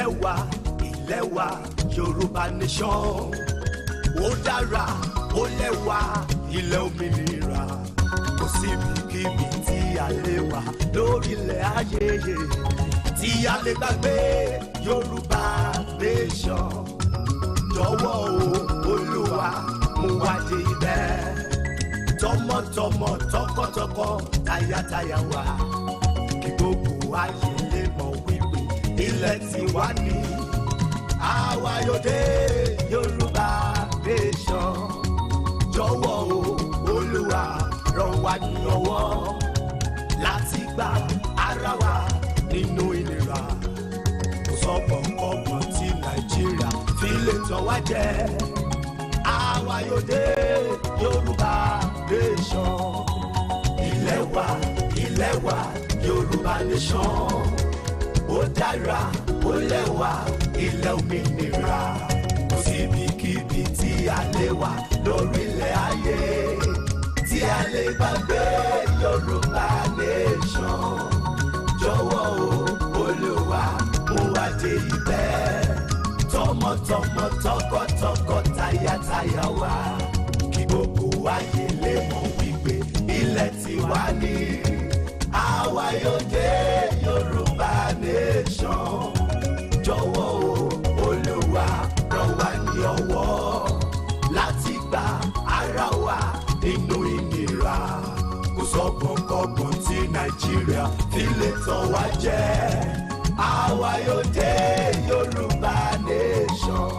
Ilewa, Yoruba Nation. Ó dára, ó lẹ́wà, ilẹ̀ òmìnira. Kò síbikíbi tí a lè wà lórílẹ̀ ayé. Tí a lè gbàgbé Yoruba Nation. Jọ̀wọ́ o, Olúwa, mú wa dé ibẹ̀. Tọmọtọmọ, tọkọtọkọ, tayátayá wa. Kí gbogbo ayé lè mọ̀ wípé ilẹ̀ tiwa ni. Àwa yóò dé Yoruba Nation. Jọ̀wọ́ o, Olúwa, ràn wá ní ọwọ́ láti gba ara wa nínú ìnira. Kò sọ́gbọ̀n kọ́gbọ̀n tí Nàìjíríà fi lè tàn wá jẹ. Àwa yóò dé Yoruba Nation. Ilẹ̀ wa, Yoruba Nation. Ó dára, ó lẹ́wà, ilẹ̀ òmìnira. Kò síbikíbi tí a lè wà lórílẹ̀ ayé. Tí a lè gbàgbé Yoruba Nation. Jọ̀wọ́ o, Olúwa, mú wa dé ibẹ̀. Tọmọtọmọ, tọkọtọkọ, tayátayá wa. Kí gbogbo ayé lè mọ̀ wípé ilẹ̀ tiwa ni. Àwa yóò dé Yoruba Nation. Jọ̀wọ́ o, Olúwa, ràn wá ní ọwọ́ láti gba ara wa nínú ìnira. Kò sọ́gbọ̀n kọ́gbọ̀n tí Nàìjíríà fi lè tàn wá jẹ. Àwa yóò dé Yoruba Nation.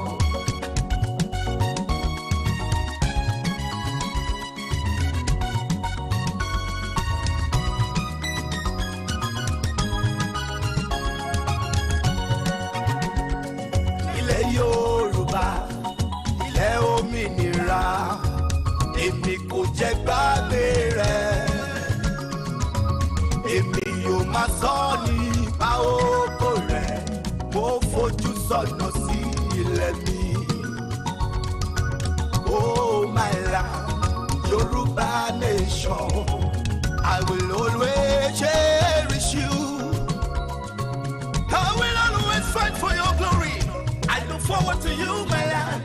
Yorùbá, ilẹ̀ òmìnira, èmi kò jẹ́ gbàgbé rẹ̀. Èmi yóò máa sọ nípa ògo rẹ̀, mo fojú sọ́nà sí ilẹ̀ mi. Oh my land, Yoruba Nation, I will always cherish you. I will always fight for your glory. I look forward to you, my land.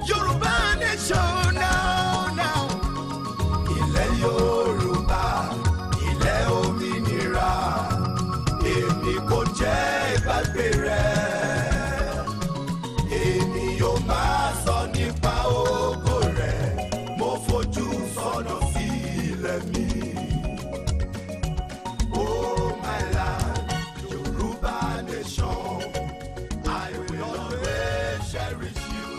Yoruba Nation now. Ilẹ̀ Yorùbá, ilẹ̀ òmìnira, èmi kò jẹ́ ìgbàgbé rẹ̀. Èmi yóò máa sọ nípa ògo rẹ̀, mo fojú sọ́nà sí ilẹ̀ mi. Oh my land, Yoruba Nation, I will always cherish you.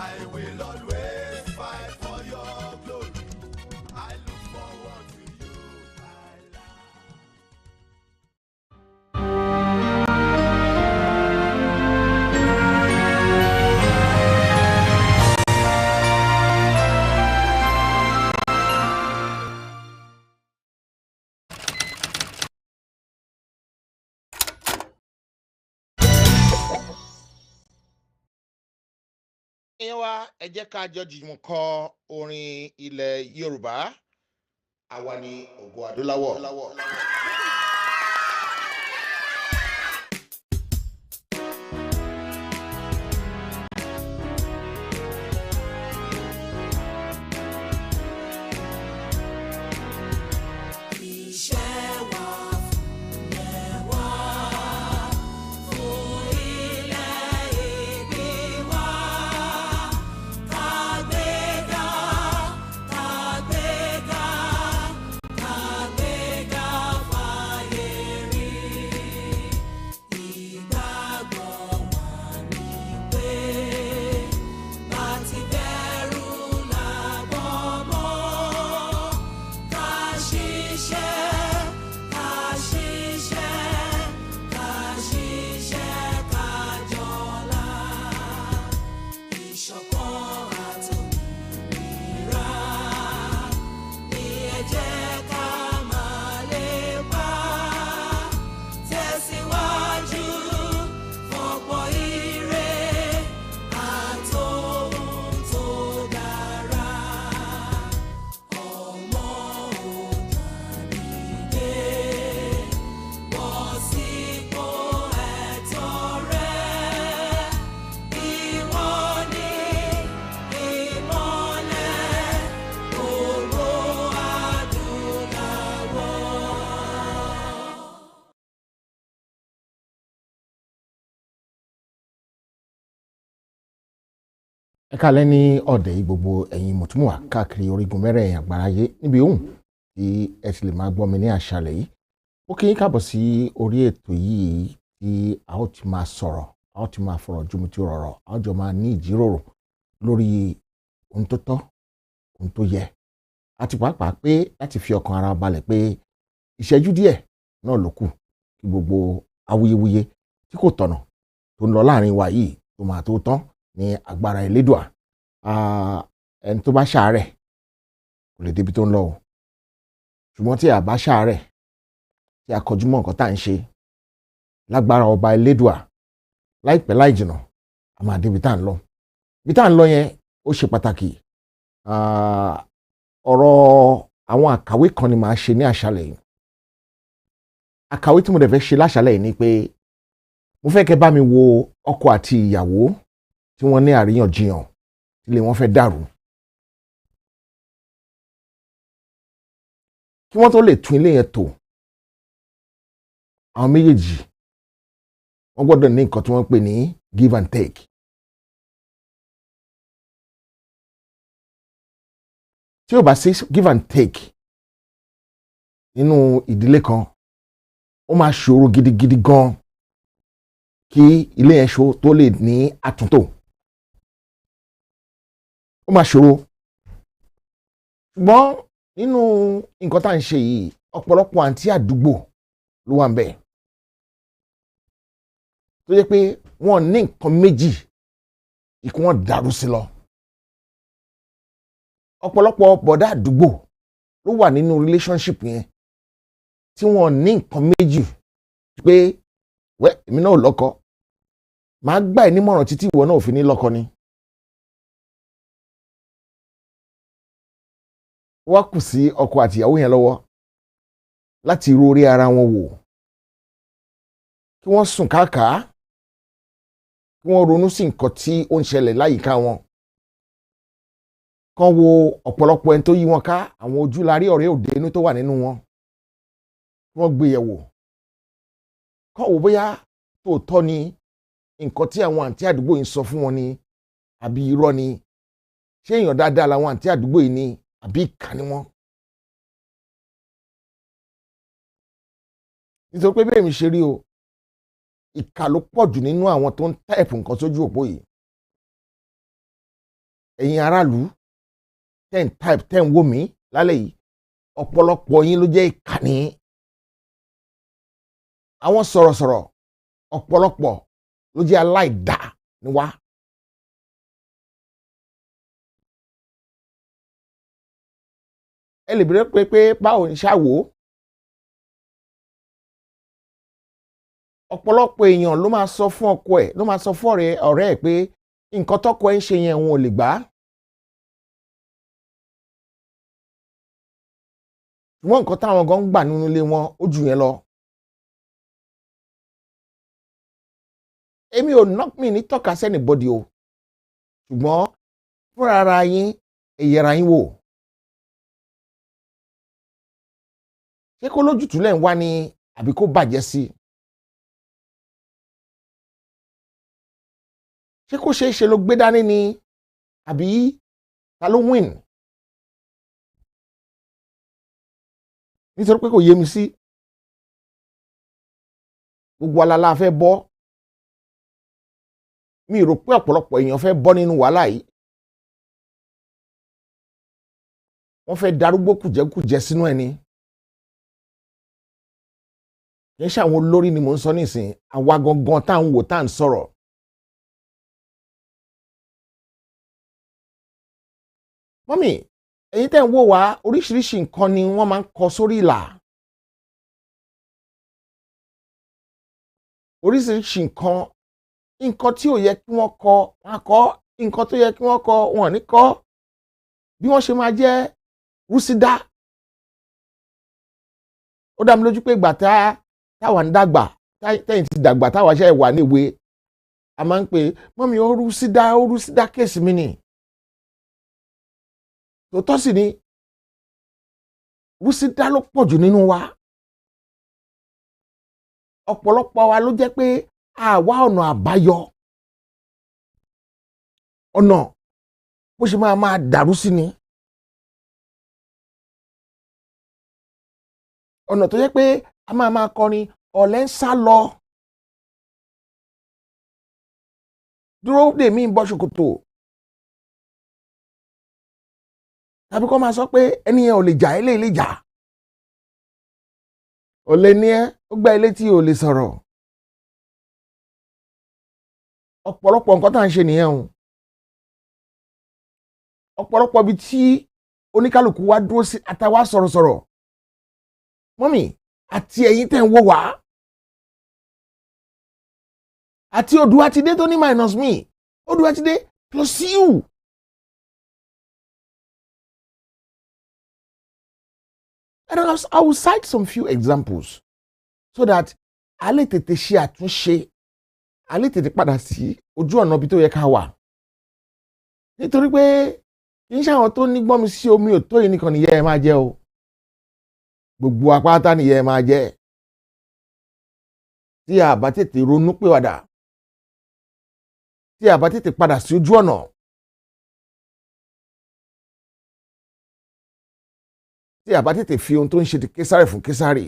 I will always fight for your glory. I look forward to you, my land. Ẹ̀yin wa, ẹ jẹ́ ká jọ jùmọ̀ kọ orin ilẹ̀ Yorùbá. Àwa ni ògo adúláwọ̀. Fire. Ẹ káalẹ́ ní ọ̀dẹ̀ yìí gbogbo ẹ̀yin mọ̀túnmọ̀wá káàkiri orígun mẹ́rẹ̀ẹ̀rin àgbáráyé níbi ohun tí ẹ ti lè máa gbọ́ mi ní àṣálẹ́ yìí. Ó kí yín káàbọ̀ sí orí ètò yìí tí a ó ti máa sọ̀rọ̀, a ó ti máa fọ̀rọ̀ jomitoro ọ̀rọ̀, a ó jọ máa ní ìjíròrò lórí ohun tó tọ́, ohun tó yẹ, àti pàápàá pé láti fi ọkàn ara balẹ̀ pé ìṣẹ́jú díẹ̀ náà ló kù kí gbogbo awuyewuye tí kò tọ̀nà tó ń lọ láàrin wa yìí tó máa tó tán ní agbára Elédùà. Ẹni tó bá ṣàárẹ̀ kò lè débi tó ń lọ o, ṣùgbọ́n tí a bá ṣàárẹ̀ tí a kọjú mọ́ nǹkan tá à ń ṣe lágbára ọba Elédùà láìpẹ́ láì jìnà a máa débi tá à ń lọ. Bí tá à ń lọ yẹn ó ṣe pàtàkì. Ọ̀rọ̀ àwọn àkàwé kan ni màá ṣe ní àṣálẹ́ yìí. Àkàwé tí mo dẹ̀ fẹ́ ṣe láṣálẹ́ yìí ni pé mo fẹ́ kẹ́ bá mi wo ọkọ àti ìyàwó tí wọ́n ní àríyànjiyàn ilé wọn fẹ́ dàrú. Kí wọ́n tó lè tún ilé yẹn tò, àwọn méjèèjì wọ́n gbọ́dọ̀ ní nǹkan tí wọ́n ń pè ní give and take. Tí ó bá sí give and take nínú ìdílé kan, ó máa ṣòro gidigidi gan kí ilé yẹn tó lè ní àtúntò. Ó máa ṣòro. Ṣùgbọ́n nínú nǹkan tá à ń ṣe yìí, ọ̀pọ̀lọpọ̀ àǹtí àdúgbò ló wà ń bẹ̀. Tó jẹ́ pé wọ́n ní nǹkan méjì kí wọ́n dàrú sí lọ. Ọ̀pọ̀lọpọ̀ bọ̀dá àdúgbò ló wà nínú relationship yẹn tí wọ́n ní nǹkan méjì pé èmi náà ò lọ́kọ. Màá gbà ẹ́ nímọ̀ràn títí ìwọ náà ò fi ní lọ́kọ ni. Wá kù sí ọkọ àti ìyàwó yẹn lọ́wọ́ láti ro orí ara wọn wò, kí wọ́n sùn káàkàá, kí wọ́n ronú sí nǹkan tí ó ń ṣẹlẹ̀ láyìíká wọn, kán wo ọ̀pọ̀lọpọ̀ ẹni tó yí wọn ká, àwọn ojúlarí ọ̀rẹ́ òde inú tó wà nínú wọn, kí wọ́n gbé yẹ̀wò, kán wò bóyá tòótọ́ ni nǹkan tí àwọn àǹtí àdúgbò yìí ń sọ fún wọn ni àbí irọ́ ni, ṣé èèyàn dáadáa làwọn àǹtí àdúgbò yìí ni àbí ìkà ni wọ́n. Nítorí pé bẹ́ẹ̀ mi ṣe rí o, ìkà ló pọ̀ jù nínú àwọn tó ń táìpù nǹkan sójú òpó yìí. Ẹ̀yin aráàlú tẹ́ ń táìpù tẹ́ ń wò mí lálẹ́ yìí, ọ̀pọ̀lọpọ̀ yín ló jẹ́ ìkà ní. Àwọn sọ̀rọ̀sọ̀rọ̀ ọ̀pọ̀lọpọ̀ ló jẹ́ aláìdá ni wá. Ẹ lè bèrè pé báwo ni ṣáwó. Ọ̀pọ̀lọpọ̀ èèyàn ló máa sọ fún ọkọ ẹ̀, ló máa sọ fún ọ̀rẹ́ ẹ̀ pé nǹkan tọ́kọ ẹ̀ ń ṣe yẹn òun ò lè gbà á. Ṣùgbọ́n nǹkan táwọn gan ń gbà nínú ilé wọn ó jù yẹn lọ. Èmi ò knock me ní tọ́ka sẹ́nìbọ́dì o, ṣùgbọ́n fúnra ara yín ẹ yẹra yín wò. Ṣé kó lójútùú lẹ́ ń wá ni àbí kó bàjẹ́ sí? Ṣé kó ṣeé ṣe ló gbé dání ni àbí ta ló win? Nítorí pé kò yé mi sí. Gbogbo alala fẹ́ bọ́. Mi rò pé ọ̀pọ̀lọpọ̀ èèyàn fẹ́ bọ́ nínú wàhálà yìí. Wọ́n fẹ́ darúgbó kùjẹ́kùjẹ́ sínú ẹni. Kì í ṣe àwọn olórí ni mò ń sọ nísìnyí, àwa gangan tá à ń wò tá à ń sọ̀rọ̀. Mọ́mì, ẹ̀yin tẹ́ ń wò wá, oríṣiríṣi nǹkan ni wọ́n máa ń kọ sórí ìlà. Oríṣiríṣi nǹkan tí ò yẹ kí wọ́n kọ, wọ́n á kọ, nǹkan tó yẹ kí wọ́n kọ, wọn ò ní kọ. Bí wọ́n ṣe máa jẹ́ rúsídá. Ó dá mi lójú pé ìgbà táwa ń dàgbà, tẹ́yìn ti dàgbà táwa ṣe wà níwèé, a máa ń pè mọ́mì ó rúsídá kéèsì mi nì. Tòótọ́ sì ni rúsídá ló pọ̀ jù nínú wa. Ọ̀pọ̀lọpọ̀ wa ló jẹ́ pé àwa ọ̀nà àbáyọ. Ọ̀nà bó ṣe máa dàrú sí ni. ọ̀nà tó yẹ pé a máa kọrin ọ̀lẹ ń sá lọ. dúró dè mí bọ́ ṣòkòtò. tàbí kọ́ máa sọ pé ẹni yẹn ò lè jà eléyìí lè jà. ọ̀lẹ ni ẹ́ ó gbá ilé tí ò lè sọ̀rọ̀. ọ̀pọ̀lọpọ̀ nǹkan tá à ń ṣe nìyẹn o. ọ̀pọ̀lọpọ̀ ibi tí oníkálukú wá dúró sí àtàwá sọ̀rọ̀sọ̀rọ̀. mọ́mì àti ẹ̀yin tẹ̀ ń wò wá. àti Odùwàtidé tó ní minus me. Odùwàtidé plus you. And I will cite some few examples so that a lè tètè ṣe àtúnṣe, a lè tètè padà sí ojú ọ̀nà ibi tó yẹ ká wà. nítorí pé kì í ṣe àwọn tó ní gbọ́n mi sí omi ò tó yìí nìkan nìyẹn ẹ máa jẹ o. gbogbo apáta nìyẹn ẹ máa jẹ. tí a bá tètè ronú pìwàdà, tí a bá tètè padà sí ojú ọ̀nà. tí a bá tètè fi ohun tó ń ṣe ti Késárì fún Késárì.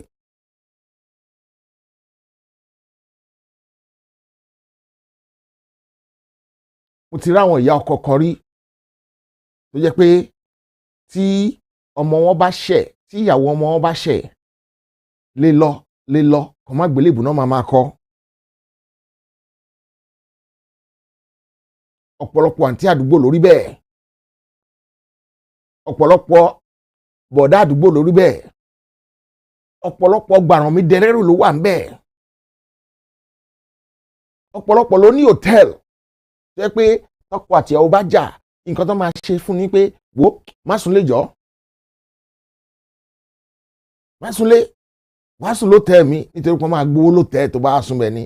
mo ti ráwọn ìyá ọkọ kan rí tó jẹ́ pé tí ọmọ wọn bá ṣẹ̀, tí ìyàwó ọmọ wọn bá ṣẹ̀, lé lọ kò má gbélébùú náà máa kọ́. ọ̀pọ̀lọpọ̀ àǹtí àdúgbò lórí bẹ́ẹ̀, ọ̀pọ̀lọpọ̀ bọ̀dá àdúgbò lórí bẹ́ẹ̀, ọ̀pọ̀lọpọ̀ gbàràn mi dẹrẹ́rù ló wà ń bẹ́ẹ̀, ọ̀pọ̀lọpọ̀ ló ní hòtẹ́ẹ̀lì tó yẹ pé tọkọ àti ìyàwó bá jà nǹkan tó máa ṣe fún ni pé wò má sùn lé jọ, má sùn lé, wá sùn lótẹ́ẹ̀ mi nítorí pé wọ́n máa gbowó lótẹ́ẹ̀ tó bá sùn bẹ́ẹ̀ ni,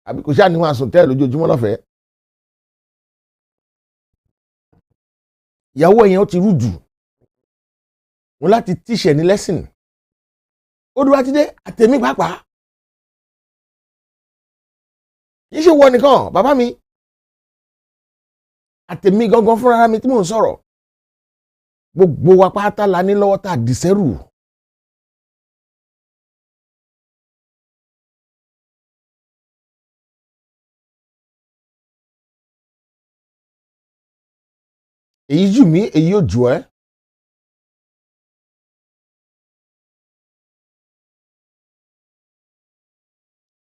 àbí kò ṣáà ní wọn sùn tẹ́ẹ̀ lójoojúmọ́ lọ́fẹ̀ẹ́. ìyàwó ẹ̀yẹn ó ti rú jù wọn láti tíṣẹ̀ ní lẹ́sìn. Odùwàtidé àtẹ̀mí pàápàá kì í ṣe wọ nìkan, bàbá mi àtẹ̀mí gangan fúnra mi tí mò ń sọ̀rọ̀, gbogbo wa pátá la ní lọ́wọ́ tá a dì sẹ́rù. èyí jù mí èyí ò jù ẹ́.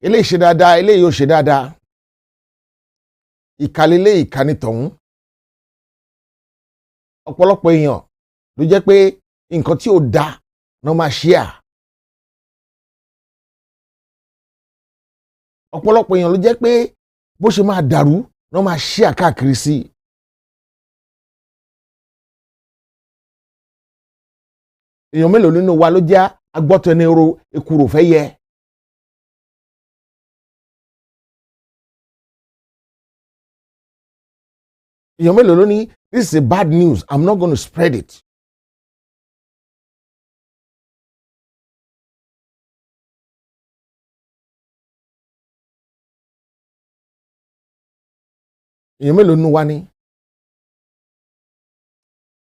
eléyìí ṣe dáadáa eléyìí ò ṣe dáadáa, ìkàlélé ìkànnì tọ̀hún. ọ̀pọ̀lọpọ̀ èèyàn ló jẹ́ pé nǹkan tí ò da náà máa ṣe à. ọ̀pọ̀lọpọ̀ èèyàn ló jẹ́ pé bó ṣe máa dàrú náà máa ṣe à káàkiri sí i. èèyàn mélòó nínú wa ló jẹ́ agbọ́tẹnirò ekuru fẹ́ yẹ. èèyàn mélòó ló ní this is a bad news, I'm not going to spread it. èèyàn mélòó nínú wa ní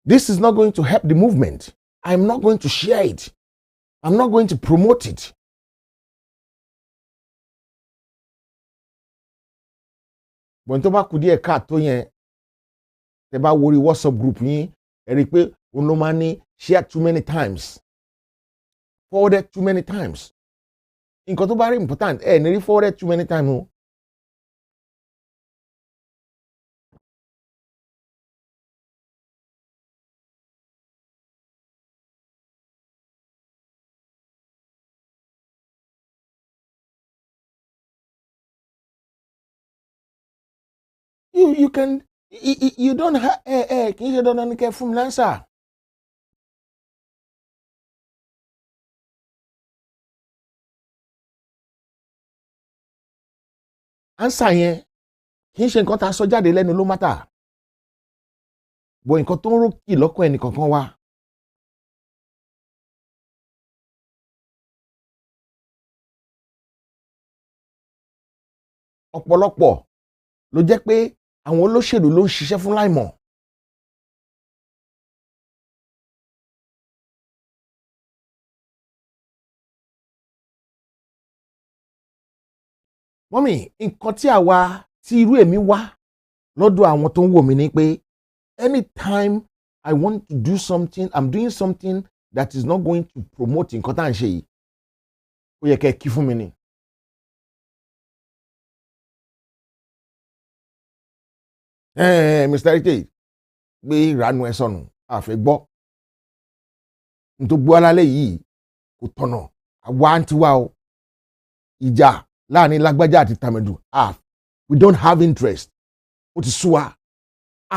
this is not going to help the movement, I'm not going to share it, I'm not going to promote it. bọ̀n tó bá kù díẹ̀ káàtó yẹn tẹ́ bá wọrí WhatsApp group yín ẹ rí i pé òun ló máa ní share too many times, forwarded too many times. nǹkan tó bá rí important ẹ ní rí forwarded too many times o. you can you don't have kì í ṣe dandan ní kẹ́ fún mi lánsà. ánsà yẹn kì í ṣe nǹkan tá a sọ jáde lẹ́nu ló mátà, bọ̀ nǹkan tó ń rókì lọ́kàn ẹnì kankan wa. ọ̀pọ̀lọpọ̀ ló jẹ́ pé àwọn olóṣèlú ló ń ṣiṣẹ́ fún láìmọ̀. Mọ́mì, nǹkan tí àwa tí irú èmi wá lọ́dọ̀ àwọn tó ń wò mí ni pé anytime I want to do something, I'm doing something that is not going to promote nǹkan tá à ń ṣe yìí, ó yẹ kẹ́ ẹ kí fún mi ni. Mr. Heritage, gbé ìranu ẹ sọnù àfẹ́ gbọ́ nítorí gbọ́ alálẹ̀ yìí kò tọ̀nà àwa ń tiwa o ìjà láàrin lágbájá àti tàmẹ̀dù we don't have interest ó ti sú wa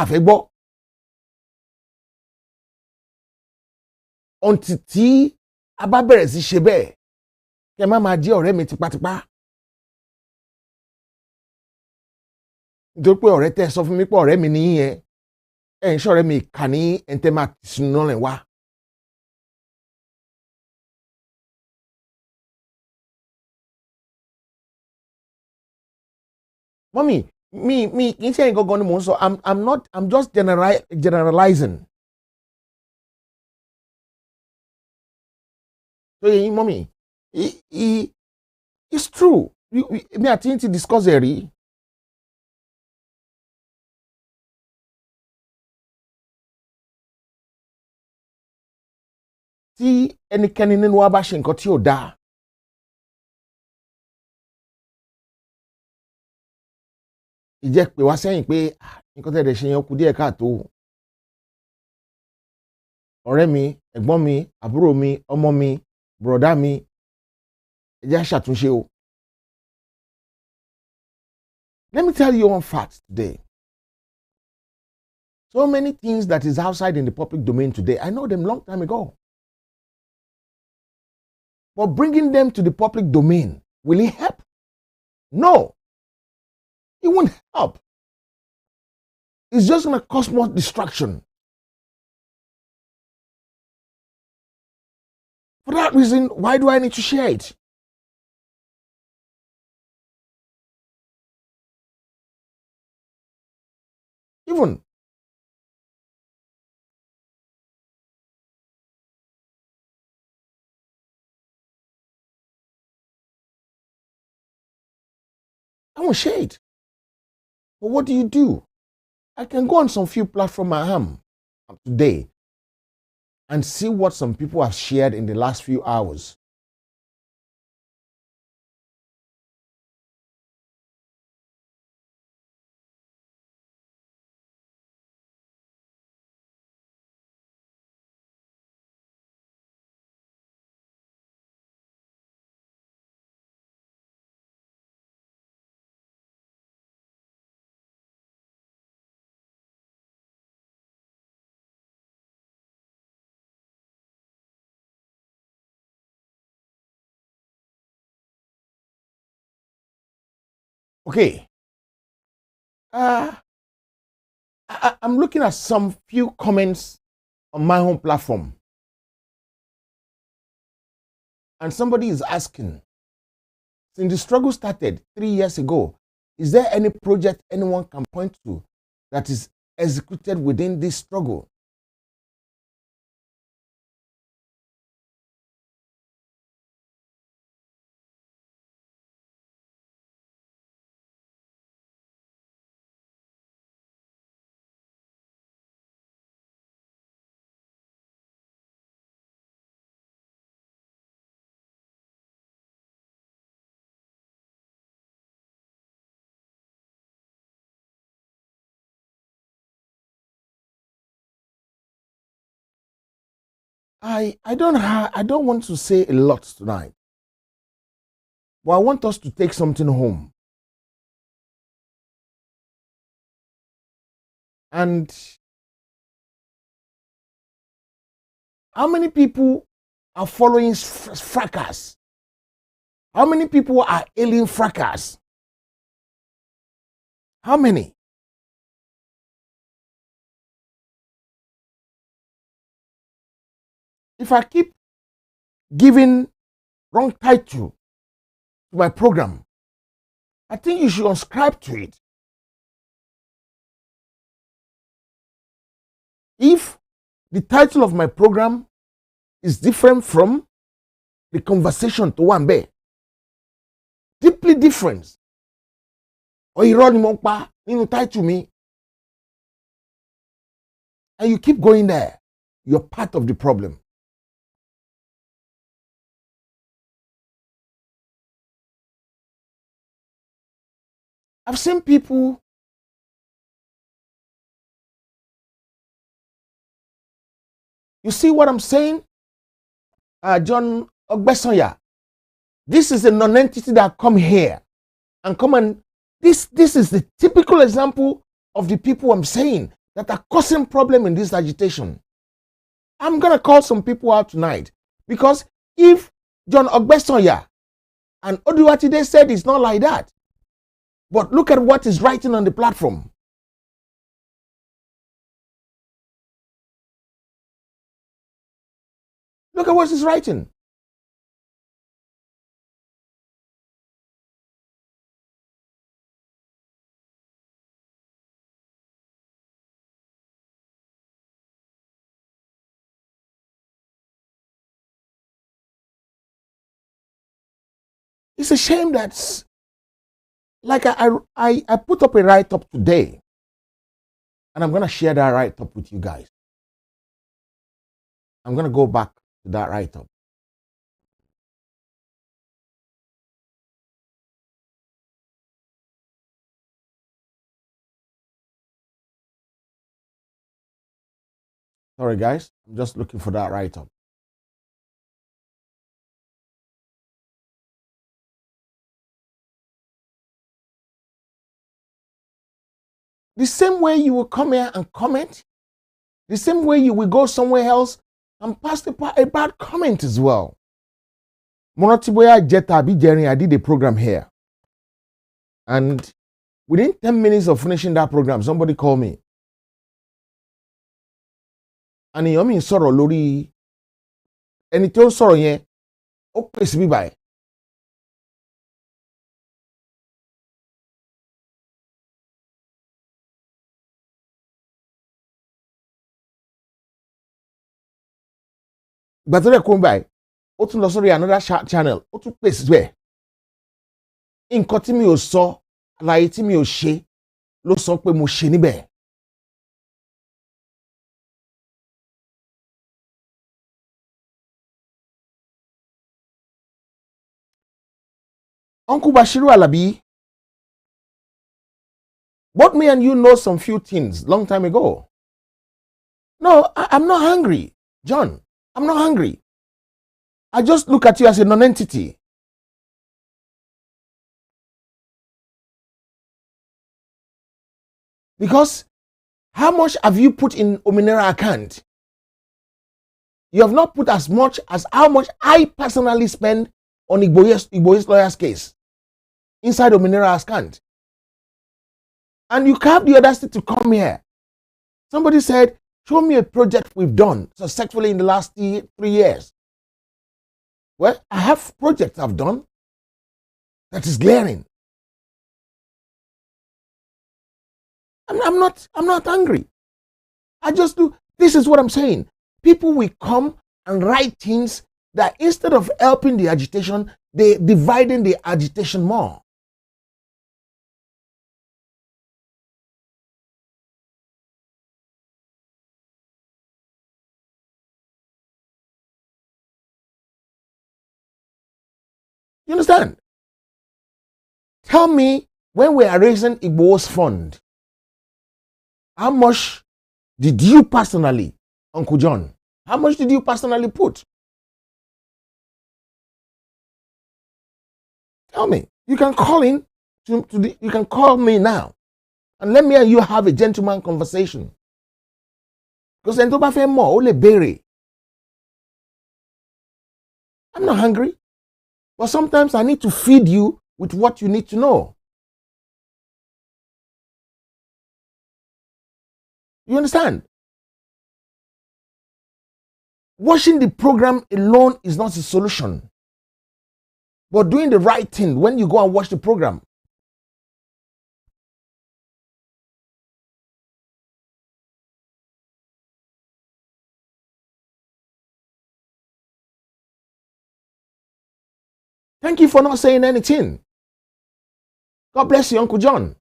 àfẹ́ gbọ́ ọ̀ǹtì tí a bá bẹ̀rẹ̀ sí ṣe bẹ́ẹ̀ kẹ́ má máa jẹ́ ọ̀rẹ́ mi tipátipá nítorí pé ọ̀rẹ́ tẹ́ sọ fún mi pé ọ̀rẹ́ mi nìyí yẹn ẹ̀ ń ṣọ̀rẹ́ mi kà ní ẹ̀ńtẹ́ máa sínú náà lẹ̀ wá. Mọ́mì, mi kì í ṣe nǹkan gan ni mò ń sọ, I'm just generalizing. So yẹn mọ́mì, it's true. Mi àti yín ti discuss ẹ̀ rí. Tí ẹnikẹ́ni nínú wa bá ṣe nǹkan tí ò dáa, ìjẹ́ pé wá sẹ́yìn pé nǹkan tẹ̀lé ṣe yẹn kù díẹ̀ káàtó. Ọ̀rẹ́ mi, ẹ̀gbọ́n mi, àbúrò mi, ọmọ mi, bùrọ̀dá mi, ẹ jẹ́ á ṣàtúnṣe o. Let me tell you one fact today. So many things that is outside in the public domain today, I know them long time ago. But bringing them to the public domain, will it help? No. It won't help. It's just going to cause more distraction. For that reason, why do I need to share it? Even I won't share it. But what do? I can go on some few platforms I am today and see what some people have shared in the last few hours. Okay. I'm looking at some few comments on my home platform. And somebody is asking, since the struggle started 3 years ago, is there any project anyone can point to that is executed within this struggle? I don't want to say a lot tonight, but I want us to take something home. And how many people are following fracas? How many people are ailing fracas? How many? If I keep giving wrong title to my program, I think you should subscribe to it. If the title of my program is different from the conversation to one day, deeply different, or irọ́ ni mo ń pa nínú title mi. And you keep going there, you're part of the problem. I've seen people you see what I'm saying? John Ogbesoya, this is a non-entity that come here and come and this is the typical example of the people I'm saying that are causing problem in this agitation. I'm going to call some people out tonight because if John Ogbesoya and Oduwatide said it's not like that, but look at what is writing on the platform. Look at what he's writing. It's a shame that, like I put up a write-up today, and I'm going to share that write-up with you guys. I'm going to go back to that write-up. Sorry, guys. I'm just looking for that write-up. The same way you will come here and comment, the same way you will go somewhere else and pass a bad comment as well. Monotiboya Jetta Bijerin, I did a program here. And within 10 minutes of finishing that program, somebody called me. And he mi sọ̀rọ̀ lórí ẹni tó ń sọ̀rọ̀ yẹn, ó pèsè bí báyìí. Ìgbà tó rẹ̀ kó ń báyìí, ó tún lọ sórí another channel, ó tún pèsè bẹ́ẹ̀. Nǹkan tí mi ò sọ, àlàyé tí mi ò ṣe, ló sọ pé mo ṣe níbẹ̀. Uncle Bashiru Alabi, both me and you know some few things long time ago. No, I'm not hungry, John. I'm not hungry. I just look at you as a non-entity. Because how much have you put in Ominera account? You have not put as much as how much I personally spend on Igbo's lawyer's case inside Ominera account. And you have the audacity to come here. Somebody said, show me a project we've done successfully in the last 3 years. Well, I have projects I've done that is glaring. I'm not angry. I just do. This is what I'm saying. People will come and write things that instead of helping the agitation, they're dividing the agitation more. You understand? Tell me, when we are raising Igbo's fund, how much did you personally, Uncle John, how much did you personally put? Tell me. You can call in you can call me now and let me and you have a gentleman conversation. Because I'm not hungry. But sometimes I need to feed you with what you need to know. You understand? Watching the program alone is not a solution. But doing the right thing when you go and watch the program. Thank you for not saying anything. God bless you, Uncle John.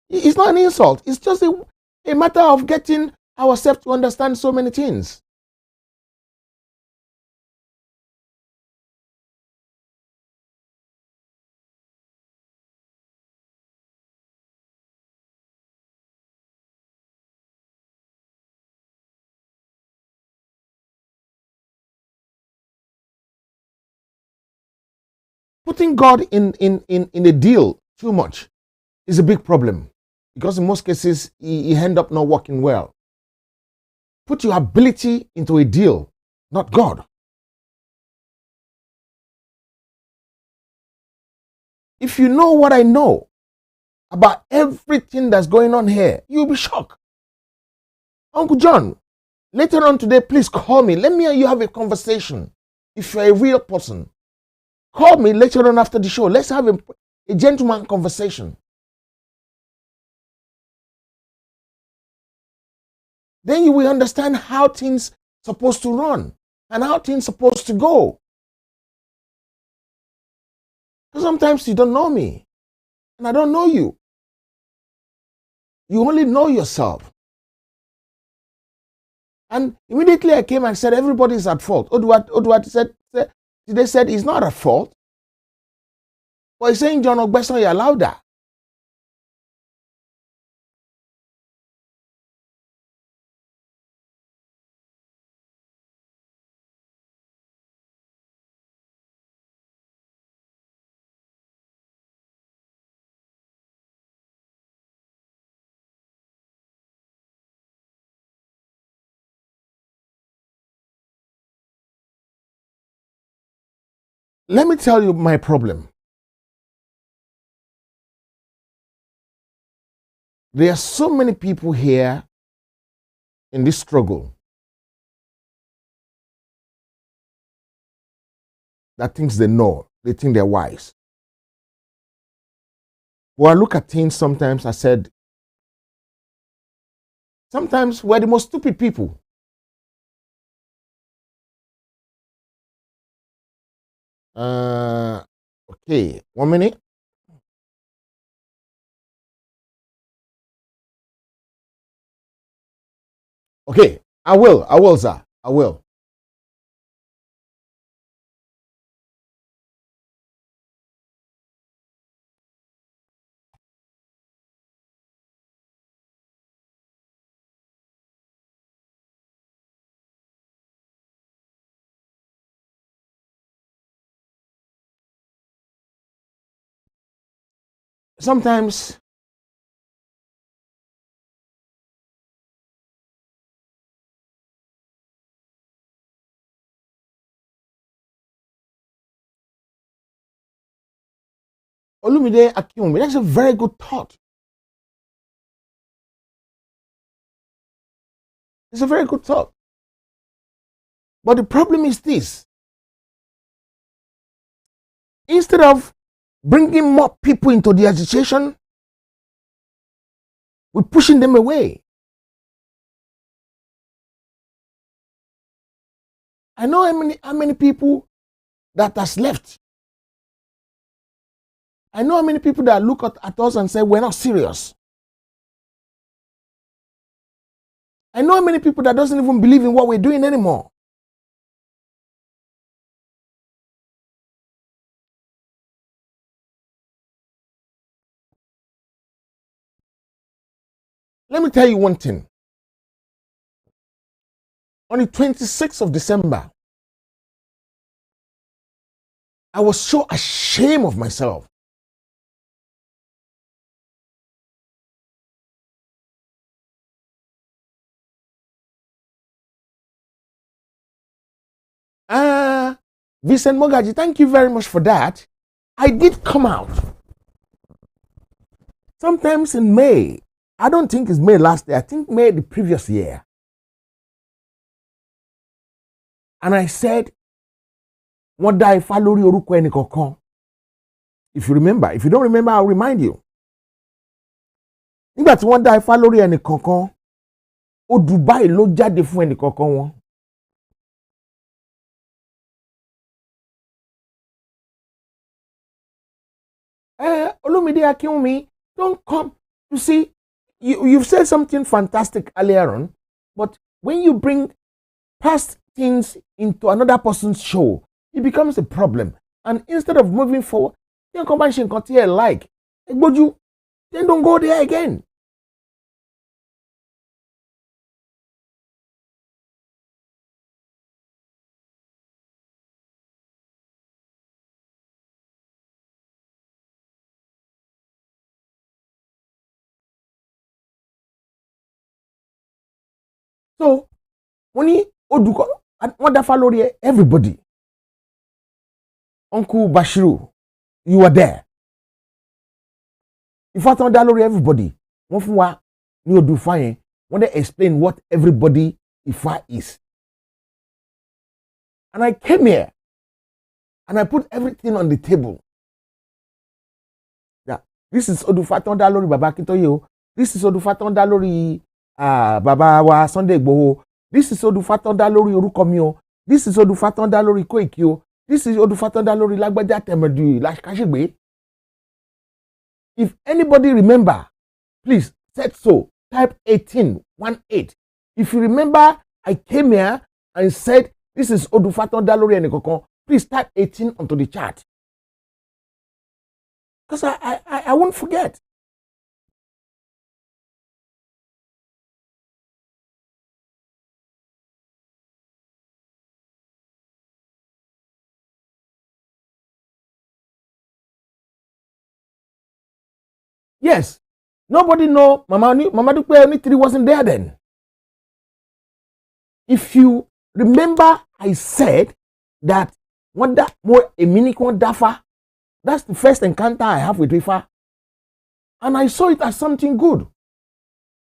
It's not an insult. It's just a matter of getting ourselves to understand so many things. Putting God in a deal too much is a big problem, because in most cases he end up not working well. Put your ability into a deal, not God. If you know what I know about everything that's going on here, you'll be shocked. Uncle John, later on today, please call me. Let me and you have a conversation. If you're a real person, call me later on after the show. Let's have a gentleman conversation. Then you will understand how things are supposed to run and how things are supposed to go. Because sometimes you don't know me and I don't know you. You only know yourself. And immediately I came and said, everybody's at fault. Oduwat said, they said he's not at fault. But he's saying John Ogbeson, you allowed that. Let me tell you my problem. There are so many people here in this struggle that thinks they know, they think they're wise. When I look at things sometimes, I said, sometimes we're the most stupid people. Okay, 1 minute. Okay, I will, sir. I will. Sometimes Olumide Akinwumi, that's a very good thought. It's a very good thought. But the problem is this. Instead of bringing more people into the agitation, we're pushing them away. I know how many people that has left. I know how many people that look at us and say we're not serious. I know how many people that doesn't even believe in what we're doing anymore. Let me tell you one thing. On the 26th of December, I was so ashamed of myself. Vincent Mogaji, thank you very much for that. I did come out. Sometimes in May, I don't think it's May last year, I think May the previous year. And I said, what die falori oruko eni kankan. If you remember, if you don't remember, I'll remind you. Nígbà tí wọ́n dá ifá lórí ẹnì kankan, ó Dubai ló jáde fún ẹnì kankan wọn. Olumide Akinwumi, don't come. You see, you've said something fantastic earlier on, but when you bring past things into another person's show, it becomes a problem. And instead of moving forward, you combine like, then don't go there again. So, when everybody, Uncle Bashiru, you were there. If I told everybody, when they explain what everybody Ifa is. And I came here and I put everything on the table. Yeah, this is Odufaton Dalori Baba Kintoye. This is Odufaton Dalori Baba wa Sunday Igboho. This is Odufaton Dalori Orukomi. This is Odufaton Dalori Koiki. This is Odufaton Dalori Lagbaja Temedu Lashkashigbe. If anybody remember, please set so. Type 18. If you remember, I came here and said, this is Odufaton Dalori and Ekokon. Please type 18 onto the chat. Because I won't forget. Yes. Nobody know Mama Dupe Onitiri wasn't there then. If you remember, I said that more a mini dafa. That's the first encounter I have with Ifa. And I saw it as something good.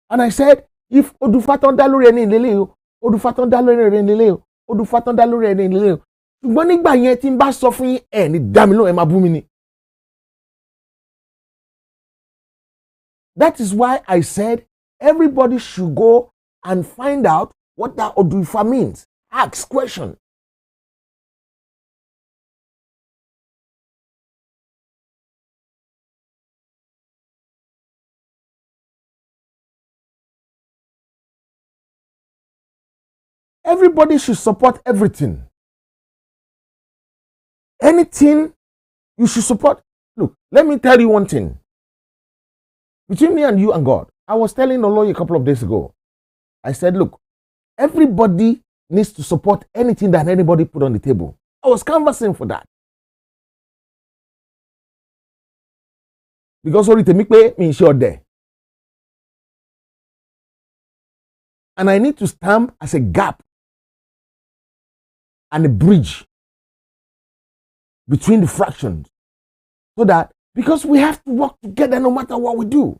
And I said, if Odufaton Dalori eni lele, Odufaton Dalori eni lele, Odufaton Dalori eni lele. Ṣùgbọ́n nígbà yẹn tí n bá sọ fún yín ẹ ní dá mi lóhùn, ẹ máa bú mi ni. That is why I said everybody should go and find out what that Oduifa means. Ask question. Everybody should support everything. Anything you should support. Look, let me tell you one thing. Between me and you and God, I was telling Oloy a couple of days ago. I said, look, everybody needs to support anything that anybody put on the table. I was canvassing for that. Because sorry to me sure there. And I need to stand as a gap and a bridge between the fractions. So that, because we have to work together no matter what we do.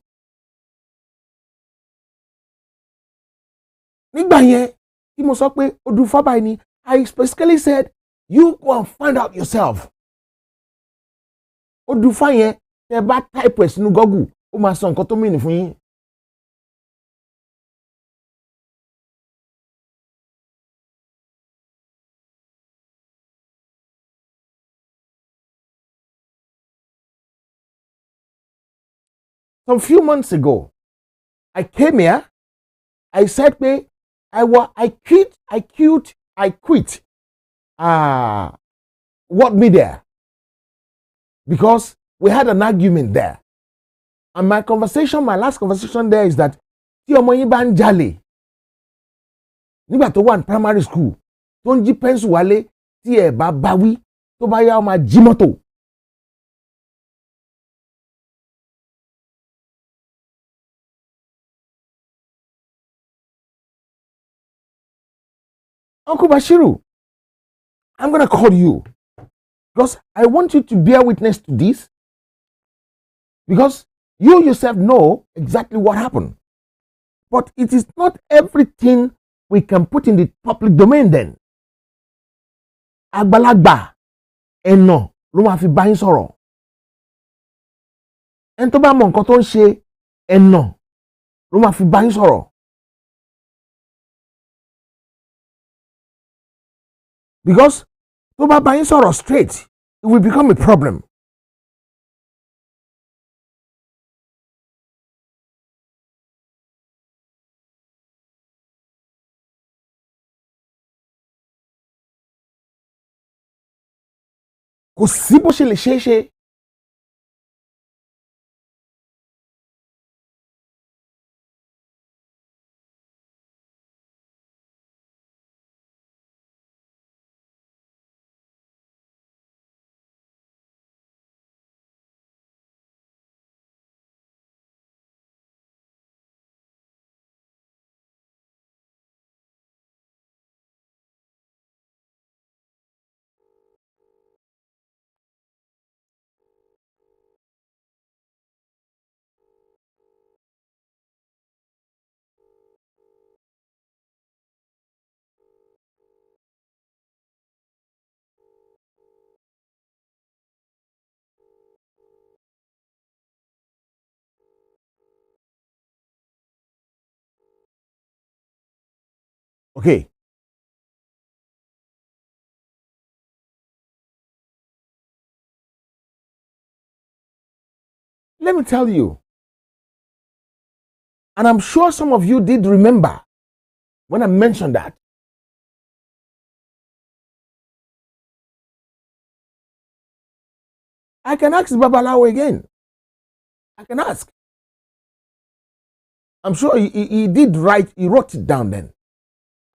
I specifically said, you go and find out yourself. Odufa yẹn bá type ẹ̀ sínú Google, ó máa sọ nǹkan tó mean fún yín. Some few months ago, I came here. I said, I quit. What media? Because we had an argument there. And my last conversation there is that tí ọmọ yín bá ń jalè nígbà tó wà ní primary school tó ń jí pencil wálé tí ẹ bá báwí tó bá yá ó máa jí mọ́tò. Uncle Bashiru, I'm going to call you because I want you to bear witness to this, because you yourself know exactly what happened. But it is not everything we can put in the public domain then. Àgbàlagbà ẹ̀nà ló máa fi bá yín sọ̀rọ̀. Ẹni tó bá mọ nǹkan tó ń ṣe ẹ̀nà ló máa fi bá yín sọ̀rọ̀. Because tó bá bá yín sọ̀rọ̀ straight, it will become a problem. Kò sí bó ṣe lè ṣeé ṣe. Okay. Let me tell you, and I'm sure some of you did remember when I mentioned that. I can ask Babalawo again. I can ask. I'm sure he did write, he wrote it down then.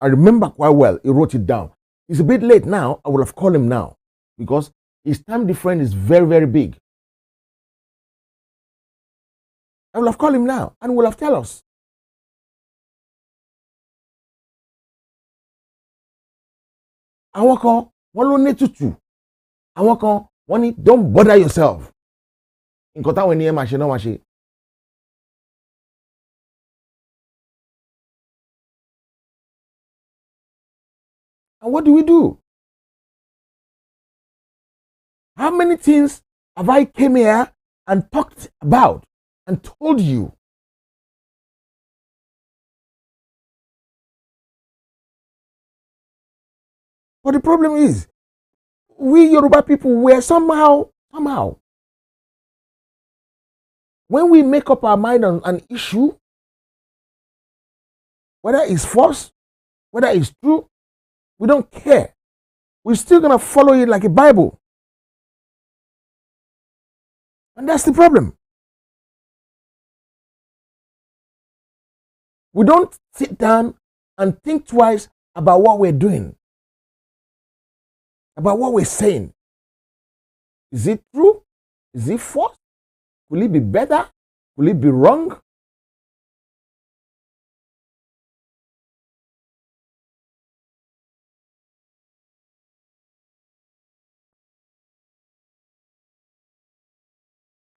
I remember quite well, he wrote it down. It's a bit late now, I would have called him now because his time difference is very, very big. I will have called him now and will have tell us. Àwọn kan wọ́n ló ní tútù. Àwọn kan wọ́n ní don't bother yourself. Nǹkan táwọn ènìyàn máa ṣe náà máa ṣe. And what do we do? How many things have I came here and talked about and told you? But the problem is, we Yoruba people were somehow, when we make up our mind on an issue, whether it's false, whether it's true, we don't care. We're still going to follow it like a Bible. And that's the problem. We don't sit down and think twice about what we're doing, about what we're saying. Is it true? Is it false? Will it be better? Will it be wrong?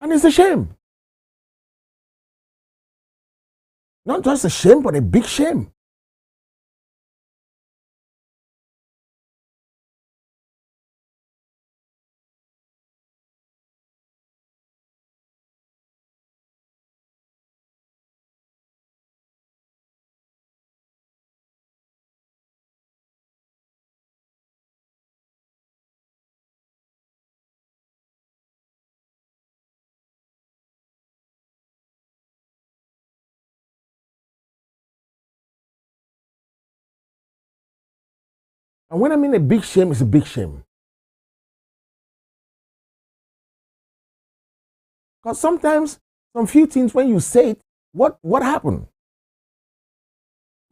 And it's a shame. Not just a shame, but a big shame. And when I mean a big shame, it's a big shame. Because sometimes, some few things, when you say it, what happened?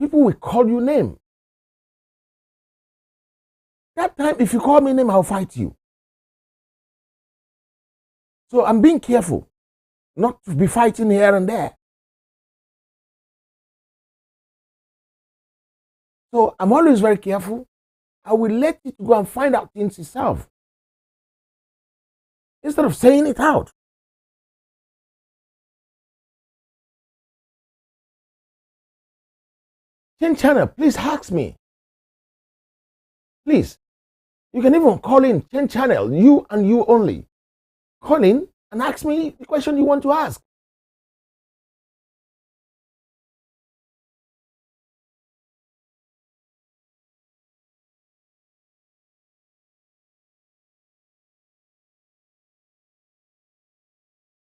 People will call you name. That time, if you call me name, I'll fight you. So I'm being careful not to be fighting here and there. So I'm always very careful. I will let it go and find out things itself instead of saying it out. Change channel, please ask me. Please. You can even call in, change channel, you and you only. Call in and ask me the question you want to ask.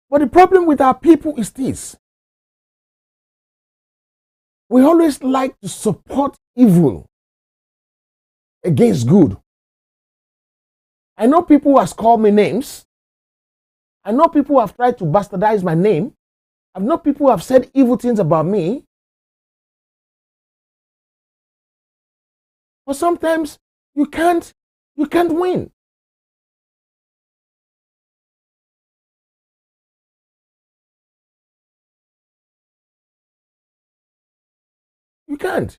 But the problem with our people is this. We always like to support evil against good. I know people who have called me names. I know people who have tried to bastardize my name. I know people who have said evil things about me. But sometimes you can't win. You can't.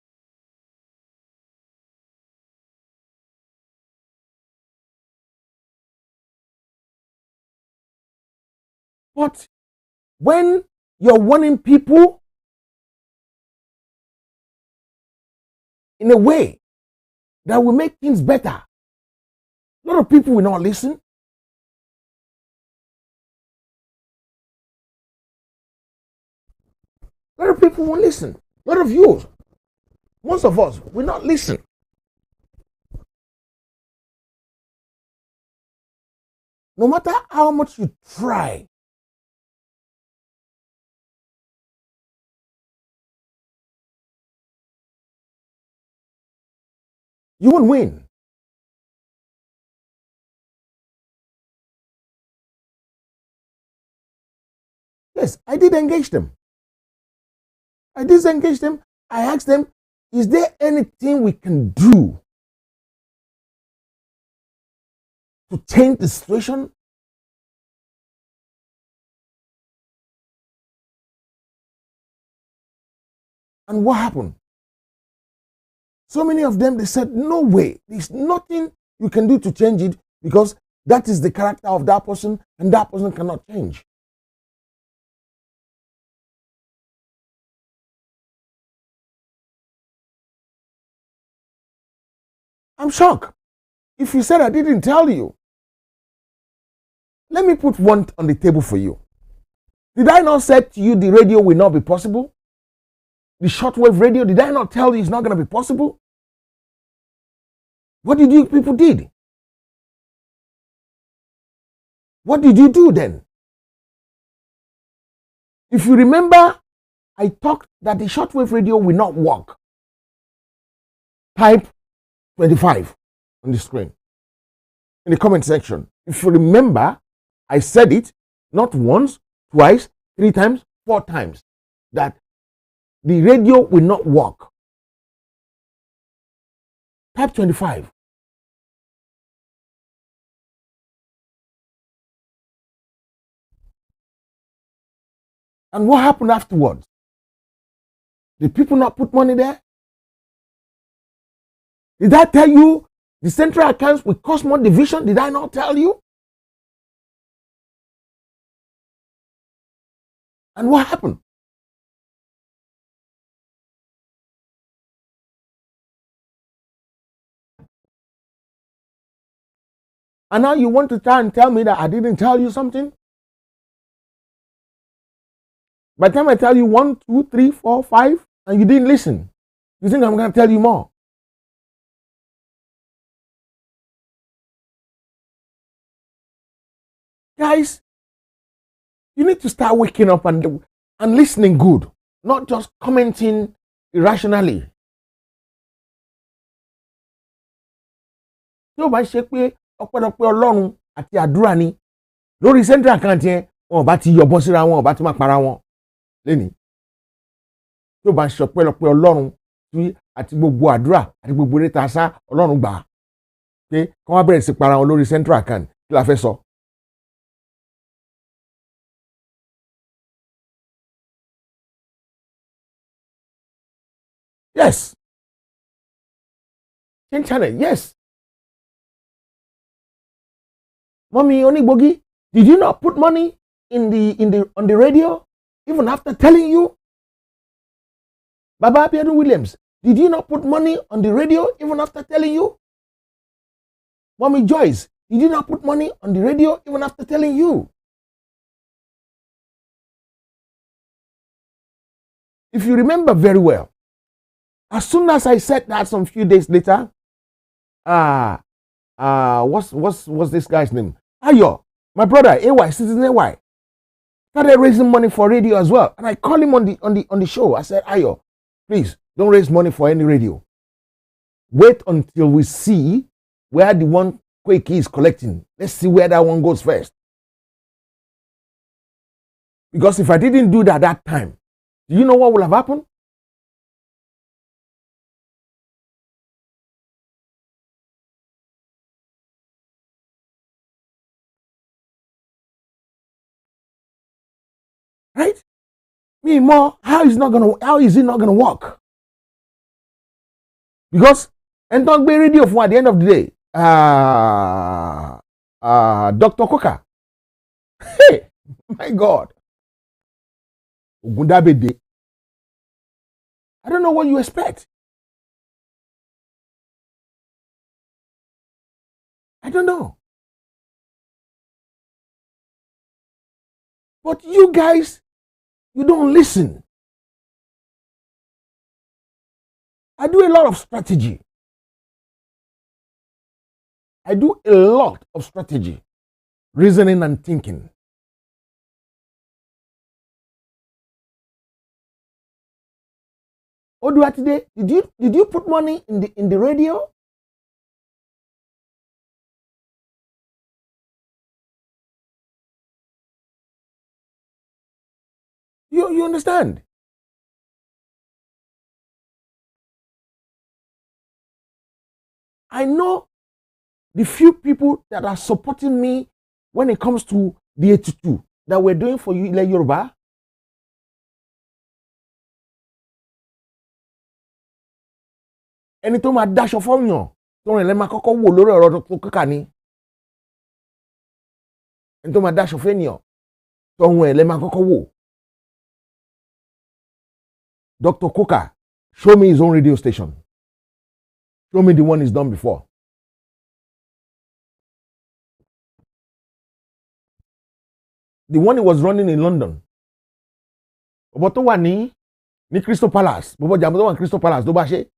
But when you're warning people in a way that will make things better, a lot of people will not listen. A lot of people won't listen. A lot of you, most of us, will not listen. No matter how much you try, you won't win. Yes, I did engage them. I disengaged them. I asked them, is there anything we can do to change the situation? And what happened? So many of them, they said, no way. There's nothing you can do to change it because that is the character of that person and that person cannot change. I'm shocked. If you said I didn't tell you, let me put one on the table for you. Did I not say to you the radio will not be possible? The shortwave radio, did I not tell you it's not going to be possible? What did you people did? What did you do then? If you remember, I talked that the shortwave radio will not work. Type 25 on the screen in the comment section. If you remember, I said it not once, twice, 3 times, 4 times that the radio will not work. Type 25. And what happened afterwards? Did people not put money there? Did I tell you the central accounts will cause more division? Did I not tell you? And what happened? And now you want to try and tell me that I didn't tell you something? By the time I tell you 1, 2, 3, 4, 5, and you didn't listen, you think I'm going to tell you more? Guys, you need to start waking up and listening good, not just commenting irrationally. Tí ó bá ṣe pé ọpẹ́lọpẹ́ Ọlọ́run àti àdúrà ni lórí central account yẹn, wọn ò bá ti yọ̀bọ síra wọn, ò bá ti máa para wọn lẹ́nìí. Tí ó bá ṣe ọpẹ́lọpẹ́ Ọlọ́run àti gbogbo àdúrà àti gbogbo eré tá a sá Ọlọ́run gbà pé kí wọ́n bẹ̀rẹ̀ sí para wọn lórí central account, kí la fẹ́ sọ? Yes. Change channel, yes. Mommy Onigbogi, did you not put money on the radio even after telling you? Baba Abiodun Williams, did you not put money on the radio even after telling you? Mommy Joyce, did you not put money on the radio even after telling you? If you remember very well, as soon as I said that some few days later, what's this guy's name? Ayo, my brother, AY, Citizen AY, started raising money for radio as well. And I called him on the show. I said, Ayo, please don't raise money for any radio. Wait until we see where the one Koiki is collecting. Let's see where that one goes first. Because if I didn't do that time, do you know what will have happened? Right? Me more, how is it not gonna work? Because and don't be radio for at the end of the day. Dr. Coca. Hey, my God. Ogundabede. I don't know what you expect. I don't know. But you guys, you don't listen. I do a lot of strategy. Reasoning and thinking. Oduatide, did you put money in the radio? You understand? I know the few people that are supporting me when it comes to the 82 that we're doing for you, like Yoruba. Ẹni tó máa dáṣọ fọ́yàn tó rìn lẹ́ẹ̀ máa kọ́kọ́ wò lórí ọ̀rọ̀ tó kíkà ni. Ẹni tó máa dáṣọ fẹ́yàn tó ohun ẹ̀ lẹ́ẹ̀ máa kọ́kọ́ wò. Dr. Coca, show me his own radio station. Show me the one he's done before. The one he was running in London. Ọ̀bọ̀ tó wà ní Crystal Palace. Bọ̀bọ̀ jàmbá tó wà ní Crystal Palace ló bá ṣe.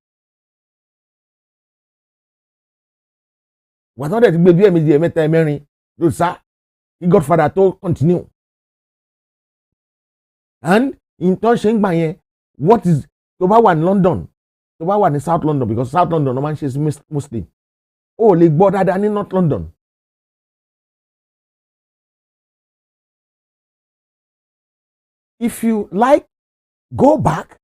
Wà tán dẹ̀ ti gbé bí ẹ̀mejì ẹ̀mẹ́ta ẹ̀mẹ́rin ló sá. Kí Godfather tó continue. And in tó ṣe ń gbà yẹn, what is tó bá wà ní London, tó bá wà ní South London, because South London no man ṣe Muslim. Ó lè gbọ́ dáadáa ní North London. If you like, go back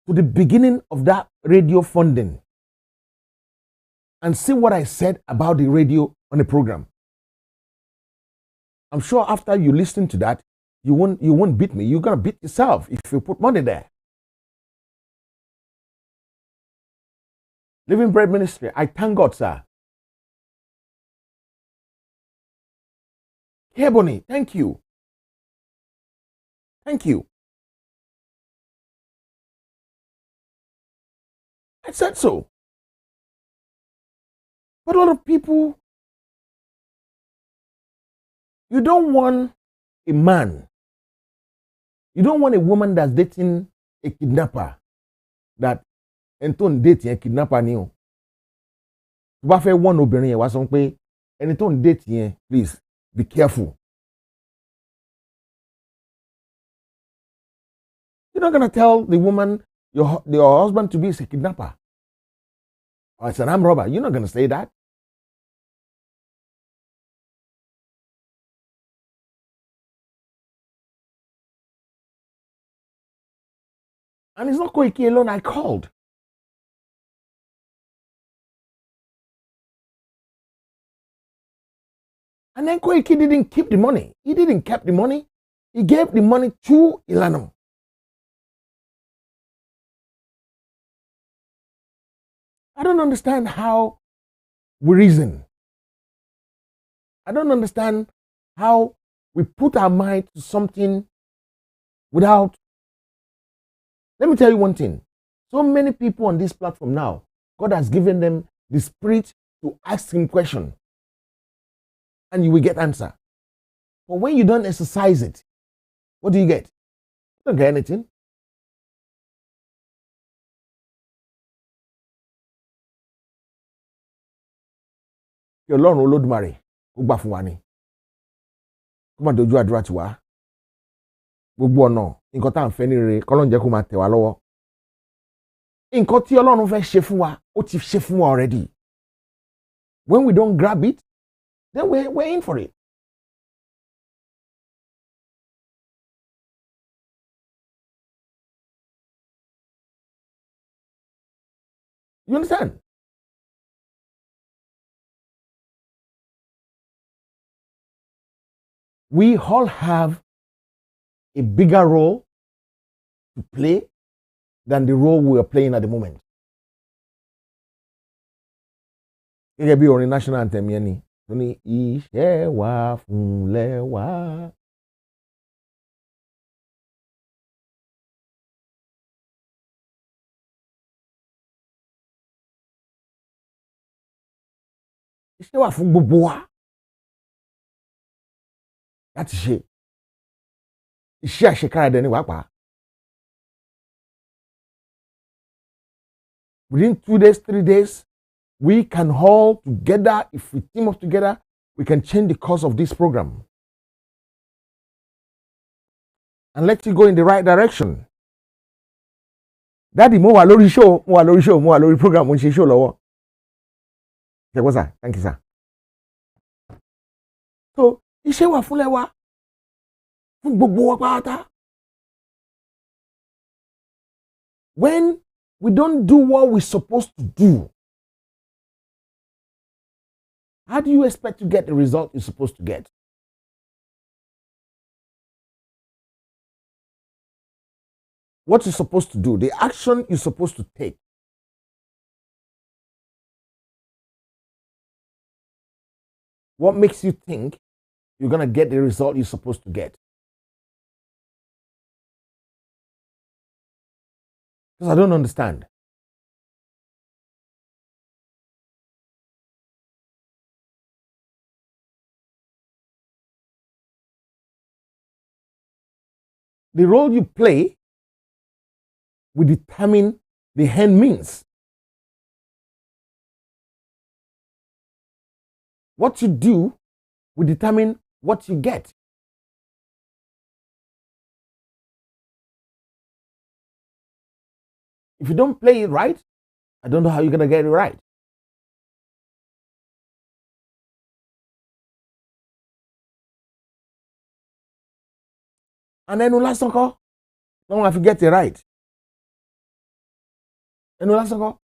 to the beginning of that radio funding and see what I said about the radio on the program. I'm sure after you listen to that, you won't beat me. You're gonna beat yourself if you put money there. Living Bread Ministry, I thank God, sir. Hebony, thank you. Thank you. I said so. But a lot of people, you don't want a man, you don't want a woman that's dating a kidnapper, that Anton dating a kidnapper ni o. Tó bá fẹ́ wọ́n obìnrin yẹn wá sọ pé ẹni tó ń date yẹn, please be careful. You're not going to tell the woman, your husband to be a kidnapper or it's an armed robber. You're not going to say that. And it's not Koiki alone I called. And then Koiki didn't keep the money. He didn't keep the money. He gave the money to Ilanum. I don't understand how we reason. I don't understand how we put our mind to something without. Let me tell you one thing. So many people on this platform now, God has given them the spirit to ask him questions. And you will get answer. But when you don't exercise it, what do you get? You don't get anything. Kí Ọlọ́run Olódùmarè kó gbà fún wa ni. Kó má dojú àdúrà tì wá. Gbogbo ọ̀nà nǹkan tá à ń fẹ́ ní rere k'Ọlọ́run jẹ́ kó máa tẹ̀ wá lọ́wọ́. Nǹkan tí Ọlọ́run fẹ́ ṣe fún wa, ó ti ṣe fún wa already. When we don't grab it, then we're in for it. You understand? We all have a bigger role to play than the role we are playing at the moment. Gẹ́gẹ́ bí orin national anthem yẹn ni, tó ní iṣẹ́ wa fúnlẹ̀ wá. Iṣẹ́ wà fún gbogbo wa láti ṣe. Iṣẹ́ àṣekára dẹ̀ ni pàápàá. Within 2 days, 3 days, we can all together, if we team up together, we can change the course of this program and let it go in the right direction. Daddy, mo wà lórí show, mo wà lórí program, mo ń ṣe show lọ́wọ́. Ṣé wọ́n sà? Thank you, sir. So, iṣẹ́ wà fúnlẹ̀ wa, fún gbogbo wa pátá. When we don't do what we're supposed to do, how do you expect to get the result you're supposed to get? What you're supposed to do, the action you're supposed to take. What makes you think you're going to get the result you're supposed to get? Because I don't understand. The role you play will determine the end means. What you do will determine what you get. If you don't play it right, I don't know how you're going to get it right. And then lásán kọ́, no one have to get it right. And lásán kọ́,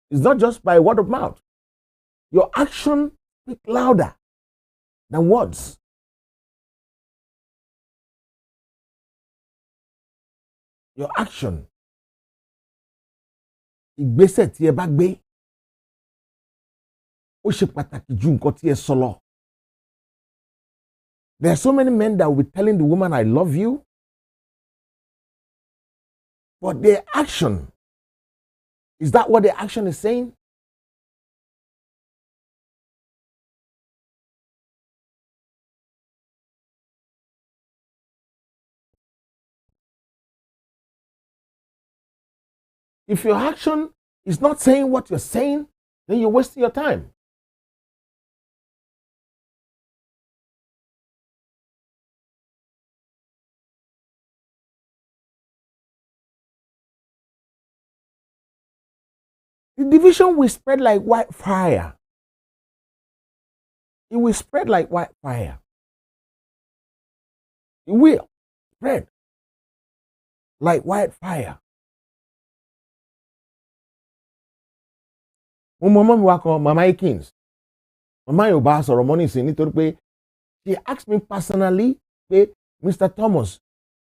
it's not just by word of mouth. Your action speaks louder than words. Your action, ìgbésẹ̀ tí ẹ bá gbé, ó ṣe pàtàkì ju nǹkan tí ẹ sọ lọ. There are so many men that will be telling the woman, I love you, but their action, is that what their action is saying? If your action is not saying what you're saying, then you're wasting your time. The division will spread like wildfire. It will spread like wildfire. It will spread like wildfire. Mo mọ mọ́ mi wá kan Mama Akins. Mama yóò bá sọ̀rọ̀ mọ́ nísìnyí nítorí pé she asked me personally pé Mr. Thomas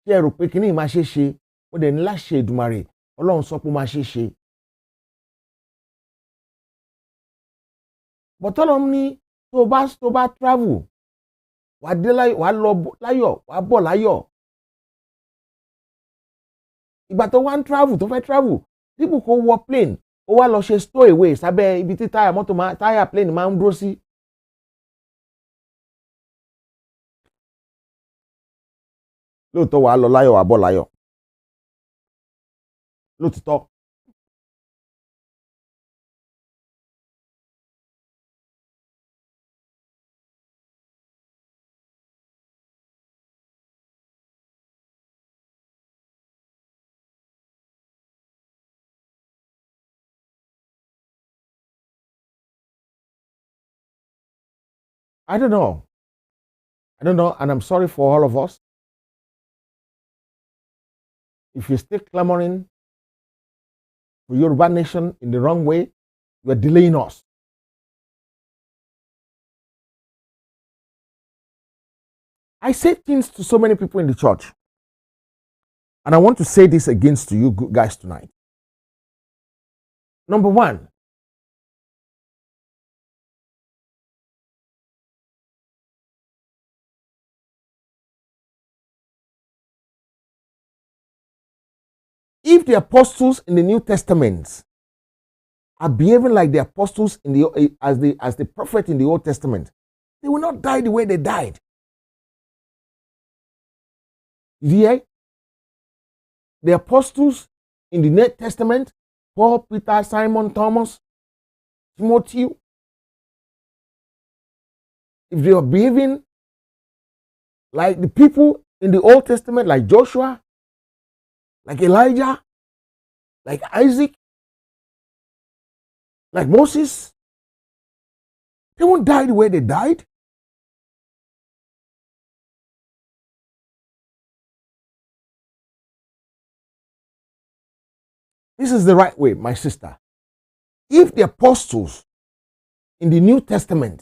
ṣé ẹ rò pé kíní máa ṣe ṣe? Mo dẹ̀ ní láṣẹ Èdùmàrè Ọlọ́run sọ pé ó máa ṣe ṣe. But Ọlọ́run ní tó bá travel, wà á dé láyọ̀, wà á lọ láyọ̀, wà á bọ̀ láyọ̀. Ìgbà tó wá ń travel, tó fẹ́ travel, dípò kó wọ plane, ó wá lọ ṣe stowaway sábẹ́ ibi tí táyà plane máa ń dúró sí. Lóòótọ́ wà á lọ láyọ̀, wà á bọ̀ láyọ̀. Lóòtítọ́. I don't know. And I'm sorry for all of us. If you still clamoring for Yoruba Nation in the wrong way, you are delaying us. I say things to so many people in the church, and I want to say this against to you guys tonight. Number one, if the apostles in the New Testament are behaving like the apostles in the as the prophet in the Old Testament, they will not die the way they died. Yeah, the apostles in the New Testament, Paul, Peter, Simon, Thomas, Timothy, if they are behaving like the people in the Old Testament, like Joshua, like Elijah, like Isaac, like Moses, they won't die the way they died. This is the right way, my sister. If the apostles in the New Testament,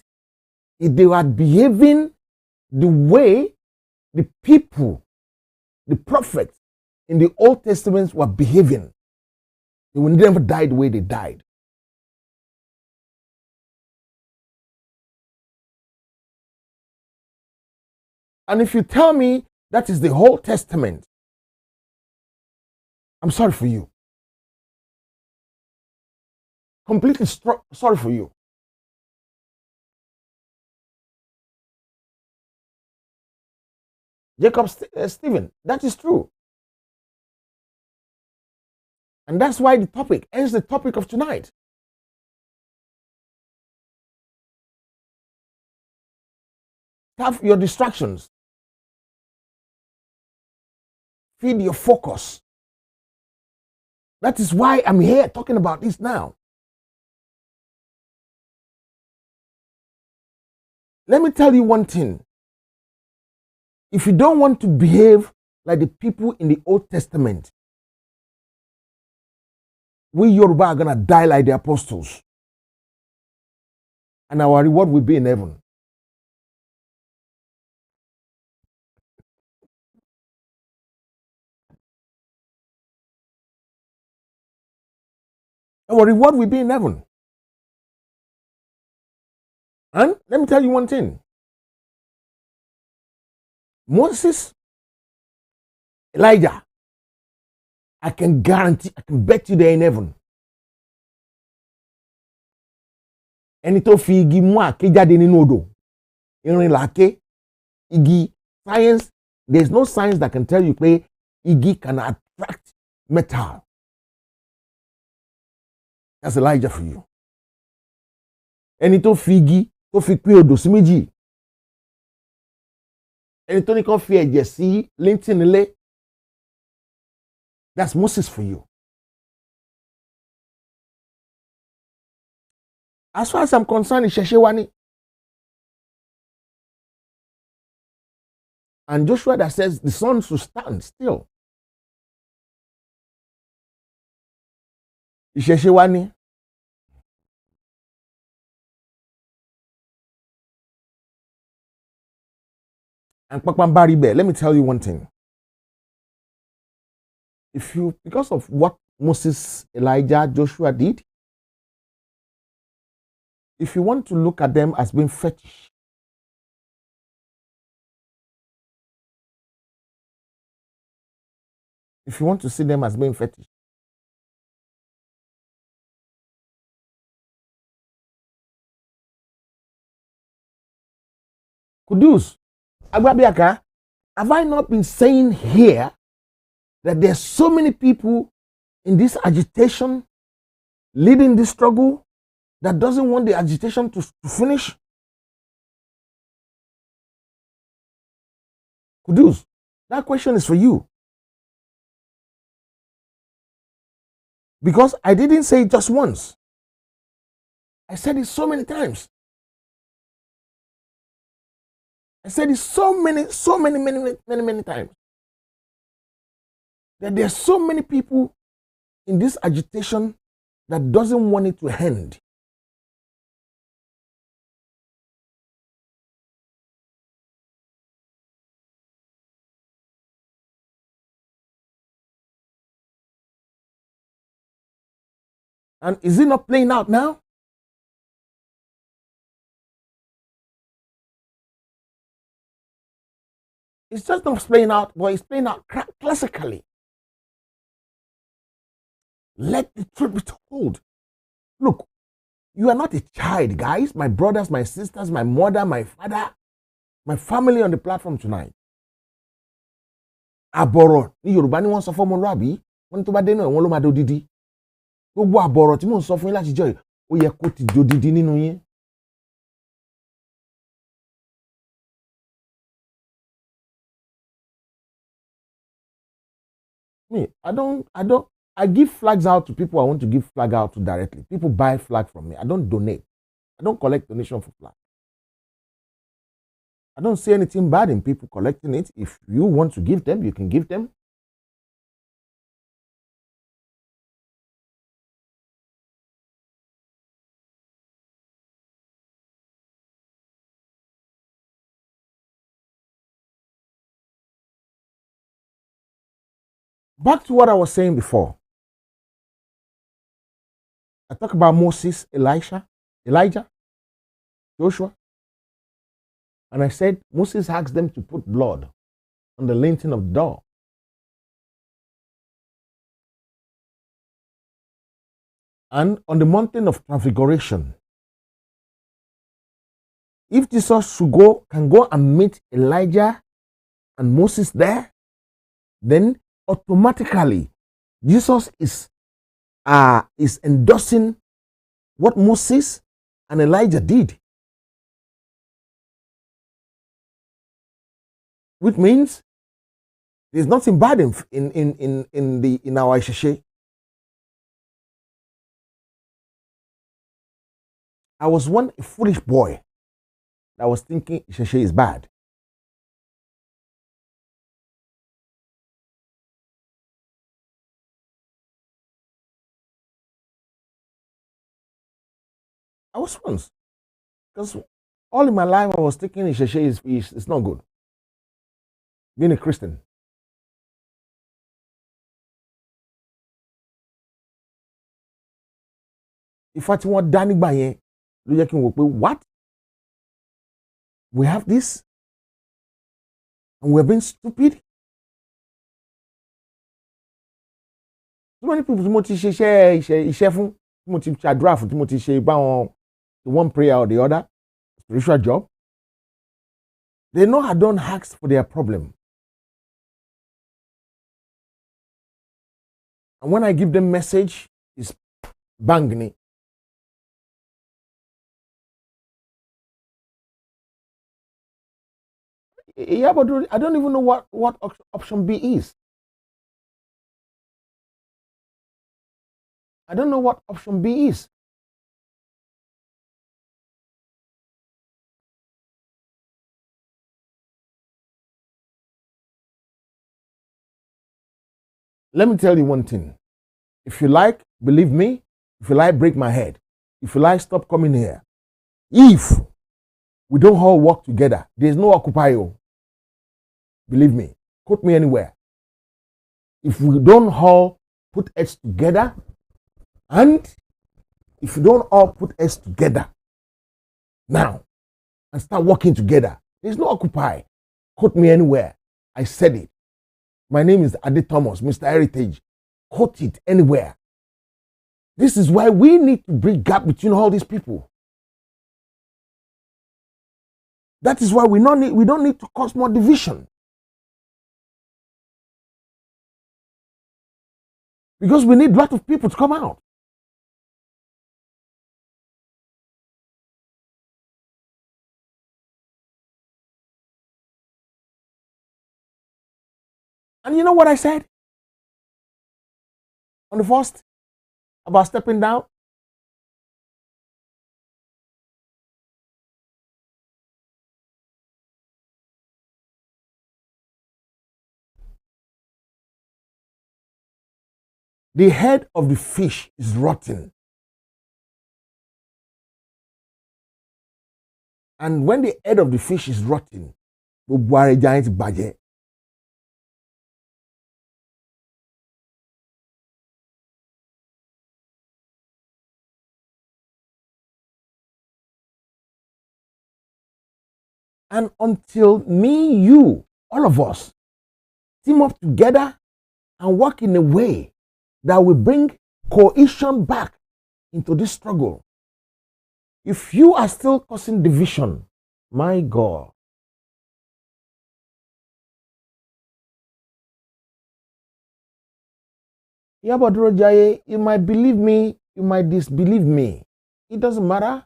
if they were behaving the way the people, the prophets in the Old Testament were behaving, they would never die the way they died. And if you tell me that is the whole Testament, I'm sorry for you. Completely sorry for you. Jacob Stephen, that is true. And that's why the topic ends the topic of tonight. Have your distractions. Feed your focus. That is why I'm here talking about this now. Let me tell you one thing. If you don't want to behave like the people in the Old Testament, we Yoruba are going to die like the apostles. And our reward will be in heaven. Our reward will be in heaven. And let me tell you one thing. Moses, Elijah, I can guarantee, I can bet you they're in heaven. Ẹni tó fi igi mú àké jáde nínú odò, irin làáké, igi, science, there's no science that can tell you pé igi can attract metal. That's Elijah for you. Ẹni tó fi igi tó fi pín odò sí méjì. Ẹni tó ní kàn fi ẹ̀jẹ̀ sí lintin ilé. That's Moses for you. As far as I'm concerned, ìṣẹ̀ṣe wa ni. And Joshua that says the sun should stand still. Ìṣẹ̀ṣe wa ni. And Pakpambari Bear, let me tell you one thing. If you, because of what Moses, Elijah, Joshua did, if you want to look at them as being fetish, if you want to see them as being fetish, Kudus, Agbabiaka, have I not been saying here that there's so many people in this agitation leading this struggle that doesn't want the agitation to finish? Kudus, that question is for you. Because I didn't say it just once. I said it so many times. I said it so many times. That there are so many people in this agitation that doesn't want it to end. And is it not playing out now? It's just not playing out, but it's playing out classically. Let the truth be told. Look, you are not a child, guys. My brothers, my sisters, my mother, my father, my family on the platform tonight. Àbọ̀rọ̀ ní Yorùbá ni wọ́n sọ fún ọmọlúàbí, wọ́n ní tó bá dé náà wọ́n ló máa dodidi. Gbogbo àbọ̀rọ̀ tí mò ń sọ fún yín láti jọ́ yìí, ó yẹ kó ti dodidi nínú yín. Me, I give flags out to people I want to give flag out to directly. People buy flag from me. I don't donate. I don't collect donation for flag. I don't see anything bad in people collecting it. If you want to give them, you can give them. Back to what I was saying before. I talked about Moses, Elijah, Joshua. And I said, Moses asked them to put blood on the lintel of the door. And on the mountain of transfiguration, if Jesus can go and meet Elijah and Moses there, then automatically Jesus is endorsing what Moses and Elijah did. Which means there's nothing bad in our Isheshe. I was one foolish boy that was thinking Isheshe is bad. I was once. Because all in my life I was thinking Isheshe is not good. Being a Christian. If I want Danny Baye, what? We have this? And we're being stupid? So many people one prayer or the other, spiritual job. They know I don't ask for their problem. And when I give them message, it's banging. Yeah, but I don't even know what option B is. I don't know what option B is. Let me tell you one thing. If you like, believe me. If you like, break my head. If you like, stop coming here. If we don't all work together, there's no Occupy. Believe me. Quote me anywhere. If we don't all put heads together, and if you don't all put heads together now and start working together, there's no Occupy. Quote me anywhere. I said it. My name is Ade Thomas, Mr. Heritage. Quote it anywhere. This is why we need to bridge gap between all these people. That is why we don't need to cause more division. Because we need a lot of people to come out. And you know what I said? On the first, about stepping down? The head of the fish is rotten. And when the head of the fish is rotten, gbogbo ara ẹja yẹn ti bàjẹ́. And until me, you, all of us, team up together and work in a way that will bring cohesion back into this struggle. If you are still causing division, my God, Yabodrojaye, you might believe me, you might disbelieve me. It doesn't matter.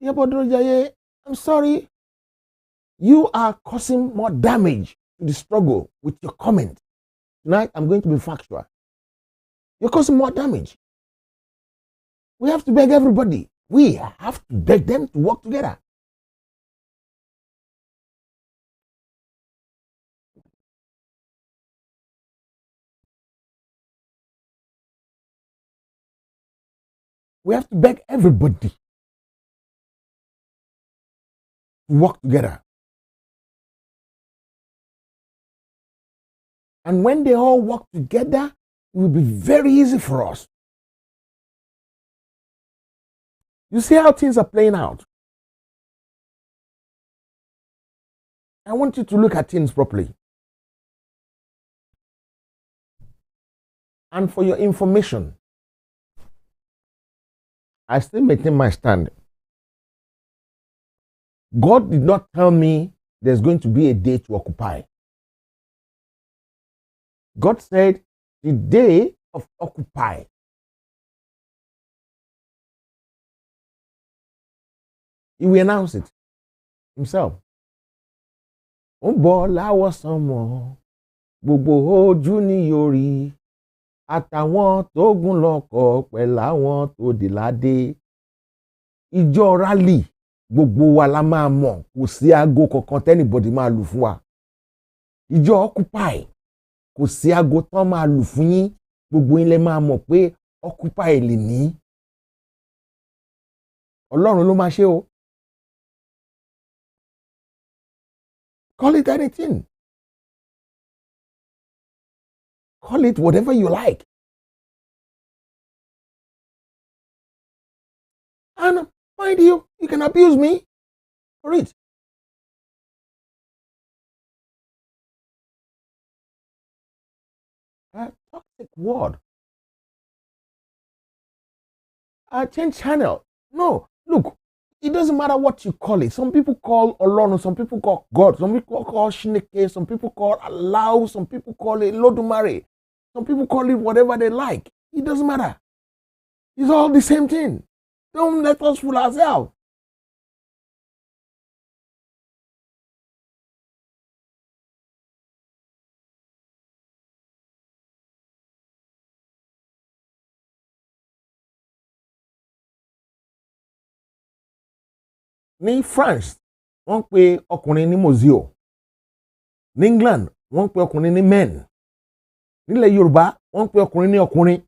Yabodrojaye, I'm sorry. You are causing more damage to the struggle with your comment. Tonight, I'm going to be factual. You're causing more damage. We have to beg everybody. We have to beg them to work together. We have to beg everybody to work together. And when they all work together, it will be very easy for us. You see how things are playing out? I want you to look at things properly. And for your information, I still maintain my stand. God did not tell me there's going to be a day to occupy. God said the day of occupy. He will announce it himself. Ó ń bọ̀ láwọ̀ sánmọ̀, gbogbo ojú ni yóò rí, àtàwọn tó gùn lọ́kọ̀ pẹ̀lú àwọn tó dé ládé. Ìjọ rally gbogbo wa la máa mọ̀, kò sí aago kankan tẹ́nìbọ̀dì máa lù fún wa. Ìjọ occupy kò sí aago tán máa lù fún yín, gbogbo yín lẹ máa mọ̀ pé occupy lè ní. Ọlọ́run ló máa ṣe o. Call it anything. Call it whatever you like. And mind you, you can abuse me for it. A toxic word. Change channel. No, look, it doesn't matter what you call it. Some people call Olorun, some people call God, some people call Shineke, some people call Allah, some people call it Lodumare, some people call it whatever they like. It doesn't matter. It's all the same thing. Don't let us fool ourselves. Ní France, wọ́n pe ọkùnrin ní Mozio. Ní England, wọ́n pe ọkùnrin ní men. Nílẹ̀ Yorùbá, wọ́n pe ọkùnrin ní ọkùnrin.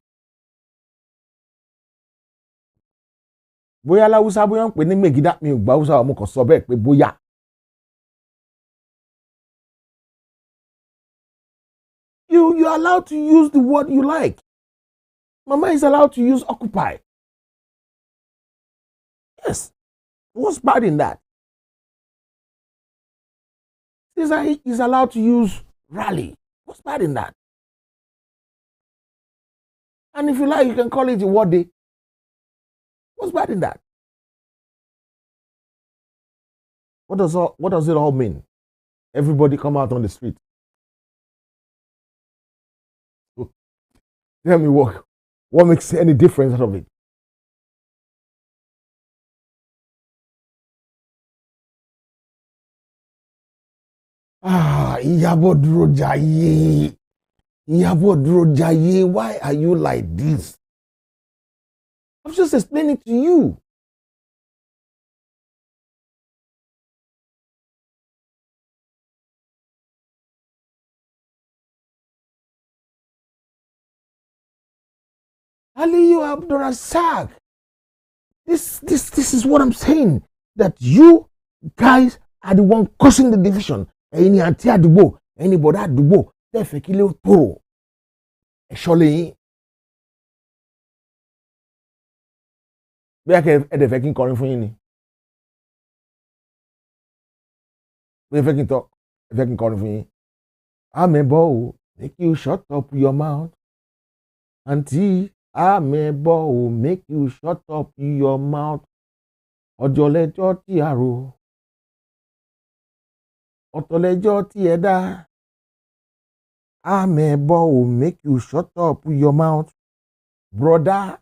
Bóyá láwùsá bóyá ń pè ní Megida, mi ò gbà Hausa mo kàn sọ bẹ́ẹ̀ pé bóyá. You're allowed to use the word you like. Mama is allowed to use occupy. Yes. What's bad in that? Caesar is allowed to use rally. What's bad in that? And if you like, you can call it a war day. What's bad in that? What does it all mean? Everybody come out on the street. Tell me what makes any difference out of it? Yabodrojaye, why are you like this? I'm just explaining to you. Aliyu Abdurrazak. This is what I'm saying. That you guys are the one causing the division. Any auntie àdúgbò, anybody àdúgbò, tẹ́ fẹ́ kí lé ó tòrò. Ẹ ṣọ́lé yín. Bí a kẹ́ ẹ dẹ̀ fẹ́ kí n kọrin fún yín ni. Bí ẹ fẹ́ kí n tọ́, ẹ fẹ́ kí n kọrin fún yín. Amebo o, make you shut up your mouth. Auntie, amebo o, make you shut up your mouth. Ọjọ́ lẹ́jọ́ tí a rò. Ọ̀tọ̀ lẹ́jọ́ tí ẹ dá. Amebo o, make you shut up your mouth. Brother,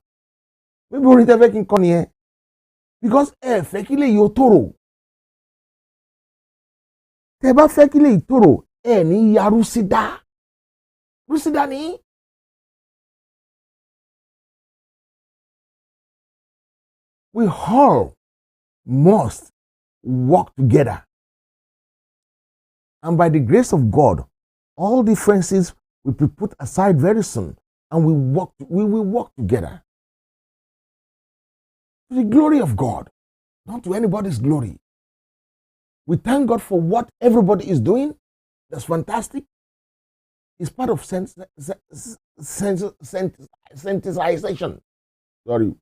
maybe orin tẹ́ fẹ́ kí n kọ nìyẹn. Because ẹ fẹ́ kí lè yóò tòrò. Tẹ́ bá fẹ́ kí lè tòrò, ẹ ní ya rúsídà. Rúsídà ni. We all must work together. And by the grace of God, all differences will be put aside very soon, and we will work together. To the glory of God, not to anybody's glory. We thank God for what everybody is doing. That's fantastic. It's part of sensitization. Sorry.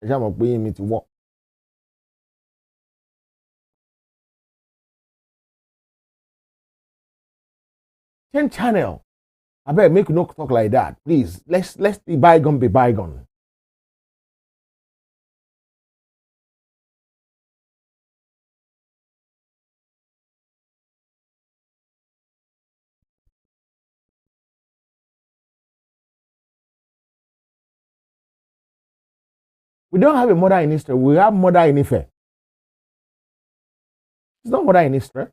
I'm paying me to work. Change channel. I better make you no talk like that. Please. Let's be bygone be bygone. We don't have a mother in Israel. We have mother in Ife. It's not mother in Israel.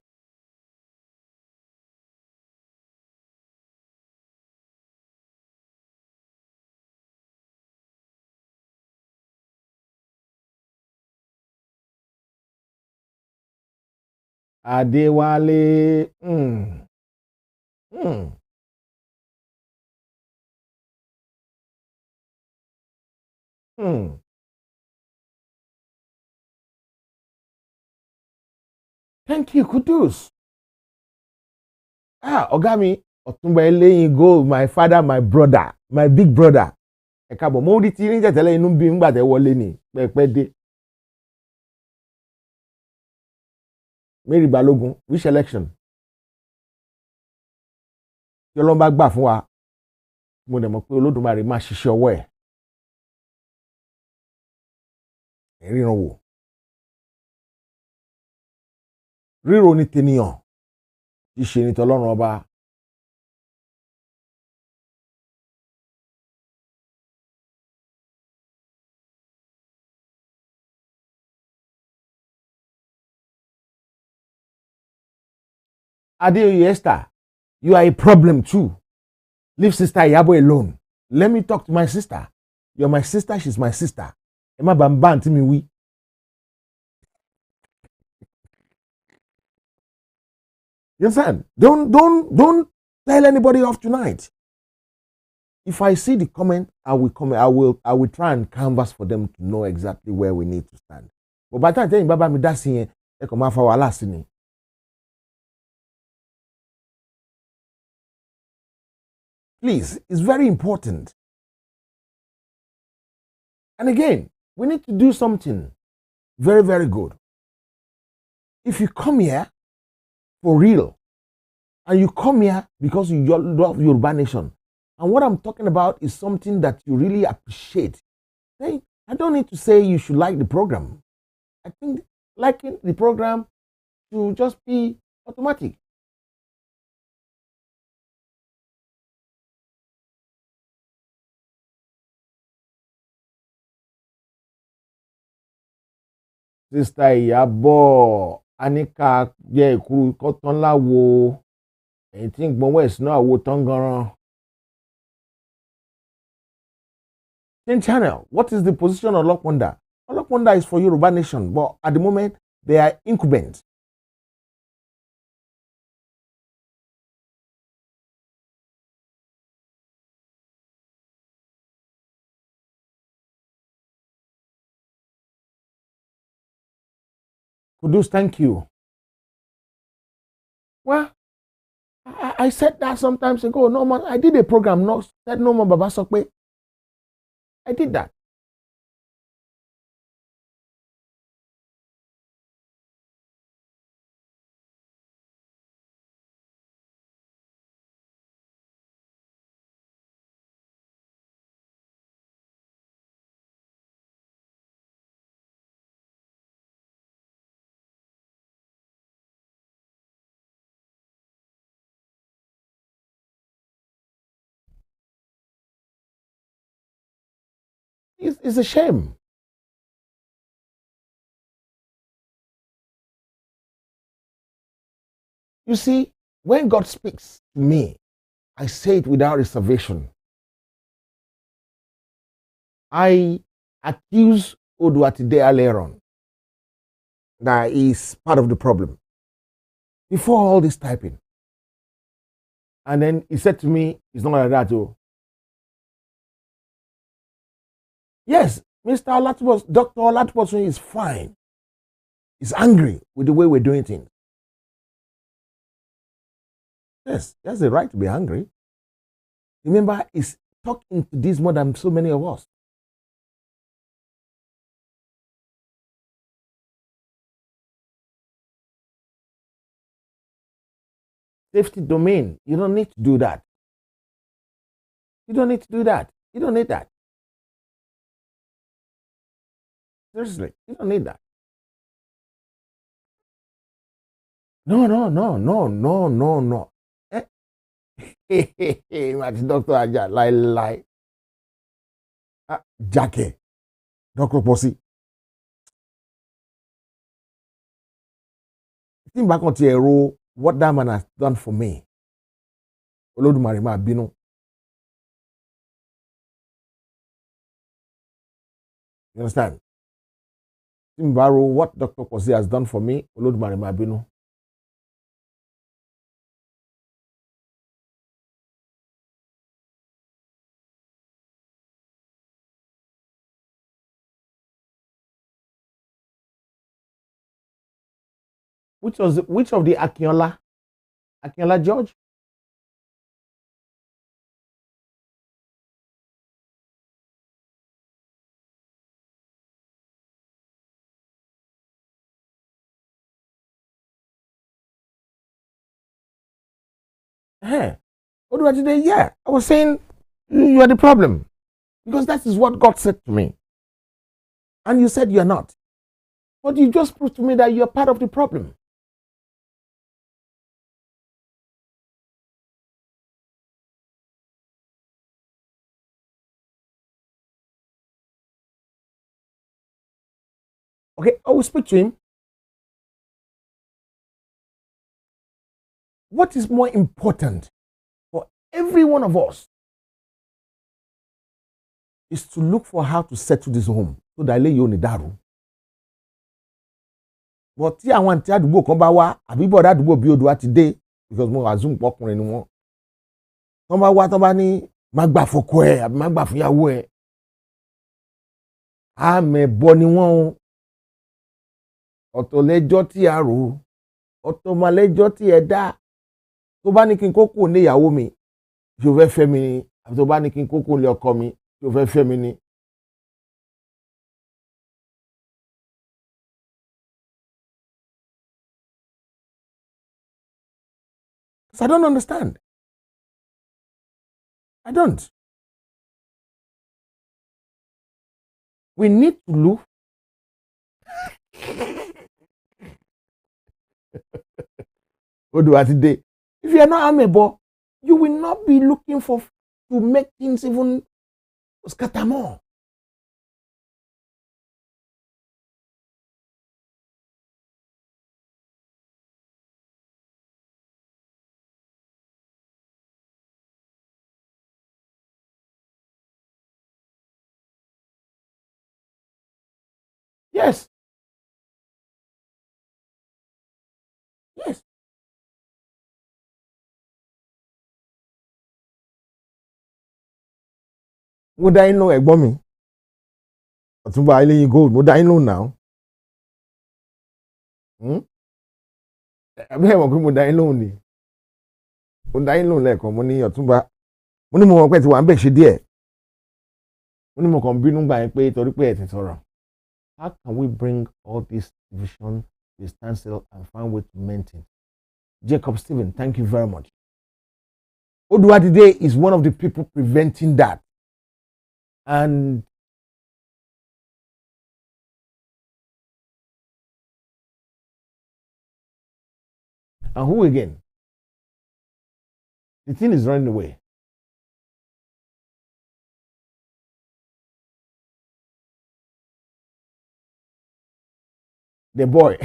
Adewale. Thank you, Kudus. Ogami, Otumba Eleyin Gold, my father, my brother, my big brother. Ẹ káàbọ̀, mo rí tí ní jẹ̀tẹ̀lẹ̀ inú bí ńgbà tẹ́ wọlé ni pẹ́pẹ́ dé. Mary Balogun, which election? Tí Ọlọ́run bá gbà fún wa, mo dẹ̀ mọ̀ pé Olódùmarè máa ṣiṣẹ́ ọwọ́ ẹ̀. Ríran wò. Ríro ní tènìyàn, ṣíṣe ní tọlọ́run ọba. Adeoye Esther, you are a problem too. Leave sister Iyabo alone. Let me talk to my sister. You're my sister, she's my sister. Emma Bamban to me we. You understand? Don't tell anybody off tonight. If I see the comment, I will try and canvas for them to know exactly where we need to stand. But by the time Baba mi da si yen, e ko ma fa wala si ni. Please, it's very important. And again, we need to do something very, very good. If you come here for real, and you come here because you love Yoruba Nation, and what I'm talking about is something that you really appreciate, I don't need to say you should like the program. I think liking the program should just be automatic. Sister Iyabo, Anika jẹ́ ìkúrú kọ́tán láwo, ẹ̀yìn tí ń gbọ́n west náà wo tán gan-an. Change channel. What is the position of Oloponda? Oloponda is for Yoruba Nation, but at the moment, they are incumbents. Kudus, thank you. Well, I said that sometimes ago. No man, I did a program. No, said no more Baba Sokwe. I did that. It's a shame. You see, when God speaks to me, I say it without reservation. I accuse Oduatide earlier on that he is part of the problem. Before all this typing. And then he said to me, it's not like that. Oh. Yes, Mr. Olatubos, Dr. Olatubos is fine. He's angry with the way we're doing things. Yes, he has the right to be angry. Remember, he's talking to this more than so many of us. Safety domain, you don't need to do that. You don't need to do that. You don't need that. Seriously, you don't need that. No. Mati Dr. Aja, lie. Jackie, Dr. Posi. Think back on the what that man has done for me. Olodumare ma bínú. You understand? Think back what Dr. Posi has done for me. Olodumare ma bínú. Which of the Akinola George? Oduwatide, yeah. I was saying you are the problem. Because that is what God said to me. And you said you're not. But you just proved to me that you're part of the problem. Okay, I will speak to him. What is more important for every one of us is to look for how to settle this home so that ilé yóò ní dàrú. But tí àwọn àǹtí àdúgbò kan bá wá àbí bọ̀dá àdúgbò bí Oduwatide, because mo assume pọkùnrin ni wọ́n. Tán bá wá tán bá ní má gbà fọkọ ẹ àbí má gbà fúnyàwó ẹ. Àmẹ̀bọ ni wọ́n o. Ọ̀tọ̀ lẹ́jọ́ tí a rò ó. Ọ̀tọ̀ mà lẹ́jọ́ tí ẹ dá. Tó bá ní kí n kókó ní ìyàwó mi, tí o fẹ́ fẹ́ mi ni, àbí tó bá ní kí n kókó ní ọkọ mi, tí o fẹ́ fẹ́ mi ni. I don't understand. I don't. We need to look. Oduwatide, if you are not amiable, you will not be looking to make things even scatter more. Yes. Yes. Mo dá yín lóhùn ẹ̀gbọ́n mi. Ọ̀túnba Eléyìn Gold, mo dá yín lóhùn náà. Bẹ́ẹ̀ mọ̀ pé mo dá yín lóhùn ni. Mo dá yín lóhùn lẹ́ẹ̀kan, mo ní Ọ̀túnba. Mo ní mo mọ̀ pé ti wà ń bẹ̀ ṣe díẹ̀. Mo ní mo kàn bínú gbà yín pé torí pé ẹ̀ ti sọ̀rọ̀. How can we bring all this division to a standstill and find way to maintain? Jacob Stephen, thank you very much. Oduwadide is one of the people preventing that. And who again? The thing is running away. The boy.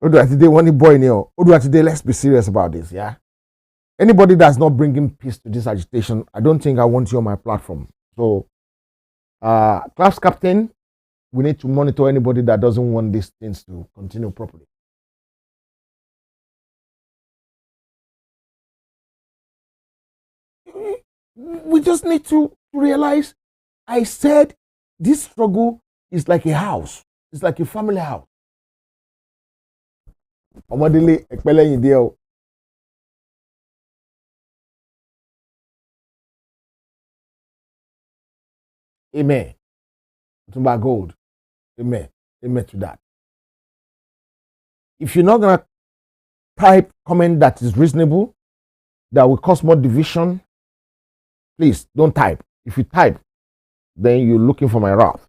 Oduwadide, one boy now. Oduwadide, let's be serious about this, yeah? Anybody that's not bringing peace to this agitation, I don't think I want you on my platform. So, class captain, we need to monitor anybody that doesn't want these things to continue properly. We just need to realize, I said this struggle is like a house. It's like a family house. Ọmọdélé ẹ̀pẹ́lẹ́yìn dé o. Amen. Ọ̀túnba Gold. Amen. Amen to that. If you're not going to type comment that is reasonable, that will cause more division, please don't type. If you type, then you're looking for my wrath.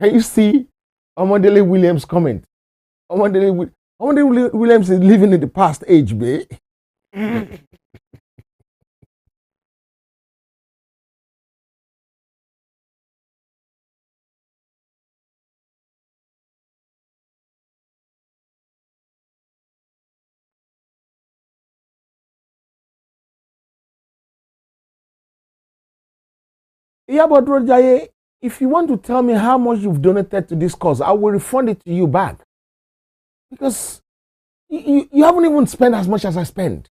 Can you see Omodele Williams' comment? Omodele Williams is living in the past age, babe. Yeah, but Rojaye, if you want to tell me how much you've donated to this cause, I will refund it to you back. Because you haven't even spent as much as I spent.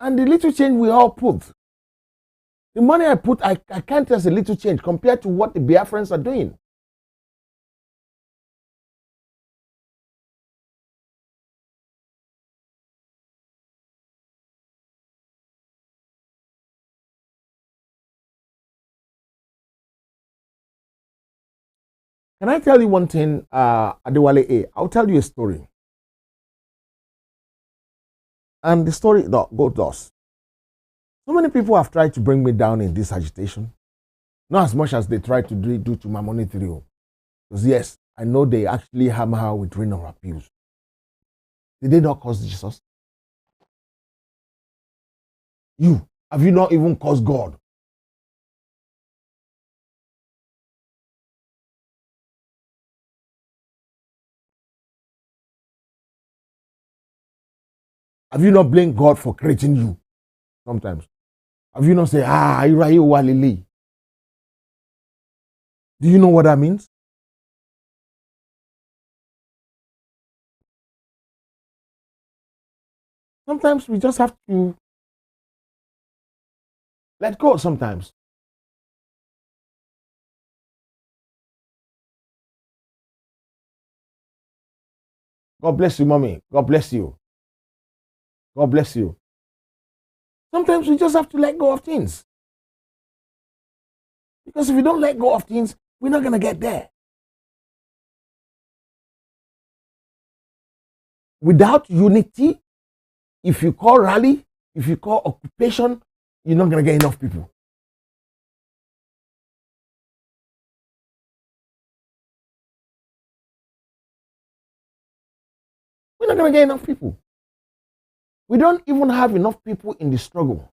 And the little change we all put, the money I put, I can't as a little change compared to what the Biafrans are doing. Can I tell you one thing, Adewale A? I'll tell you a story. And the story goes thus. So many people have tried to bring me down in this agitation. Not as much as they tried to do to my money trio. Because yes, I know they actually hammer her with rain or abuse. Did they not cause Jesus? Have you not even caused God? Have you not blamed God for creating you? Sometimes. Have you not said, Iraye Walili? Do you know what that means? Sometimes we just have to let go sometimes. God bless you, mommy. God bless you. God bless you. Sometimes we just have to let go of things. Because if we don't let go of things, we're not going to get there. Without unity, if you call rally, if you call occupation, you're not going to get enough people. We're not going to get enough people. We don't even have enough people in the struggle.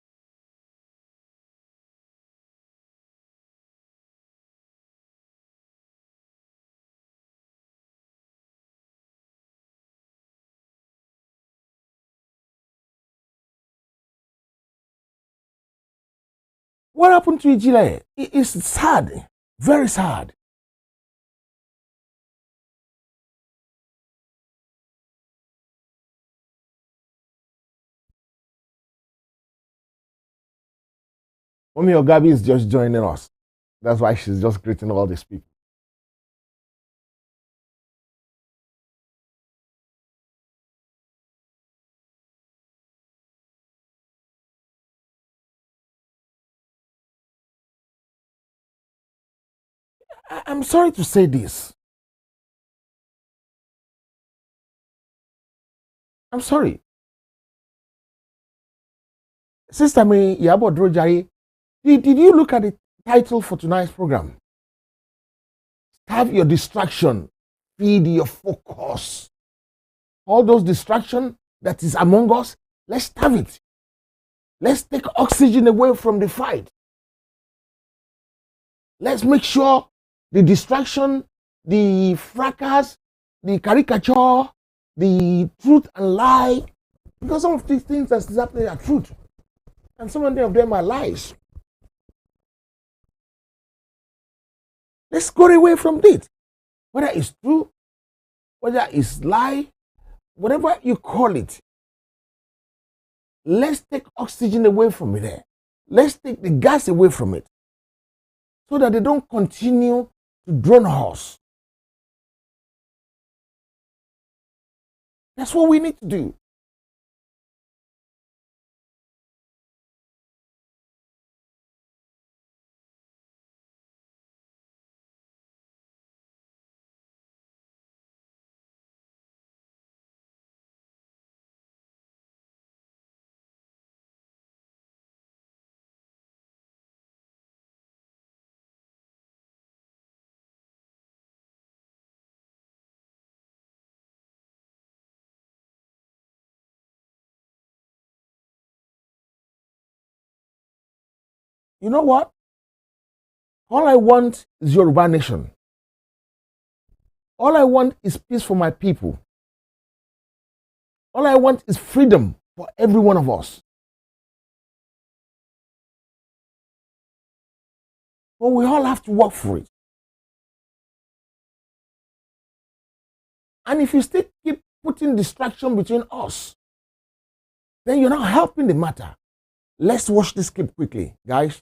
What happened to Ijile? It's sad, very sad. Omi Ogabi is just joining us. That's why she's just greeting all these people. I'm sorry to say this. I'm sorry. Sister Me Yabo Drojai, did you look at the title for tonight's program? Have your distraction, feed your focus. All those distraction that is among us, let's have it. Let's take oxygen away from the fight. Let's make sure the distraction, the fracas, the caricature, the truth and lie, because some of these things that's happening are truth, and some of them are lies. Let's go away from it. Whether it's true, whether it's lie, whatever you call it, let's take oxygen away from it there. Let's take the gas away from it so that they don't continue to drown us. That's what we need to do. You know what? All I want is Yoruba Nation. All I want is peace for my people. All I want is freedom for every one of us. But we all have to work for it. And if you still keep putting distraction between us, then you're not helping the matter. Let's watch this clip quickly, guys.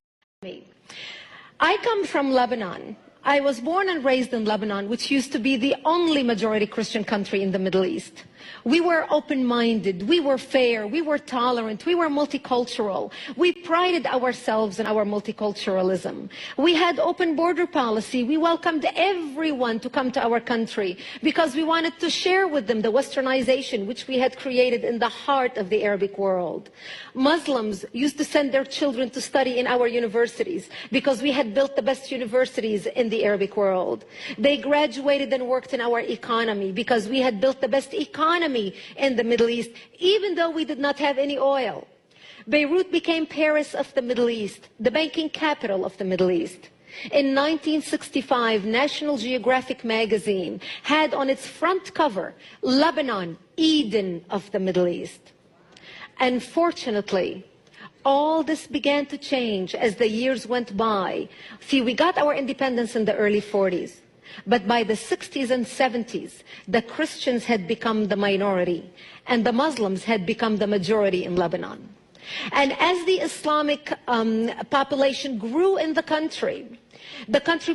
I come from Lebanon. I was born and raised in Lebanon, which used to be the only majority Christian country in the Middle East. We were open-minded, we were fair, we were tolerant, we were multicultural. We prided ourselves in our multiculturalism. We had open border policy. We welcomed everyone to come to our country because we wanted to share with them the westernization which we had created in the heart of the Arabic world. Muslims used to send their children to study in our universities because we had built the best universities in the Arabic world. They graduated and worked in our economy because we had built the best economy in the Middle East, even though we did not have any oil. Beirut became Paris of the Middle East, the banking capital of the Middle East. In 1965, National Geographic magazine had on its front cover, Lebanon, Eden of the Middle East. Unfortunately, all this began to change as the years went by. See, we got our independence in the early 40s. But by the 60s and 70s, the Christians had become the minority and the Muslims had become the majority in Lebanon. And as the Islamic population grew in the country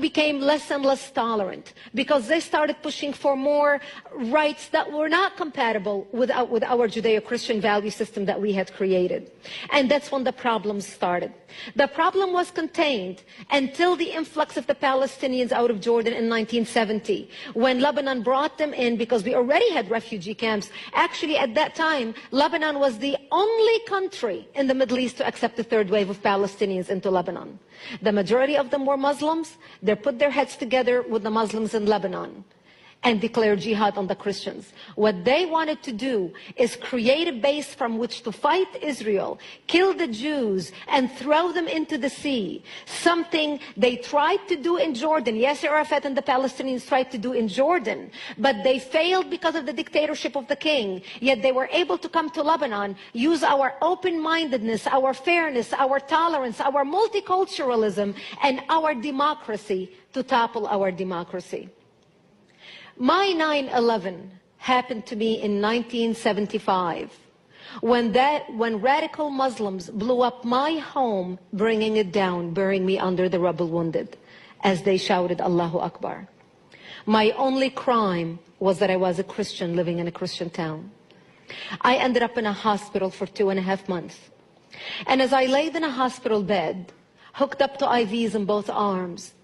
became less and less tolerant because they started pushing for more rights that were not compatible with our Judeo-Christian value system that we had created. And that's when the problems started. The problem was contained until the influx of the Palestinians out of Jordan in 1970, when Lebanon brought them in because we already had refugee camps. Actually, at that time, Lebanon was the only country in the Middle East to accept the third wave of Palestinians into Lebanon. The majority of them were Muslims. They put their heads together with the Muslims in Lebanon. and declare jihad on the Christians. What they wanted to do is create a base from which to fight Israel, kill the Jews, and throw them into the sea. Something they tried to do in Jordan. Yes, Arafat and the Palestinians tried to do in Jordan, but they failed because of the dictatorship of the king. Yet they were able to come to Lebanon, use our open-mindedness, our fairness, our tolerance, our multiculturalism, and our democracy to topple our democracy. My 9/11 happened to me in 1975 when radical Muslims blew up my home, bringing it down, burying me under the rubble wounded as they shouted Allahu Akbar. My only crime was that I was a Christian living in a Christian town. I ended up in a hospital for 2.5 months. And as I laid in a hospital bed, hooked up to IVs in both arms,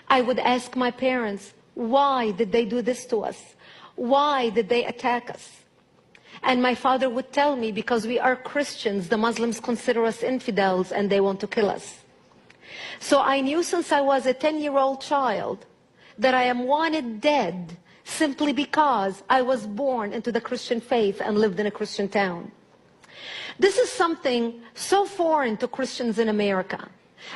I would ask my parents, why did they do this to us? Why did they attack us? And my father would tell me, because we are Christians, the Muslims consider us infidels and they want to kill us. So I knew since I was a 10-year-old child that I am wanted dead simply because I was born into the Christian faith and lived in a Christian town. This is something so foreign to Christians in America.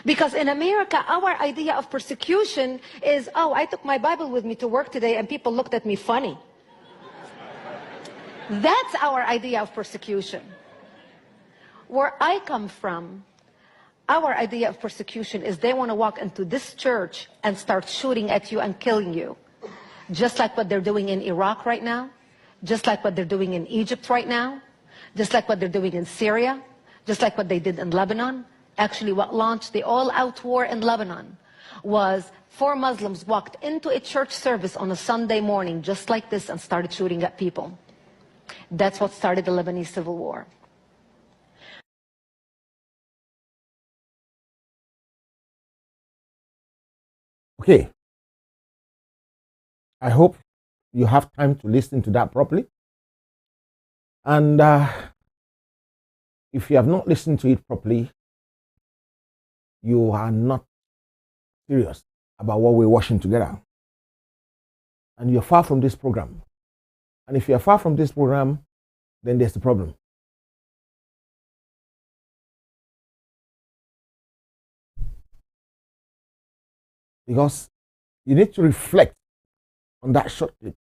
Because in America, our idea of persecution is, oh, I took my Bible with me to work today and people looked at me funny. That's our idea of persecution. Where I come from, our idea of persecution is they want to walk into this church and start shooting at you and killing you. Just like what they're doing in Iraq right now, just like what they're doing in Egypt right now, just like what they're doing in Syria, just like what they did in Lebanon. Actually, what launched the all-out war in Lebanon was 4 Muslims walked into a church service on a Sunday morning just like this and started shooting at people. That's what started the Lebanese civil war. Okay. I hope you have time to listen to that properly. And if you have not listened to it properly, you are not serious about what we're watching together. And you're far from this program. And if you're far from this program, then there's the problem. Because you need to reflect on that short clip.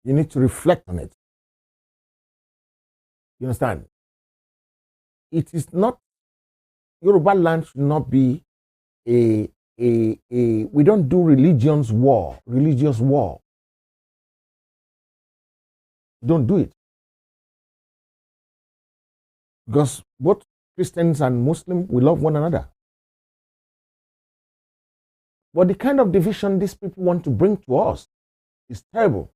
You need to reflect on it. You understand? It is not, Yoruba land should not be we don't do religious war. Don't do it. Because both Christians and Muslims, we love one another. But the kind of division these people want to bring to us is terrible.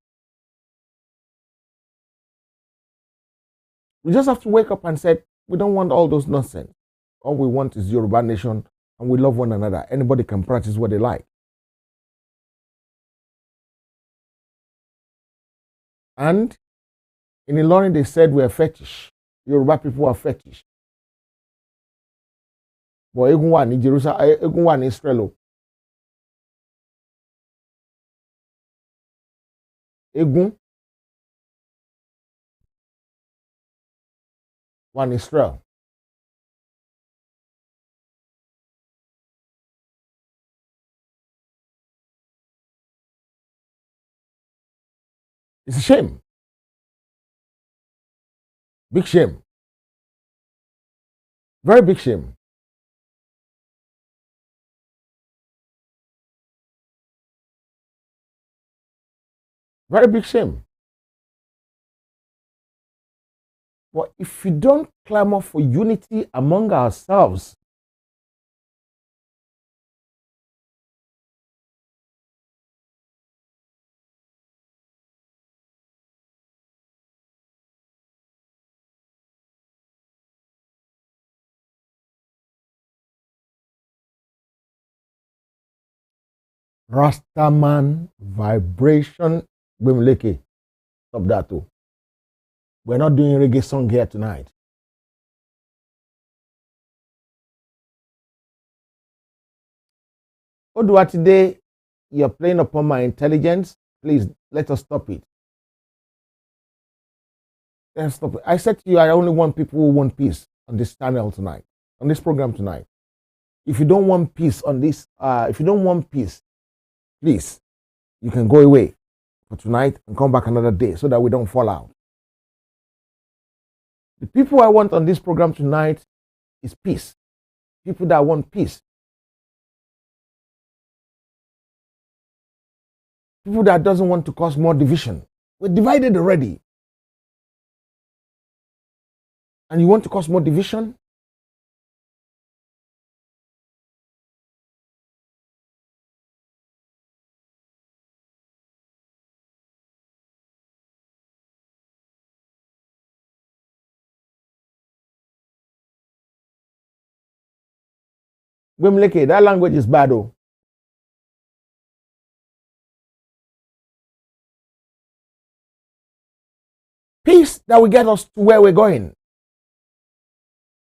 We just have to wake up and say, we don't want all those nonsense. All we want is Yoruba Nation, and we love one another. Anybody can practice what they like. And in Ilorin, they said we're fetish. Yoruba people are fetish. But egun wà ní Jerusalem, egun wà ní Israel. Egun wà ní Israel. It's a shame. Big shame. Very big shame. Very big shame. But if we don't clamor for unity among ourselves, Rastaman vibration, Bimleke. Stop that too. We're not doing reggae song here tonight. Odua today, you're playing upon my intelligence. Please, let us stop it. Let's stop it. I said to you, I only want people who want peace on this channel tonight, on this program tonight. If you don't want peace on this, if you don't want peace, please, you can go away for tonight and come back another day so that we don't fall out. The people I want on this program tonight is peace. People that want peace. People that doesn't want to cause more division. We're divided already. And you want to cause more division? Gwemleke, that language is bad. Oh. Peace that will get us to where we're going.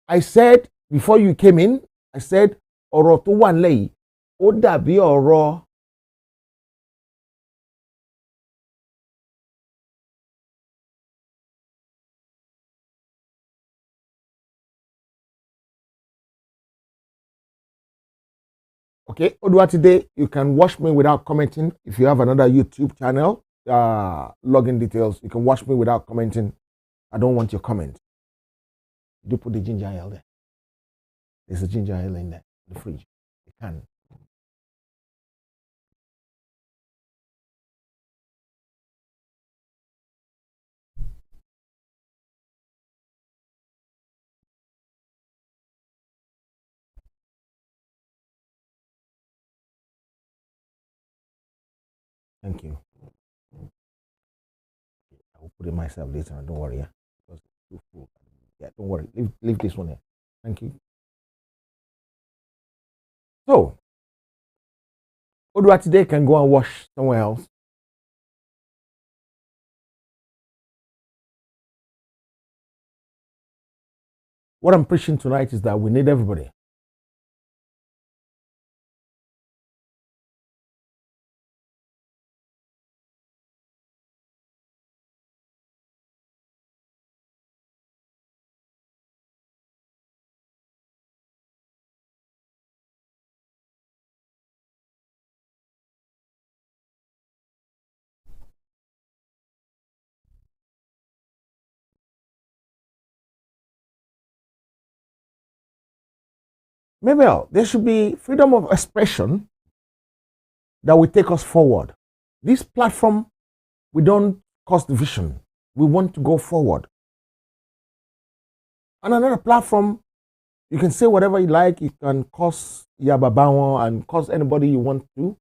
I said before you came in, I said, ọ̀rọ̀ tó wà nílẹ̀ yìí, ó dàbí ọ̀rọ̀ okay, Odua today, you can watch me without commenting. If you have another YouTube channel, login details, you can watch me without commenting. I don't want your comment. Do put the ginger ale there. There's a ginger ale in there, in the fridge. You can. Thank you. I will put it myself later. Don't worry, yeah. Because it's too full. Yeah, don't worry. Leave this one here. Thank you. So, Odua today can go and wash somewhere else. What I'm preaching tonight is that we need everybody. Maybe there should be freedom of expression that will take us forward. This platform, we don't cause division. We want to go forward. On another platform, you can say whatever you like. You can cause Yababawa and cause anybody you want to.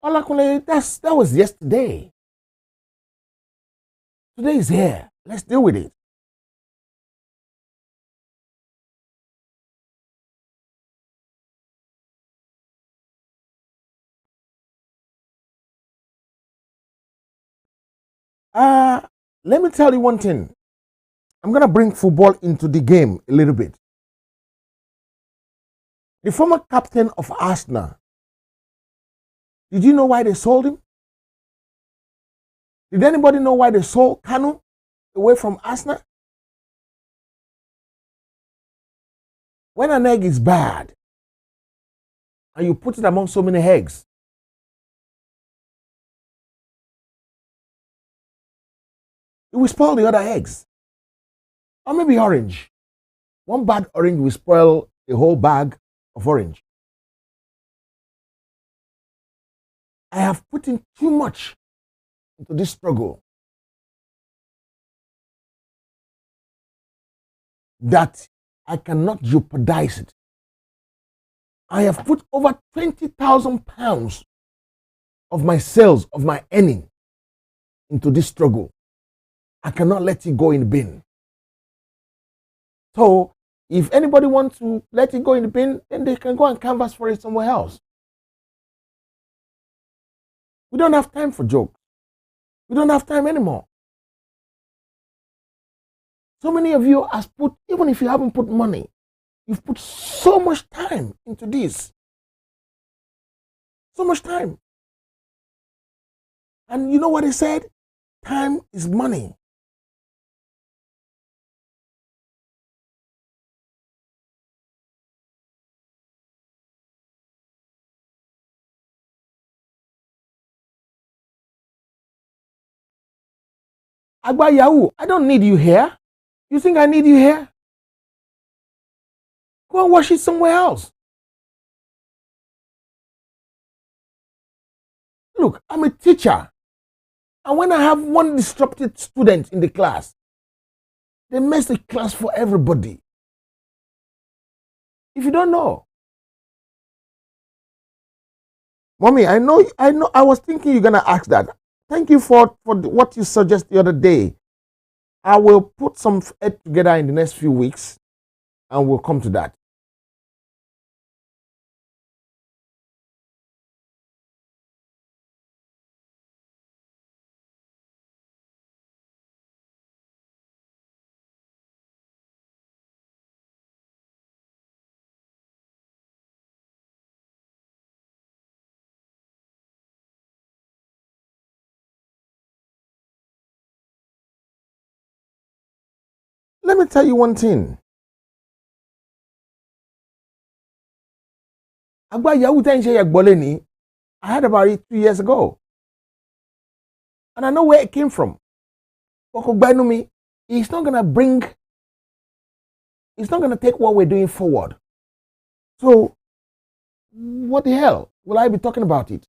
Olakule, that was yesterday. Today is here. Let's deal with it. Let me tell you one thing. I'm going to bring football into the game a little bit. The former captain of Arsenal, did you know why they sold him? Did anybody know why they sold Kanu away from Arsenal? When an egg is bad and you put it among so many eggs, it will spoil the other eggs. Or maybe orange. One bad orange will spoil a whole bag of orange. I have put in too much into this struggle that I cannot jeopardize it. I have put over 20,000 pounds of my sales, of my earning into this struggle. I cannot let it go in the bin. So if anybody wants to let it go in the bin, then they can go and canvas for it somewhere else. We don't have time for jokes. We don't have time anymore. So many of you have put, even if you haven't put money, You've put so much time into this. So much time. And you know what he said? Time is money. Agba Yahoo, I don't need you here. You think I need you here? Go and wash it somewhere else. Look, I'm a teacher. And when I have one disrupted student in the class, they mess the class for everybody. If you don't know. Mommy, I know, I was thinking you're going to ask that. Thank you for what you suggested the other day. I will put some head together in the next few weeks and we'll come to that. Let me tell you one thing. Agba Yahoo Boleni, I heard about it 2 years ago. And I know where it came from. It's not going to take what we're doing forward. So, what the hell will I be talking about it?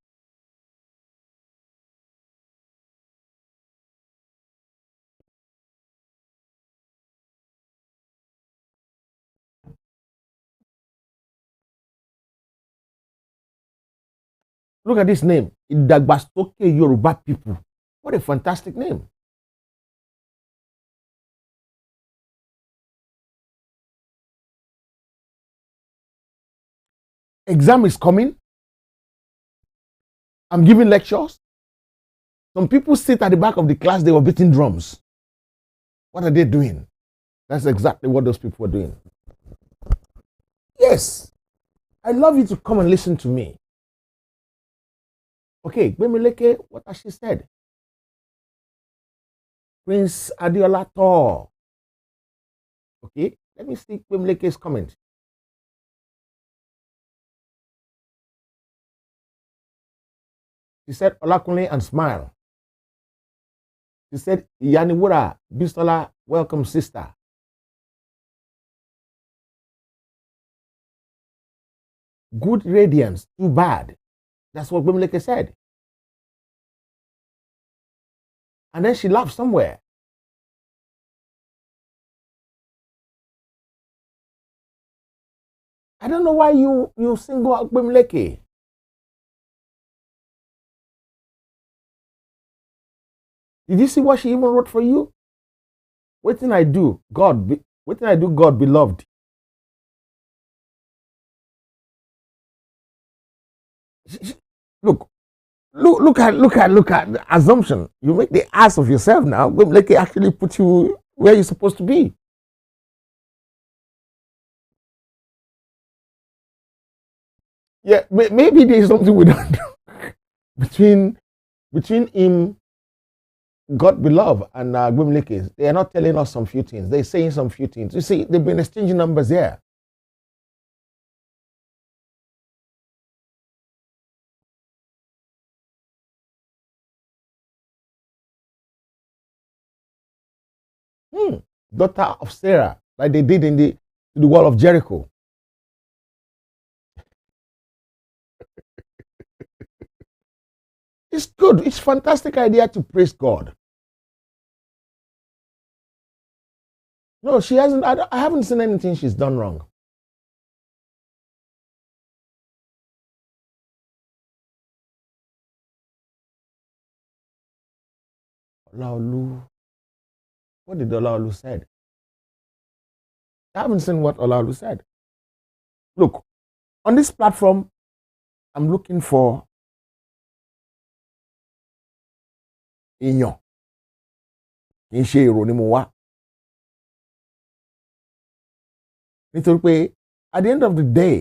Look at this name. Idagbasoke Yoruba people. What a fantastic name. Exam is coming. I'm giving lectures. Some people sit at the back of the class, they were beating drums. What are they doing? That's exactly what those people were doing. Yes. I love you to come and listen to me. Okay, Gbemileke, what has she said? Prince Adiola Tor. Okay, let me see Gbemileke's comment. She said, Olakunle and smile. She said, Yaniwura, Bisola, welcome sister. Good radiance, too bad. That's what Gbemileke said. And then she laughed somewhere. I don't know why you single out Gbemileke. Did you see what she even wrote for you? What did I do, God? What did I do, God beloved? Look at the assumption. You make the ass of yourself now. Gbemileke actually put you where you're supposed to be. Yeah, maybe there's something we don't do between him, God beloved, and Gbemileke. They are not telling us some few things. They're saying some few things. You see, they've been exchanging numbers here. Daughter of Sarah, like they did in the wall of Jericho. It's good. It's a fantastic idea to praise God. No, she hasn't. I haven't seen anything she's done wrong. Olaolu. What did Olaolu said? I haven't seen what Olaolu said. Look, on this platform, I'm looking for èèyàn. Kì í ṣe èrò ni mo wá. Nítorí pé at the end of the day,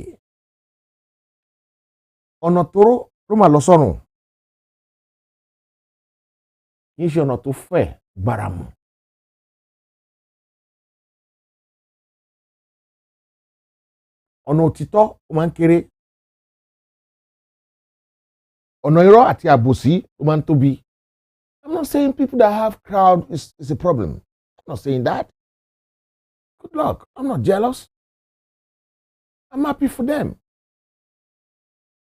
ọ̀nà tó máa lọ sọ́run kì í ṣe ọ̀nà tó fẹ̀ gbàràmù. Ọ̀nà òtítọ́ ó máa ń kéré. Ọ̀nà irọ́ àti àbòsí ó máa ń tóbi. I'm not saying people that have crowd is a problem. I'm not saying that. Good luck. I'm not jealous. I'm happy for them.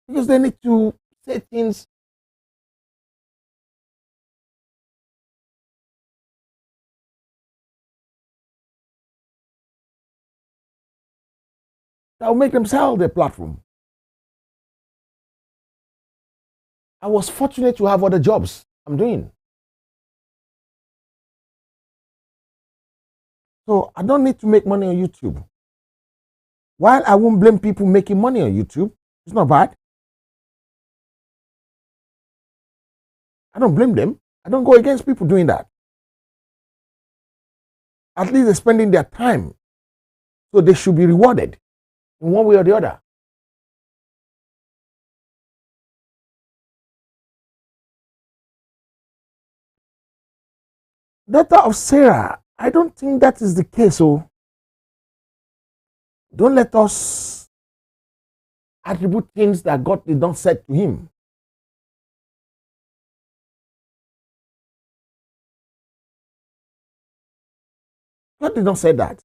Because they need to say things that will make them sell their platform. I was fortunate to have other jobs I'm doing. So I don't need to make money on YouTube. While I won't blame people making money on YouTube, it's not bad. I don't blame them. I don't go against people doing that. At least they're spending their time. So they should be rewarded in one way or the other. Daughter of Sarah, I don't think that is the case. So don't let us attribute things that God did not say to him. God did not say that.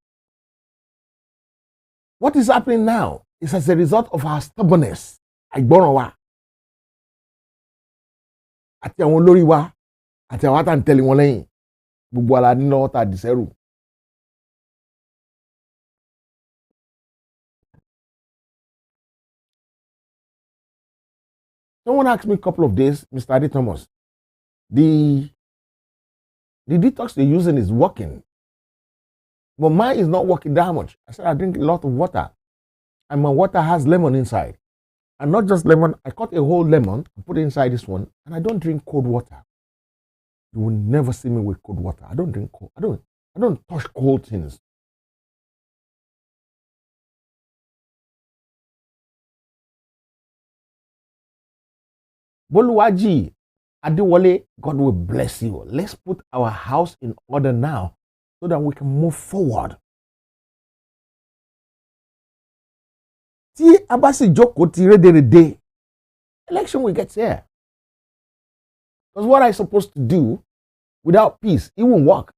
What is happening now is as a result of our stubbornness. Àìgbọràn wa. Àti àwọn olórí wa. Àti àwọn àtàntẹ̀lé wọn lẹ́yìn. Gbogbo ala ní lọ́wọ́ tá a dì sẹ́rù. Someone asked me a couple of days, Mr. Adi Thomas, the detox they're using is working. But mine is not working that much. I said I drink a lot of water. And my water has lemon inside. And not just lemon, I cut a whole lemon and put it inside this one. And I don't drink cold water. You will never see me with cold water. I don't drink cold. I don't touch cold things. Boluwaji Adewale, God will bless you. Let's put our house in order now so that we can move forward. Tí a bá sì jókòó ti rédèrèdè, election will get here. Because what I'm supposed to do without peace, it won't work.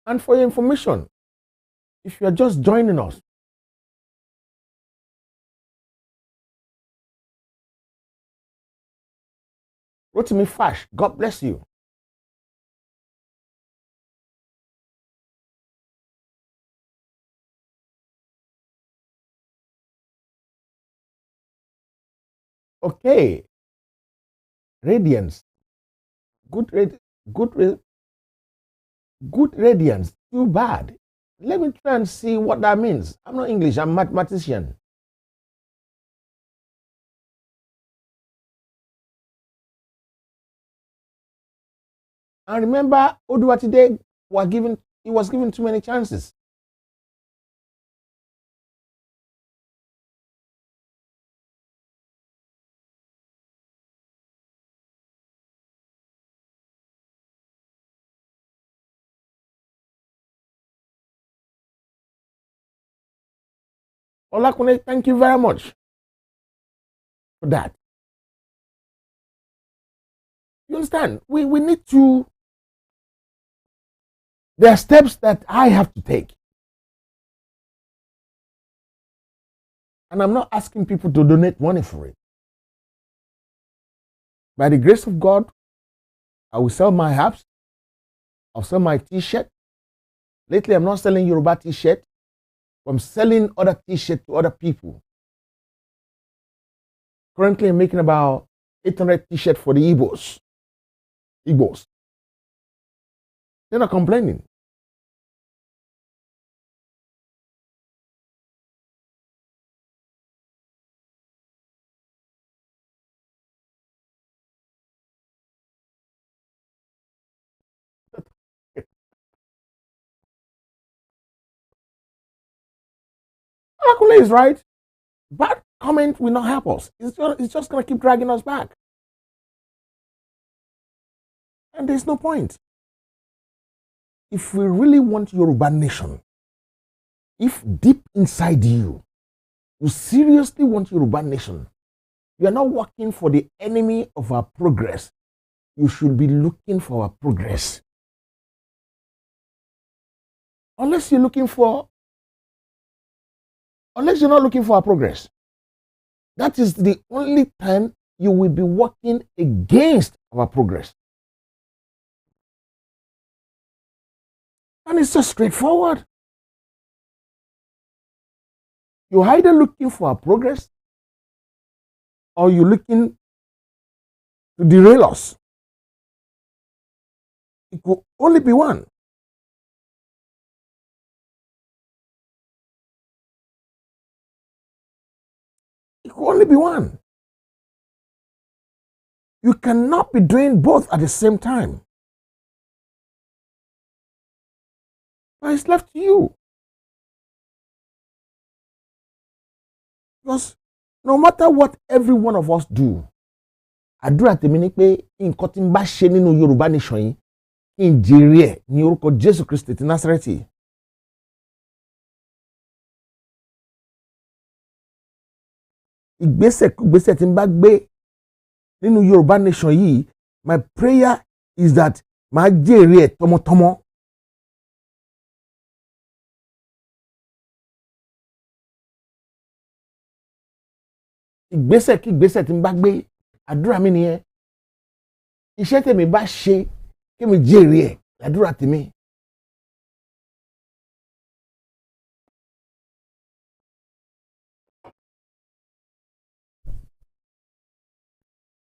And for your information, if you're just joining us, Rotimi Fash, God bless you. Okay. Radiance. Good radiance. Too bad. Let me try and see what that means. I'm not English, I'm a mathematician. And remember, Oduwatide was given too many chances. Olakune, thank you very much for that. You understand? We need to. There are steps that I have to take. And I'm not asking people to donate money for it. By the grace of God, I will sell my apps. I'll sell my t-shirt. Lately, I'm not selling Yoruba t-shirt. I'm selling other t-shirts to other people. Currently, I'm making about 800 t-shirts for the Igbos. They're not complaining. Olakule is right. Bad comment will not help us. It's just going to keep dragging us back. And there's no point. If we really want Yoruba Nation, if deep inside you seriously want Yoruba Nation, you are not working for the enemy of our progress. You should be looking for our progress. Unless you're not looking for our progress, that is the only time you will be working against our progress. And it's so straightforward. You're either looking for our progress or you're looking to derail us. It could only be one. It could only be one. You cannot be doing both at the same time. But it's left to you. Because no matter what every one of us do, àdúrà tèmi ni pé nǹkan tí n bá ṣe nínú Yorùbá Nation yìí kí n jèrè ẹ̀ ní orúkọ Jésù Kristi ti Násárẹ́tì. Ìgbésẹ̀ tí n bá gbé nínú Yorùbá Nation yìí, my prayer is that màá jèrè ẹ̀ tọmọtọmọ. Ìgbésẹ̀ tí n bá gbé, àdúrà mi nìyẹn. Iṣẹ́ tèmi bá ṣe kí mi jèrè ẹ̀, àdúrà tèmi.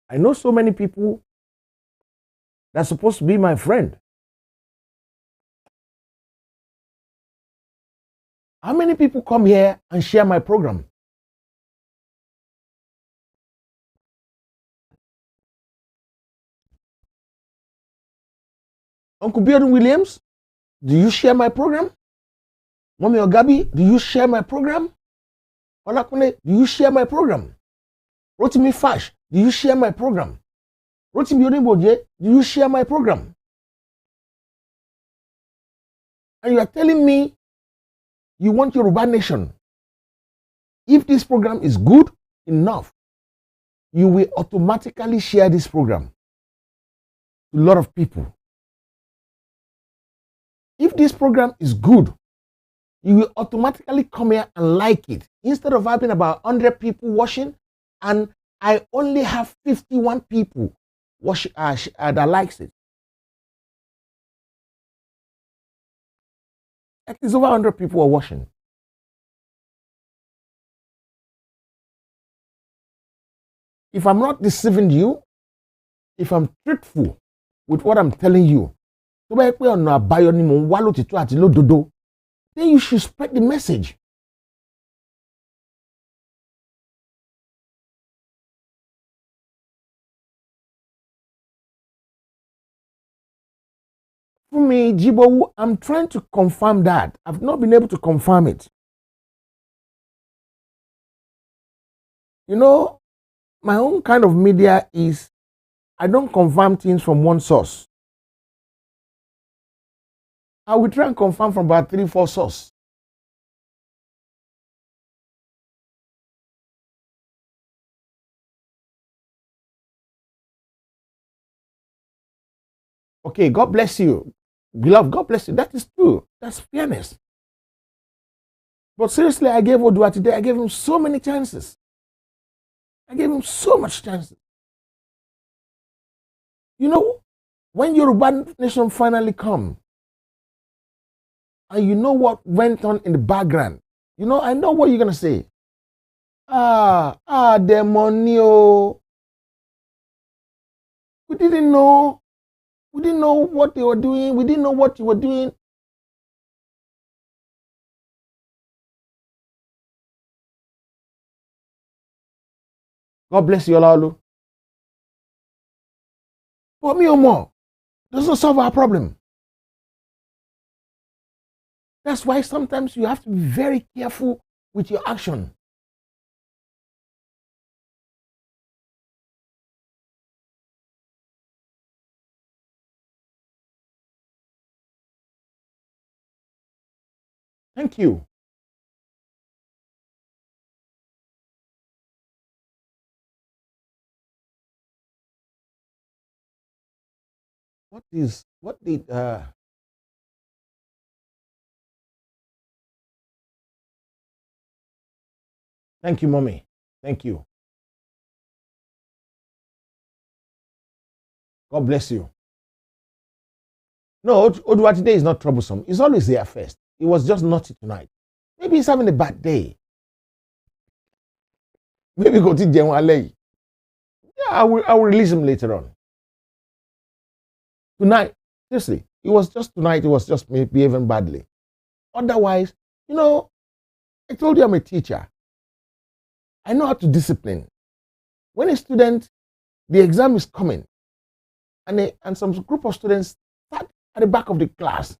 I know so many people that are supposed to be my friend. How many people come here and share my program? Uncle Biodun Williams, do you share my program? Mommy Ogabi, do you share my program? Olakune, do you share my program? Rotimi Fash, do you share my program? Rotimi Odinboje, do you share my program? And you are telling me you want Yoruba Nation. If this program is good enough, you will automatically share this program to a lot of people. If this program is good, you will automatically come here and like it. Instead of having about 100 people watching, and I only have 51 people watch, that likes it. At least over 100 people are watching. If I'm not deceiving you, if I'm truthful with what I'm telling you, then you should spread the message. For me, Jibo, I'm trying to confirm that. I've not been able to confirm it. You know, my own kind of media is I don't confirm things from one source. I will try and confirm from about 3-4 sources. Okay, God bless you. Beloved, God bless you. That is true. That's fairness. But seriously, I gave Odua today, I gave him so many chances. I gave him so much chances. You know, when Yoruba Nation finally come, and you know what went on in the background, you know, I know what you're going to say. The money, oh. We didn't know. We didn't know what they were doing. We didn't know what you were doing. God bless you, Olaolu. But me or more doesn't solve our problem. That's why sometimes you have to be very careful with your action. Thank you. What did thank you, mommy. Thank you. God bless you. No, Odua today is not troublesome. He's always there first. He was just naughty tonight. Maybe he's having a bad day. Maybe go to Jenwale. Yeah, I will release him later on. Tonight, seriously, it was just behaving badly. Otherwise, I told you I'm a teacher. I know how to discipline. When a student, the exam is coming, and some group of students start at the back of the class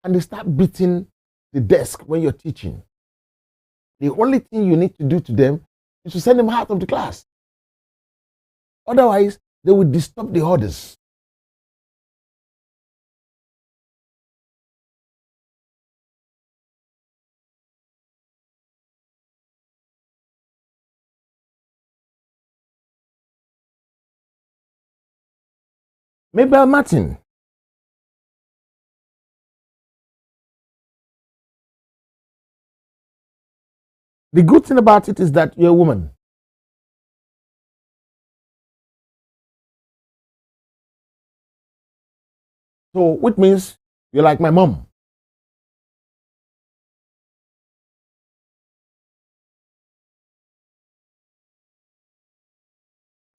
and they start beating the desk when you're teaching, the only thing you need to do to them is to send them out of the class. Otherwise, they will disturb the others. Mabel Martin. The good thing about it is that you're a woman. So, which means you're like my mom.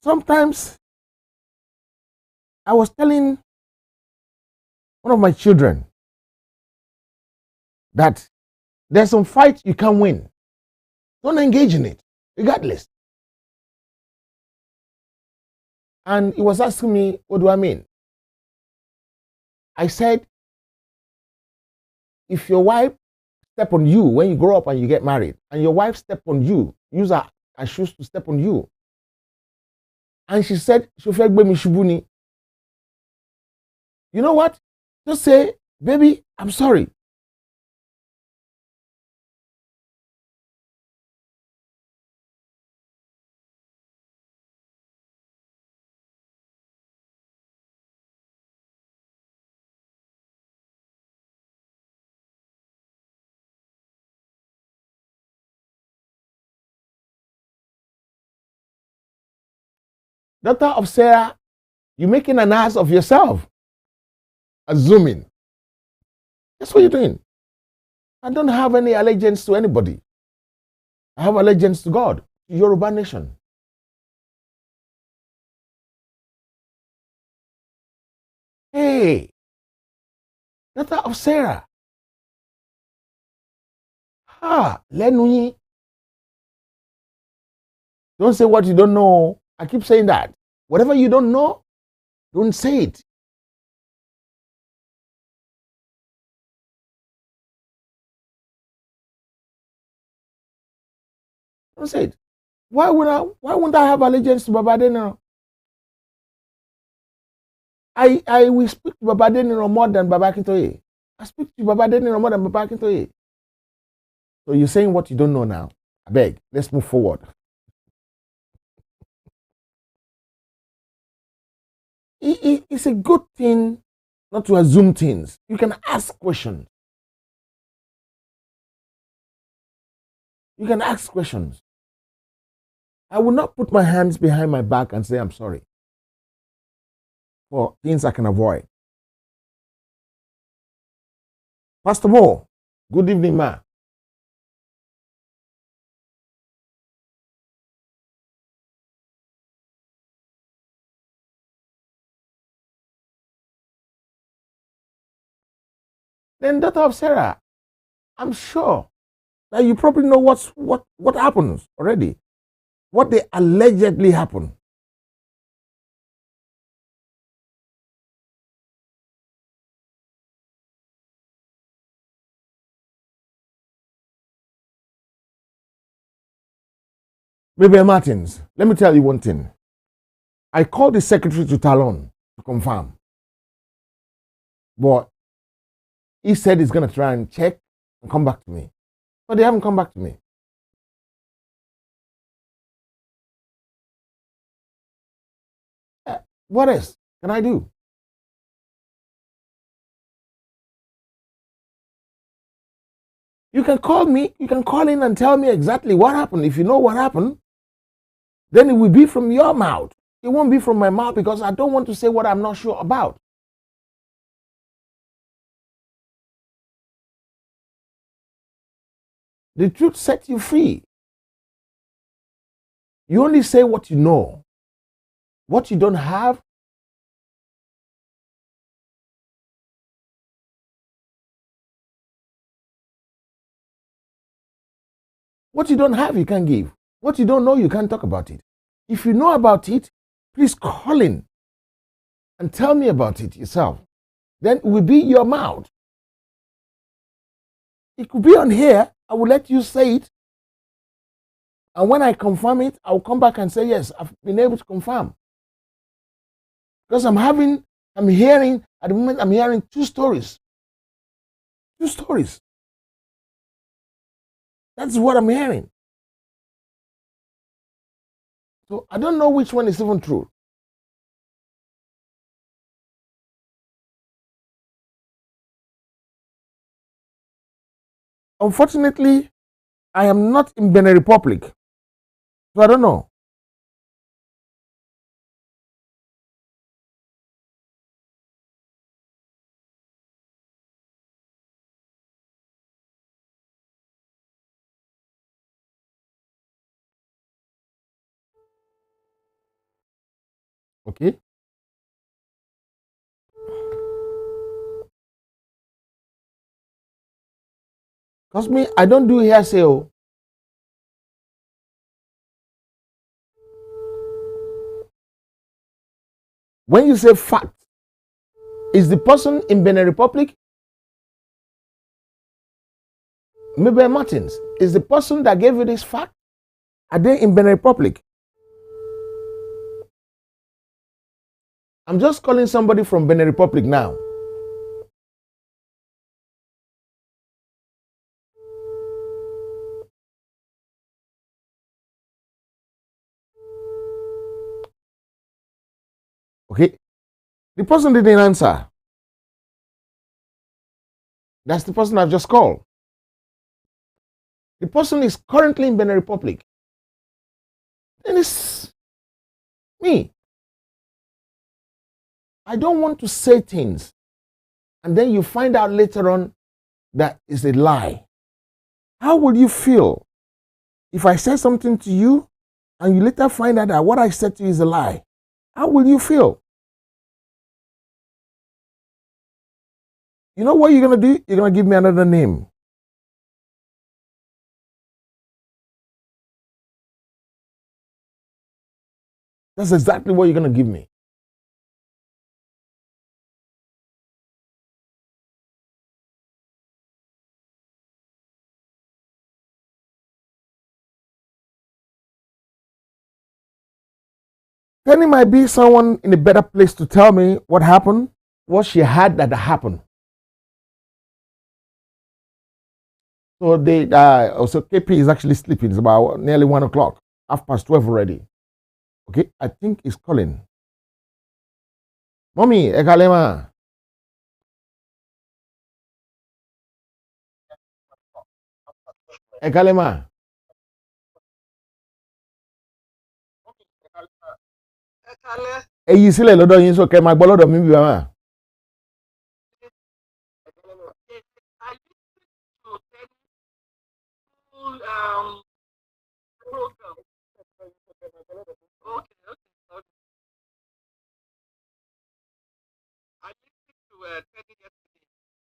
Sometimes I was telling one of my children that there's some fight you can't win. Don't engage in it, regardless. And he was asking me, what do I mean? I said, if your wife step on you when you grow up and you get married, and your wife step on you, use her shoes to step on you, and she said, you know what? Just say, baby, I'm sorry. Daughter of Sarah, you're making an ass of yourself. Assuming. That's what you're doing. I don't have any allegiance to anybody. I have allegiance to God, to Yoruba Nation. Hey, daughter of Sarah. Lẹ́nu. Don't say what you don't know. I keep saying that. Whatever you don't know, don't say it. Don't say it. Why wouldn't I have allegiance to Baba Adeniro? I will speak to Baba Adeniro more than Baba Akintoye. I speak to Baba Adeniro more than Baba Akintoye. So you're saying what you don't know now. I beg, let's move forward. It's a good thing not to assume things. You can ask questions. You can ask questions. I will not put my hands behind my back and say I'm sorry for things I can avoid. Pastor Moore, good evening, ma. Then, daughter of Sarah, I'm sure that you probably know what happens already, what they allegedly happen. Maybe Martins, let me tell you one thing. I called the secretary to Talon to confirm. But he said he's going to try and check and come back to me. But they haven't come back to me. What else can I do? You can call me, you can call in and tell me exactly what happened. If you know what happened, then it will be from your mouth. It won't be from my mouth because I don't want to say what I'm not sure about. The truth sets you free. You only say what you know. What you don't have, you can't give. What you don't know, you can't talk about it. If you know about it, please call in and tell me about it yourself. Then it will be your mouth. It could be on here. I will let you say it. And when I confirm it, I'll come back and say, yes, I've been able to confirm. Because at the moment, I'm hearing two stories. Two stories. That's what I'm hearing. So I don't know which one is even true. Unfortunately, I am not in Benin Republic. So I don't know. Okay. Because me, I don't do hearsay. When you say fact, is the person in Benin Republic? Maybe Martins, is the person that gave you this fact? Are they in Benin Republic? I'm just calling somebody from Benin Republic now. Okay. The person didn't answer. That's the person I've just called. The person is currently in Benin Republic. And it's me. I don't want to say things. And then you find out later on that it's a lie. How will you feel if I say something to you and you later find out that what I said to you is a lie? How will you feel? You know what you're going to do? You're going to give me another name. That's exactly what you're going to give me. Then it might be someone in a better place to tell me what happened, what she had that happened. So they also KP is actually sleeping. It's about nearly 1 o'clock, 12:30 already. Okay, I think it's calling. Mommy, Ekalema. Ekalema. Èyí sílẹ̀ lọ́dọ̀ yín sókè máa gbọ́ lọ́dọ̀ mi bí wàá.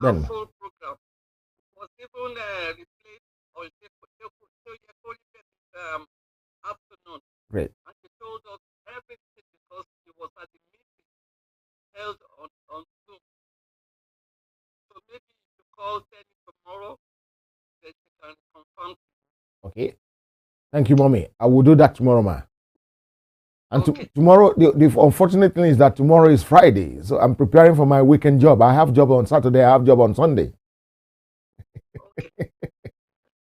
Then. Full program was even replaced or afternoon. Great. And she told us everything because she was at the meeting held on Zoom. So maybe if you call Tenny tomorrow, then she can confirm. Okay. Thank you, mommy. I will do that tomorrow, ma. And tomorrow, the unfortunate thing is that tomorrow is Friday. So I'm preparing for my weekend job. I have job on Saturday. I have job on Sunday.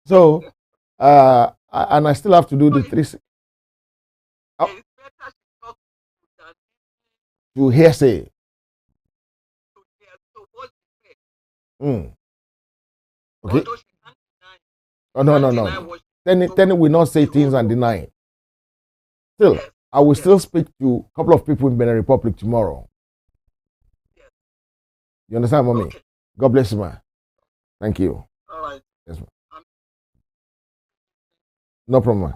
So, and I still have to do the 3. To hearsay. Okay. Oh, no. Then will not say things and deny. Still, I will still speak to a couple of people in Benin Republic tomorrow. You understand, mommy? Okay. God bless you, ma. Thank you. All right. Yes, ma. No problem, ma.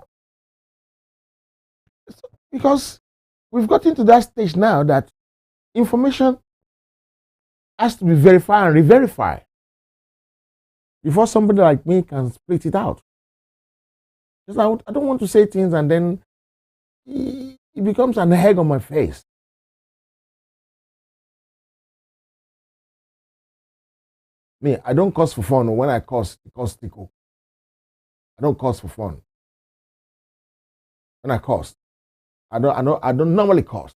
Because we've gotten to that stage now that information has to be verified and re-verified before somebody like me can split it out. Because I don't want to say things and then it becomes an egg on my face. Me, I don't curse for fun. When I curse, it costs tickle. I don't curse for fun. When I curse, I don't normally curse.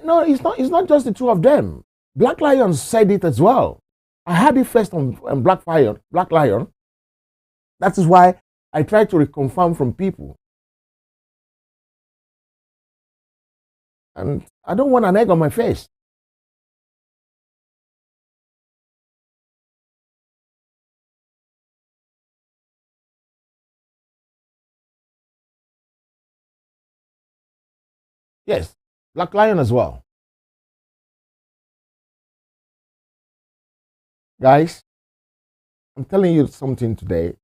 No, it's not just the two of them. Black Lion said it as well. I had it first on Black Lion. That is why I try to reconfirm from people. And I don't want an egg on my face. Yes, Black Lion as well. Guys, I'm telling you something today.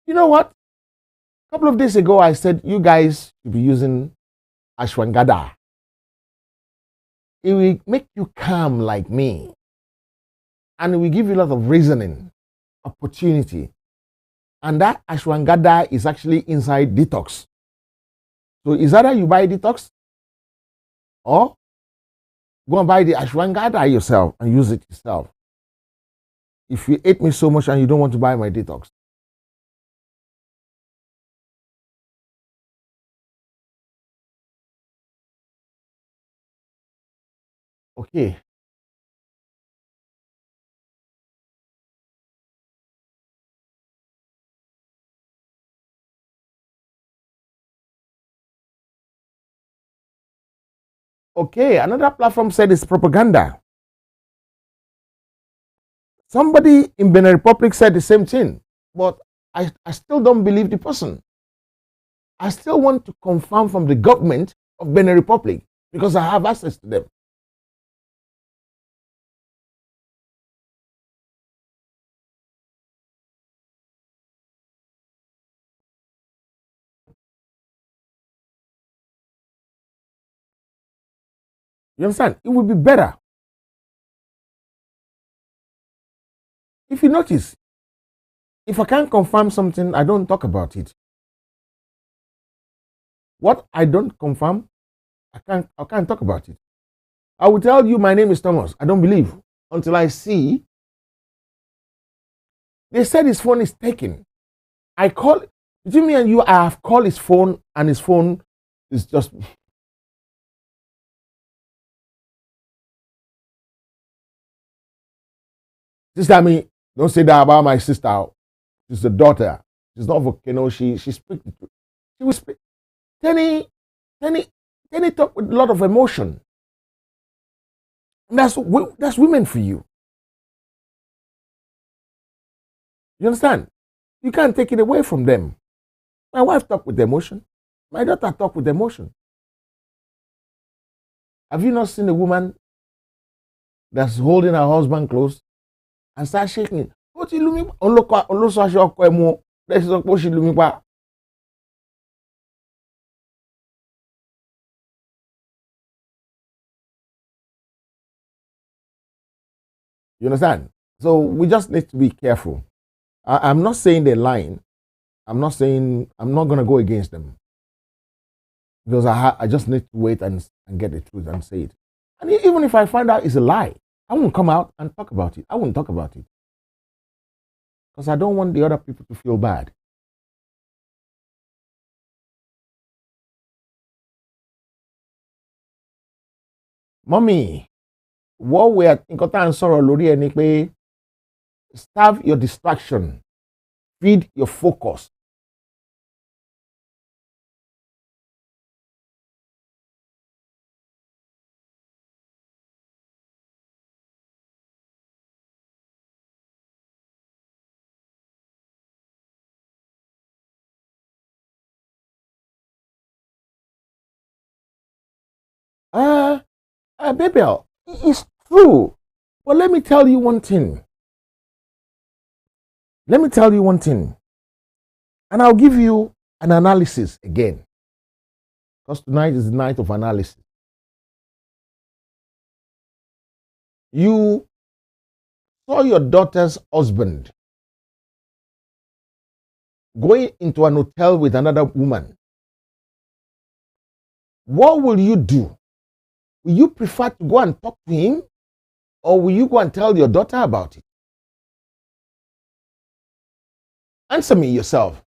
You know what? A couple of days ago, I said you guys should be using ashwagandha. It will make you calm like me. And it will give you a lot of reasoning, opportunity. And that ashwagandha is actually inside detox. So is either you buy detox or go and buy the ashwagandha yourself and use it yourself. If you hate me so much and you don't want to buy my detox. Okay. Okay, another platform said it's propaganda. Somebody in Benin Republic said the same thing, but I still don't believe the person. I still want to confirm from the government of Benin Republic because I have access to them. You understand? It would be better. If you notice, if I can't confirm something, I don't talk about it. What I don't confirm, I can't talk about it. I will tell you my name is Thomas. I don't believe until I see. They said his phone is taken. I call, between me and you, I have called his phone and his phone is just. Sister, me, don't say that about my sister. She's the daughter. She's not volcano. She speaks the truth. She will speak. Tenny talk with a lot of emotion. And that's women for you. You understand? You can't take it away from them. My wife talk with emotion. My daughter talk with emotion. Have you not seen a woman that's holding her husband close and start shaking it? What you looking? You understand? So we just need to be careful. I'm not saying they're lying. I'm not going to go against them. because I just need to wait and get the truth and say it. And even if I find out it's a lie, I won't come out and talk about it. I won't talk about it because I don't want the other people to feel bad. Mommy, what we are nǹkan tá à ń sọ̀rọ̀ lórí ẹ ni pé starve your distraction, feed your focus. Baby, it's true. But let me tell you one thing. Let me tell you one thing. And I'll give you an analysis again. Because tonight is the night of analysis. You saw your daughter's husband going into an hotel with another woman. What will you do? Will you prefer to go and talk to him? Or will you go and tell your daughter about it? Answer me yourself.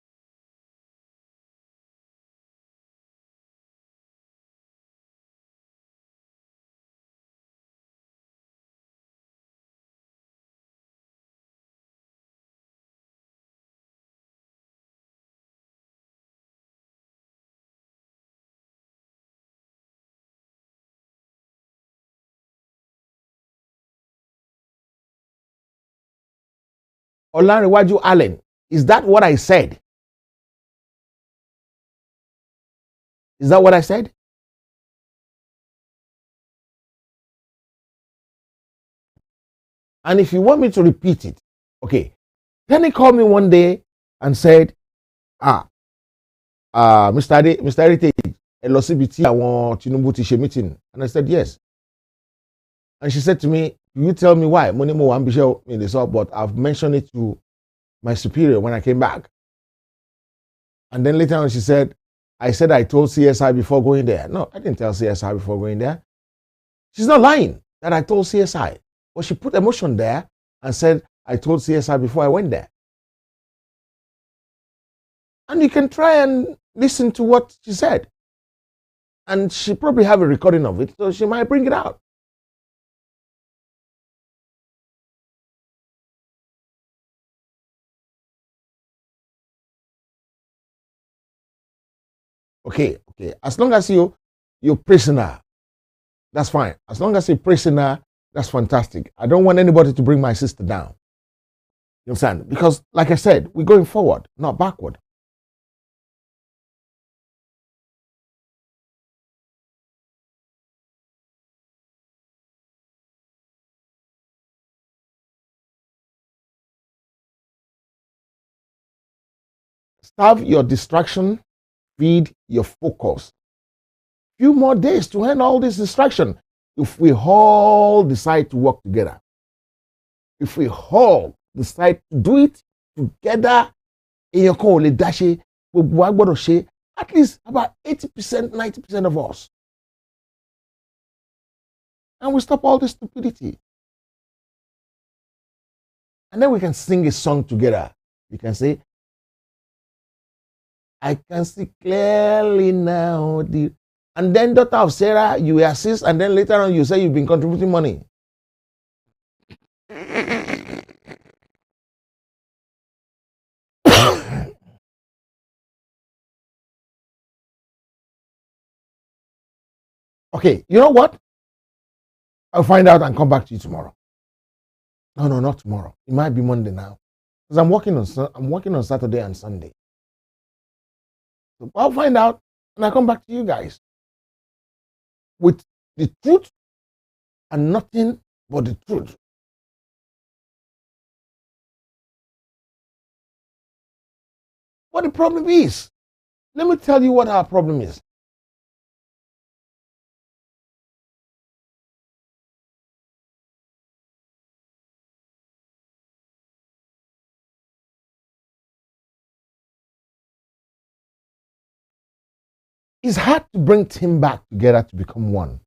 Olanrewaju Allen, is that what I said? Is that what I said? And if you want me to repeat it, okay. Then he called me one day and said, Mr. Heritage, ẹ lọ síbi tí àwọn Tinubu ti ṣe meeting. And I said, yes. And she said to me, you tell me why. Mo ní mo wà ń bíṣẹ́ in the sub, but I've mentioned it to my superior when I came back. And then later on she said, I told CSI before going there. No, I didn't tell CSI before going there. She's not lying that I told CSI. But she put emotion there and said, I told CSI before I went there. And you can try and listen to what she said. And she probably have a recording of it, so she might bring it out. Okay. As long as you're prisoner, that's fine. As long as you're prisoner, that's fantastic. I don't want anybody to bring my sister down. You understand? Because, like I said, we're going forward, not backward. Starve your distraction, feed your focus. Few more days to end all this distraction. If we all decide to work together, if we all decide to do it together, at least about 80%, 90% of us. And we stop all this stupidity. And then we can sing a song together. We can say, I can see clearly now. And then, daughter of Sarah, you assist, and then later on you say you've been contributing money. Okay, you know what? I'll find out and come back to you tomorrow. No, not tomorrow. It might be Monday now, because I'm working on Saturday and Sunday. So I'll find out and I'll come back to you guys with the truth and nothing but the truth. What the problem is? Let me tell you what our problem is. It's hard to bring team back together to become one.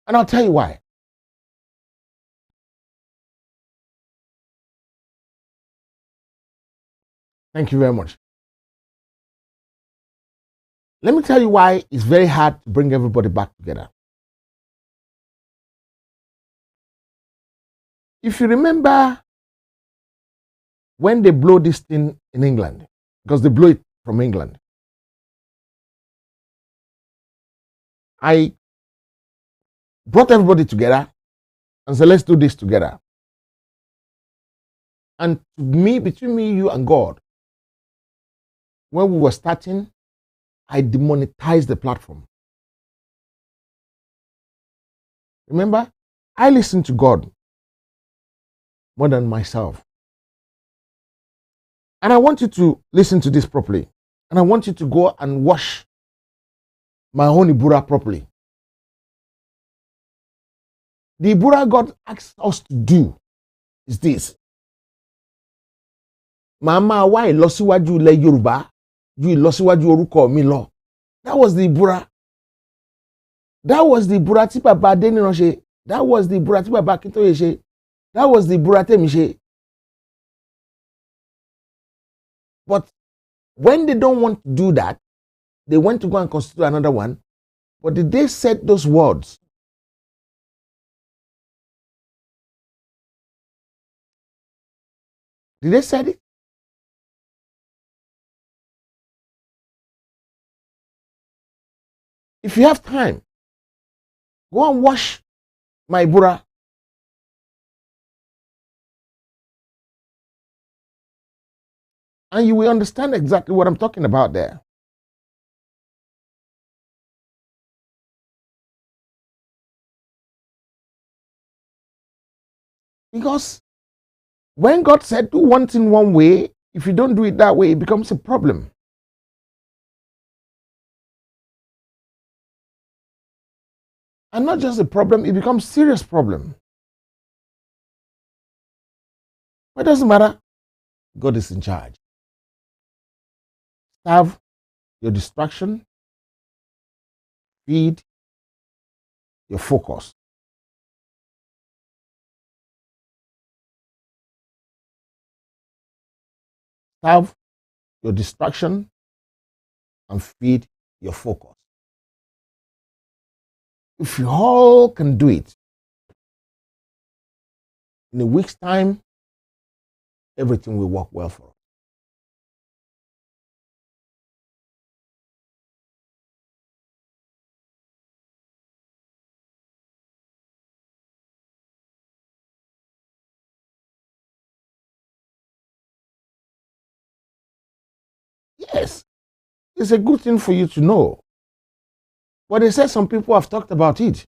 And I'll tell you why. Thank you very much. Let me tell you why it's very hard to bring everybody back together. If you remember when they blow this thing in England, because they blow it from England, I brought everybody together and said, let's do this together. And to me, between me, you, and God, when we were starting, I demonetized the platform. Remember, I listened to God more than myself. And I want you to listen to this properly. And I want you to go and wash my own Ibura properly. The Ibura God asks us to do is this. Mama, why ìlọsíwájú ilẹ̀ Yorùbá ju ìlọsíwájú orúkọ mi lọ? That was the Ibura. That was the Ibura tí bàbá Adéníran ṣe. That was the Ibura tí bàbá Akíntóyè ṣe. That was the Ibura tèmi ṣe. But when they don't want to do that, they went to go and constitute another one. But did they set those words? Did they set it? If you have time, go and wash my Ibura. And you will understand exactly what I'm talking about there. Because when God said do one thing one way, if you don't do it that way, it becomes a problem. And not just a problem, it becomes a serious problem. But it doesn't matter. God is in charge. Have your distraction, feed your focus. Have your distraction and feed your focus. If you all can do it, in a week's time, everything will work well for us. Yes, it's a good thing for you to know. But they said some people have talked about it.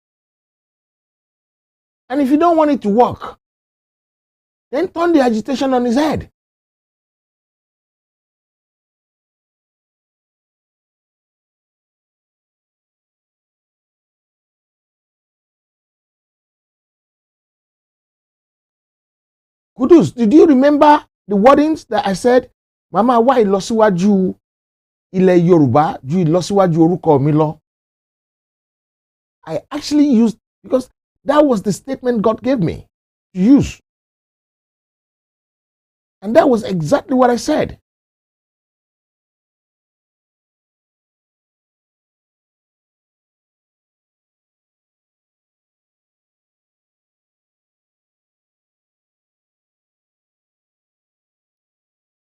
And if you don't want it to work, then turn the agitation on his head. Kudus, did you remember the wordings that I said? Mama, why ìlọsíwájú ilẹ̀ Yorùbá ju ìlọsíwájú orúkọ mi lọ? I actually used, because that was the statement God gave me to use. And that was exactly what I said.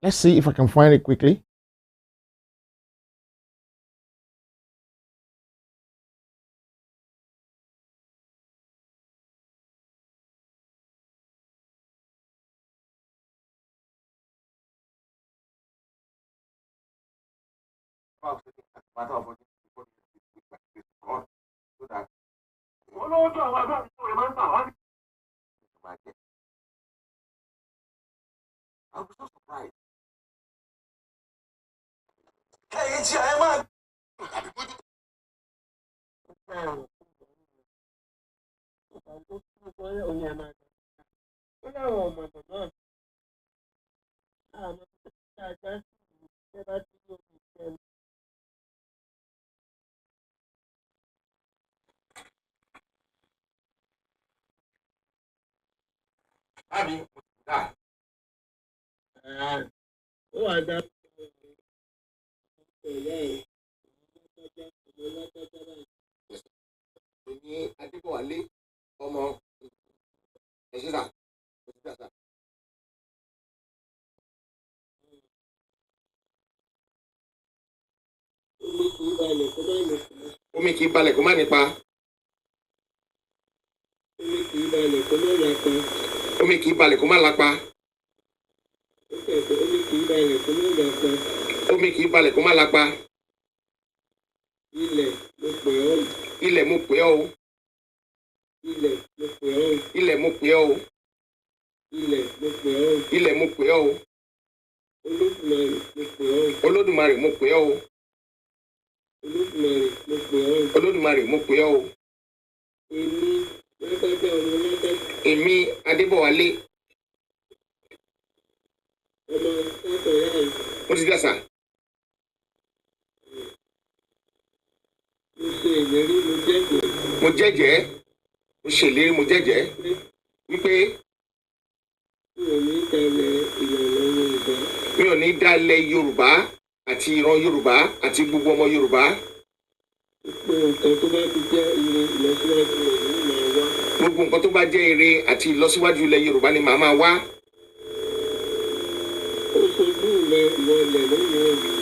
Let's see if I can find it quickly. I was so surprised. àbí dá. Ó wà dá. Ní Adébọ̀wálé ọmọ ẹ̀ṣinṣà. Omi kì í balẹ̀ kó má nípa. Omi kì í balẹ̀ kó má lápa. Omi kì í balẹ̀ kó má lápa. Ilẹ̀ mo pè ọ́ o. Ilẹ̀ mo pè ọ́ o. Ilẹ̀ mo pè ọ́ o. Olódùmarè mo pè ọ́ o. Olódùmarè mo pè ọ́ o. Èmi Adébọ̀wálé. Mo ti dá sà. Mo jẹ́jẹ́. Mo ṣèlérí mo jẹ́jẹ́. Wípé mi ò ní dalẹ̀ Yorùbá àti ìran Yorùbá àti gbogbo ọmọ Yorùbá. Gbogbo nǹkan tó bá jẹ́ ire àti ìlọsíwájú ilẹ̀ Yorùbá ni màá máa wá.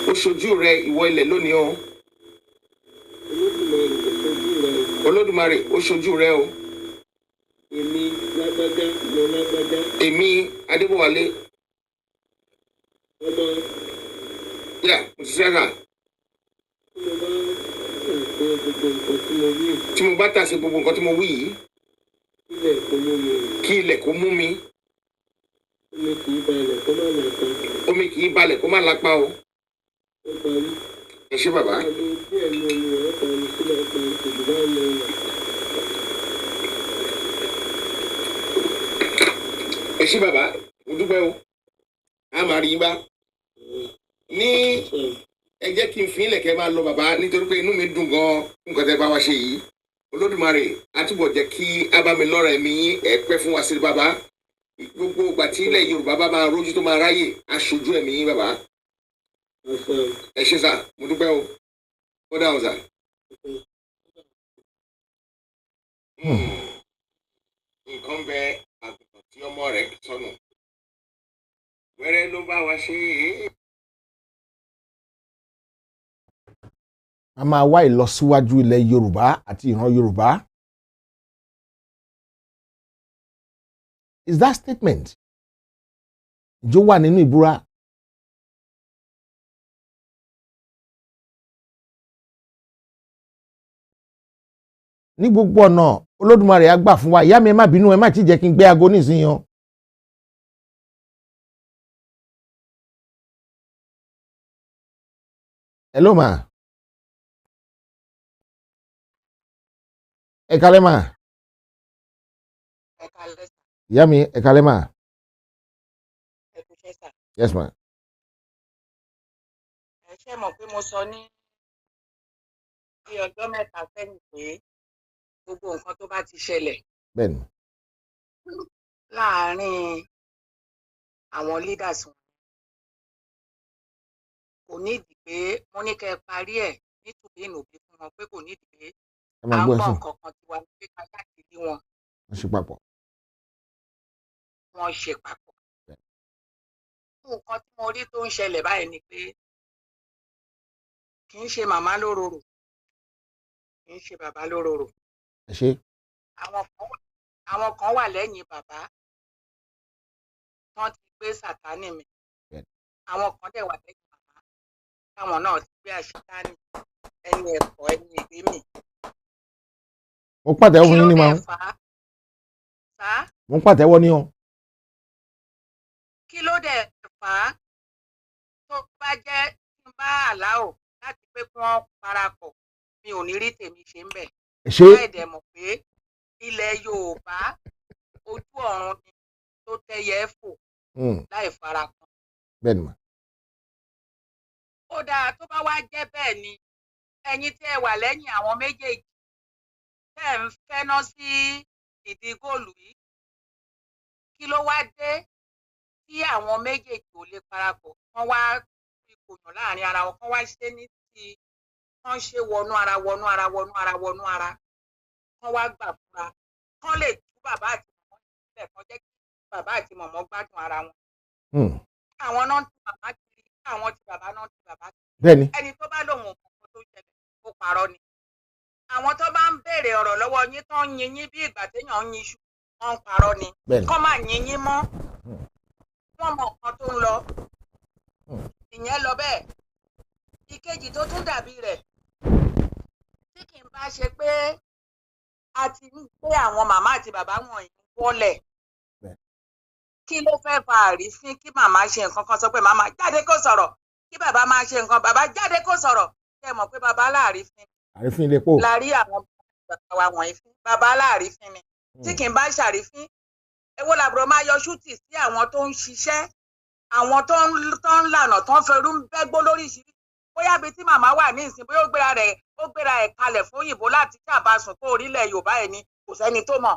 Ó ṣojú rẹ ìwọ ilẹ̀ lónìí o. Olódùmarè ó ṣojú rẹ o. Èmi Adébọ̀wálé. Yà mo ti sẹ́ra. Tí mo bá tà sí gbogbo nǹkan tí mo wí yìí. Kí ilẹ̀ kó mú mi. Omi kì í balẹ̀ kó má lápá o. Ẹ ṣé bàbá. Ẹ ṣé bàbá, mo dúpẹ́ o. A máa rí yín bá. Ní ẹ jẹ́ kí n fi ilẹ̀ kẹ́ máa lọ bàbá nítorí pé inú mi dùn gan-an nǹkan tẹ́ bá wá ṣe yìí. Olódùmarè á túbọ̀ jẹ́ kí á bá mi lọ́rọ̀ ẹ̀mí yín ẹ pẹ́ fún wa sí bàbá. Gbogbo ìgbà tí ilẹ̀ Yorùbá bá máa rójú tó máa ráyè aṣojú ẹ̀mí yín bàbá. Ẹ ṣé sà, mo dúpẹ́ o. Ó dáhùn sà. Nǹkan bẹ àgùntàn tí ọmọ rẹ̀ sọnù. Wẹ́rẹ́ ló bá wa ṣe é. A máa wá ìlọsíwájú ilẹ̀ Yorùbá àti ìran Yorùbá. Is that statement? Ìjọ wà nínú ìbúra. Ní gbogbo ọ̀nà Olódùmarè á gbà fún wa. Ìyá mi ẹ má bínú ẹ má ti jẹ́ kí n gbé aago nísìnyí o. Hello ma. Ẹ kálẹ́ ma. Ìyá mi ẹ kálẹ́ ma. Yes ma. Ẹ ṣé mọ̀ pé mo sọ ní bí ọjọ́ mẹ́ta sẹ́yìn pé gbogbo nǹkan tó bá ti ṣẹlẹ̀ Bẹ́ẹ̀ni. láàárín àwọn leaders wọn kò nídìí pé wọ́n ní kẹ́ ẹ parí ẹ̀ nítorí ìnòbí fún wọn pé kò nídìí pé Ẹ máa à ń gbọ́ bọ̀ ẹ̀sùn. nǹkan kan tiwa ní pé ká ṣàkíyèsí wọn Wọ́n ṣe papọ̀. wọ́n ṣe papọ̀. Nǹkan tí mo rí tó ń ṣẹlẹ̀ báyìí ni pé kì í ṣe màmá lórorò kì í ṣe bàbá lórorò. Ẹ ṣé. Àwọn kan wà lẹ́yìn bàbá tán ti gbé sàtánì mi. Bẹ́ẹ̀ni. Àwọn kan dẹ̀ wà lẹ́yìn màmá táwọn náà ti gbé àṣetánì ẹni ẹ̀kọ́ ẹni ìgbé mi. Mo pàtẹ́wọ́ Kí fún ló yín ní ma. dẹ̀ fà á? Sá Mo pàtẹ́wọ́ ní o. kí ló dẹ̀ fà á tó bá jẹ́ kí n bá àláò láti pé kí wọ́n parapọ̀ mi ò ní rí tèmi ṣe ń bẹ̀. Ẹ ṣé. Láì dẹ̀ mọ̀ pé ilẹ̀ Yorùbá ojú ọ̀run ni tó tẹ́yẹ fò láì farapọ̀. Bẹ́ẹ̀ni ma. Ó dáa tó bá wá jẹ́ bẹ́ẹ̀ ni ẹ̀yin tí ẹ wà lẹ́yìn àwọn méjèèjì tẹ́ ẹ̀ ń fẹ́ná sí ìdí góòlù yìí kí ló wá dé tí àwọn méjèèjì ò lè parapọ̀ kán wá ìkòyàn láàrin ara wọn kán wá ṣe ní ti kán ṣe wọnú ara kán wá gbà fúnra kán lè tú bàbá àti mọ̀mọ́ sílẹ̀ kán jẹ́ kí bàbá àti mọ̀mọ́ gbádùn ara wọn. Àwọn náà ń tú bàbá kiri àwọn ti bàbá náà ń tú bàbá kiri. Bẹ́ẹ̀ni. Ẹni tó bá lòun ò mọ̀ nǹkan tó ṣẹlẹ̀ ó parọ́ ni. Àwọn tó bá ń béèrè ọ̀rọ̀ lọ́wọ́ yín tó ń yin yín bí ìgbà téèyàn ń yin iṣu wọ́n ń parọ́ ni. Bẹ́ẹ̀ni. Kán má yin yín mọ́. Wọ́n mọ nǹkan tó ń lọ. Ìyẹn lọ bẹ́ẹ̀. Ìkejì tó tún dàbí rẹ̀ tí kì í bá ṣe pé a ti ń gbé àwọn màmá àti bàbá wọ̀nyí wọlẹ̀. Kí ló fẹ́ fa àrífín kí màmá ṣe nǹkan kan sọ pé màmá jáde kó sọ̀rọ̀ kí bàbá máa ṣe nǹkan bàbá jáde kó sọ̀rọ̀ kẹ́ ẹ mọ̀ pé bàbá láàrífín. Àrífín lè pò. La rí àwọn bàbá wa wọ̀nyí fún bàbá láàrífín ni. Tí kì í bá ṣàrífín èwo làbúrò máa yọ ṣútì sí àwọn tó ń ṣiṣẹ́ àwọn tó ń lànà tó ń ferú ń bẹ́gbó lóríṣiríṣi bóyá bíi tí màmá wà ní ìsìn bóyá ó gbéra ẹ̀ kalẹ̀ fún òyìnbó láti ṣàbàsùn fún orílẹ̀ Yorùbá ẹ̀ ni kò sẹ́ni tó mọ̀.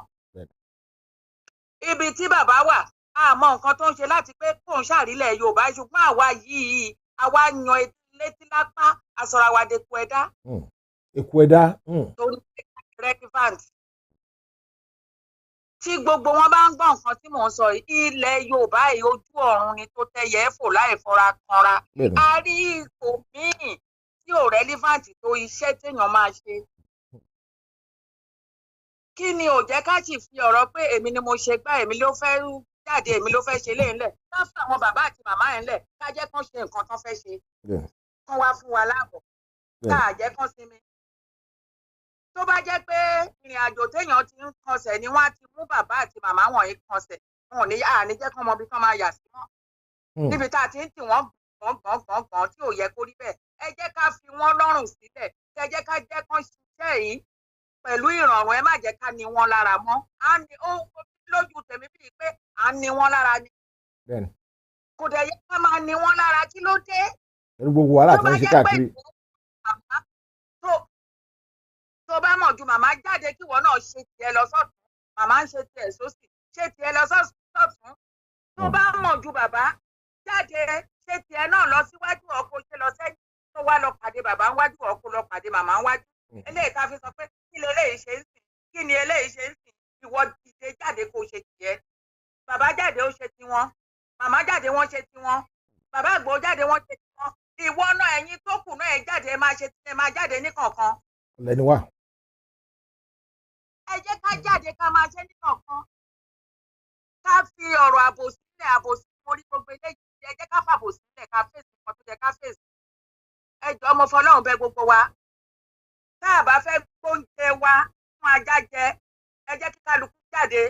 Ibi tí bàbá wà a mọ nǹkan tó ń ṣe láti pé kò ń ṣàrílẹ̀ Yorùbá ṣùgbọ́n àwa yìí àwa yan létí lápá àsọ̀rọ̀ àwa dẹ̀kú ẹ̀dá. Èkú ẹ̀dá. Torí relevant. Tí gbogbo wọn bá ń gbọ́ nǹkan tí mò ń sọ ilẹ̀ Yorùbá yìí ojú ọ̀run ni tó tẹyẹ fò láì fọra kanra. A rí ipò míì tí ò relevant tó iṣẹ́ téèyàn máa ṣe. Kí ni ò jẹ́ ká sì fi ọ̀rọ̀ pé èmi ni mo ṣe gbá èmi ló fẹ́ jáde èmi ló fẹ́ ṣe léńlẹ̀ ká fún àwọn bàbá àti màmá ẹ̀ ńlẹ̀ ká jẹ́ kán ṣe nǹkan tán fẹ́ ṣe. Kán wá fún wa láàbọ̀ ká jẹ́ kán sinmi. Tó bá jẹ́ pé ìrìn àjò téèyàn ti ń kọsẹ̀ ni wọ́n á ti mú bàbá àti màmá wọ̀nyí kọsẹ̀ wọn ò ní jẹ́ kán mọ ibi kán máa yà sí mọ́. Níbi tá a ti ń tì wọ́n gbọ̀ngbọ̀ngbọ̀n tí ò yẹ kó rí bẹ́ẹ̀ ẹ jẹ́ ká fi wọ́n lọ́rùn sílẹ̀ ẹ jẹ́ ká jẹ́ kán ṣiṣẹ́ yìí pẹ̀lú ìrọ̀rùn ẹ má jẹ́ ká ní wọn lára mọ́ ó lójú tèmi bíi pé à ń ní wọn lára ni kò dẹ̀ yẹ ká máa ní wọn lára kí ló dé. Pẹ̀lú gbogbo wàhálà tí wọ́n ṣe káàkiri. Tó bá mọ̀ ju màmá jáde kí wọ́n náà ṣe tiẹ̀ lọ sọ́tún màmá ń ṣe tiẹ̀ sósì ṣe tiẹ̀ lọ sọ́tún. Tó bá mọ̀ ju bàbá jáde ṣe tiẹ̀ náà lọ síwájú ọkọ̀ ṣe lọ sẹ́yìn tó wá lọ pàdé bàbá ńwájú ọkọ̀ lọ pàdé màmá ńwájú. Eléyìí ká fi sọ pé kí ni eléyìí ṣe ń sìn kí ni eléyìí ṣe ń sìn ìwọ dìde jáde kó ṣe tiẹ̀. Bàbá jáde ó ṣe tiwọn màmá jáde wọ́n ṣe tiwọn bàbá àgbò jáde wọ́n ṣe tiwọn ìwọ náà ẹ̀yin tó kù náà ẹ jáde ẹ máa ṣe tiẹ̀ máa jáde ní kọ̀ọ̀kan. Lẹ́ni wà. Ẹ jẹ́ ká jáde ká máa ṣe ní kọ̀ọ̀kan ká fi ọ̀rọ̀ àbòsí sílẹ̀ àbòsí mórí gbogbo eléyìí ẹ jẹ́ ká fàbòsí sílẹ̀ ká fèsì nǹkan tó yẹ ká fèsì. Ẹ jọ̀ọ́ mo fọlọ́run bẹ̀ gbogbo wa tá a bá fẹ́ gbóúnjẹ wa fún ajá jẹ ẹ jẹ́ kí kálukú jáde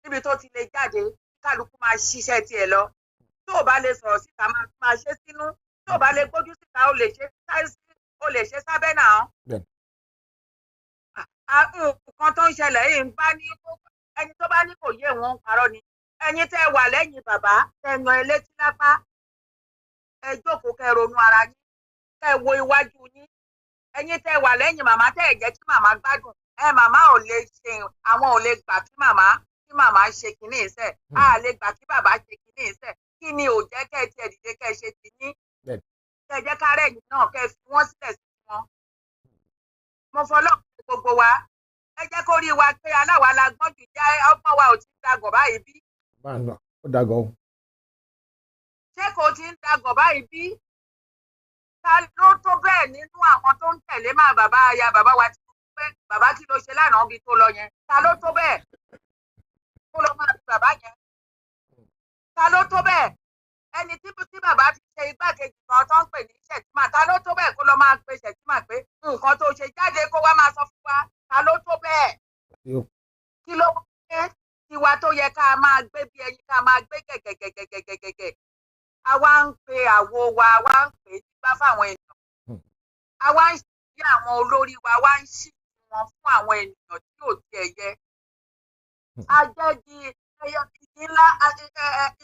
níbi tó ti lè jáde kí kálukú máa ṣiṣẹ́ tiẹ̀ lọ tó o bá lè sọ̀rọ̀ síta máa ṣe sínú tó o bá lè gbójú síta o lè ṣe sábẹ́ náà. Nǹkan tó ń ṣẹlẹ̀ yìí ń bá ní ẹni tó bá ní kò yé wọn ń parọ́ ni ẹ̀yin tẹ́ wà lẹ́yìn bàbá tẹ́ yan elétí lápá ẹ jókòó kẹ́ ronú ara yín kẹ́ wo iwájú yín ẹ̀yin tẹ́ wà lẹ́yìn màmá tẹ́ ẹ̀ jẹ́ kí màmá gbádùn màmá ò lè ṣe àwọn ò lè gbà kí màmá ṣe kinní ìṣe a lè gbà kí bàbá ṣe kinní ìṣe kí ni ò jẹ́ kẹ́ ẹ tiẹ̀ dìde kẹ́ ẹ ṣe ti yín kẹ́ ẹ jẹ́ kárẹ̀ yìí náà kẹ́ ẹ fi wọ́n sílẹ̀ sí wọn. Mo fọlọ́ gbogbo wa ẹ jẹ́ kó rí wa pé aláwa la gbọ́n jù jẹ́ ọgbọ́n wa ò ti ń dagọ̀ báyìí bí. Ó dagọ̀ o. Ṣé kò ti ń dagọ̀ báyìí bí? Ta ló tó bẹ́ẹ̀ nínú àwọn tó ń tẹ̀lé máa bàbá aya bàbá wa ti pé bàbá kí ló ṣe lánàá bí tó lọ yẹn ta ló tó bẹ́ẹ̀ kó lọ máa fi bàbá yẹn ta ló tó bẹ́ẹ̀ ẹni tí bàbá ti ṣe igbákejì kan tó ń pè ní Ṣètìmá ta ló tó bẹ́ẹ̀ kó lọ máa pe Ṣètìmá pé nǹkan tó ṣe jáde kó wá máa sọ fún wa ta ló tó bẹ́ẹ̀ kí ló wọ́n ṣe tiwa tó yẹ ká máa gbé bí ẹyin ká máa gbé gẹ̀gẹ̀gẹ̀gẹ̀gẹ̀gẹ̀ àwa ń pe àwo wa àwa ń pè é nígbà fáwọn ènìyàn àwa ń ṣí àwọn olórí wa àwa ń ṣí wọn fún àwọn ènìyàn tí ò tiẹ̀ yẹ ajẹ́gi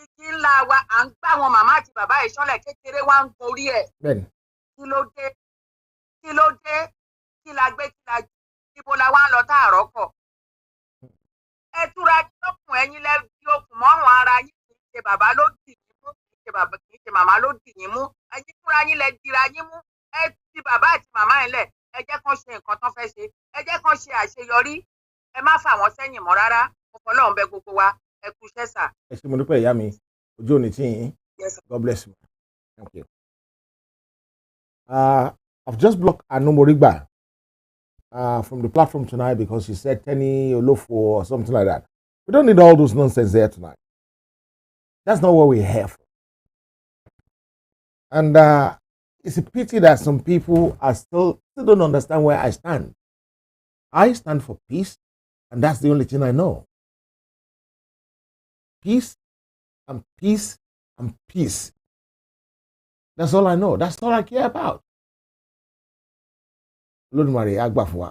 igi ńlá wa à ń gbá àwọn màmá àti bàbá ìṣọ́lẹ̀ kékeré wa ń gorí ẹ̀ kí ló dé kí la gbé kí la jù níbo la wá ń lọ táàrọ́ kọ̀ ẹ túra lókun ẹ̀yin lẹ́bí ó bàbá ló dì yín mú kì í ṣe màmá ló dì yín mú ẹ̀yin fúnra yín lẹ dira yín mú ẹ ti bàbá àti màmá yẹn lẹ̀ ẹ jẹ́ kán ṣe nǹkan tán fẹ́ ṣe ẹ jẹ́ kán ṣe àṣeyọrí ẹ má fà wọ́n sẹ́yìn mọ́ rárá mo fọlọ́run bẹ̀ gbogbo wa ẹ kú iṣẹ́ sà. ẹ ṣé mo dúpẹ́ ìyá mi ojú òní tí yín. God bless you. Thank you. I've just blocked Anomorigba from the platform tonight because she said Tenny Olofo or something like that. We don't need all those nonsense there tonight. That's not what we're here for. And it's a pity that some people are still don't understand where I stand. I stand for peace, and that's the only thing I know. Peace and peace and peace. That's all I know. That's all I care about. Olódùmarè àgbà fún wa.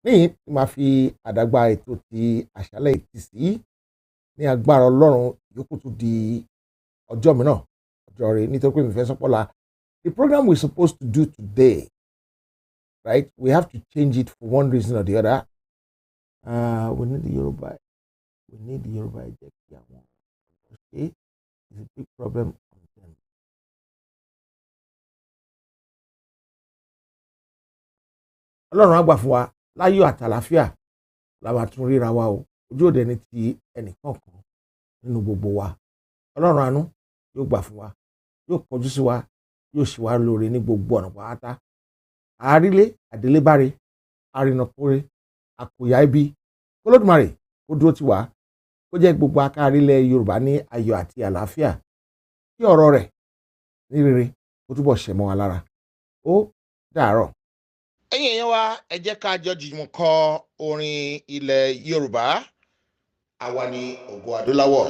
Ní máa fi àdágbà ètò ti àṣálẹ́ ìtì sí ní agbára Ọlọ́run yòókù tún di ọjọ́ mìíràn ọjọ́ rẹ̀ nítorí pé mi fẹ́ sọ́pọ̀lá. The program we're supposed to do today, right? We have to change it for one reason or the other. We need the Yoruba. We need the Yoruba. Okay, it's a big problem. Ọlọ́run á gbà fún wa láyọ̀ àtàlàfíà la máa tún ríra wa o ojú òde ní ti ẹnìkọ̀ọ̀kan nínú gbogbo wa Ọlọ́run àánú yóò gbà fún wa yóò kọjú sí wa yóò ṣe wá lóore ní gbogbo ọ̀nà pátá àárílé àdélébáre àrìnàkóre àkòyà ibi Olódùmarè ó dúró tì wá kó jẹ́ gbogbo akárílẹ̀ Yorùbá ní ayọ̀ àti àlàáfíà kí ọ̀rọ̀ rẹ̀ ní rere ó túbọ̀ ṣẹ mọ́ wa lára ó dàárọ̀. Ẹ̀yin èèyàn wa ẹ jẹ́ ká jọ jùmọ̀ kọ orin ilẹ̀ Yorùbá àwa ni ògo adúláwọ̀.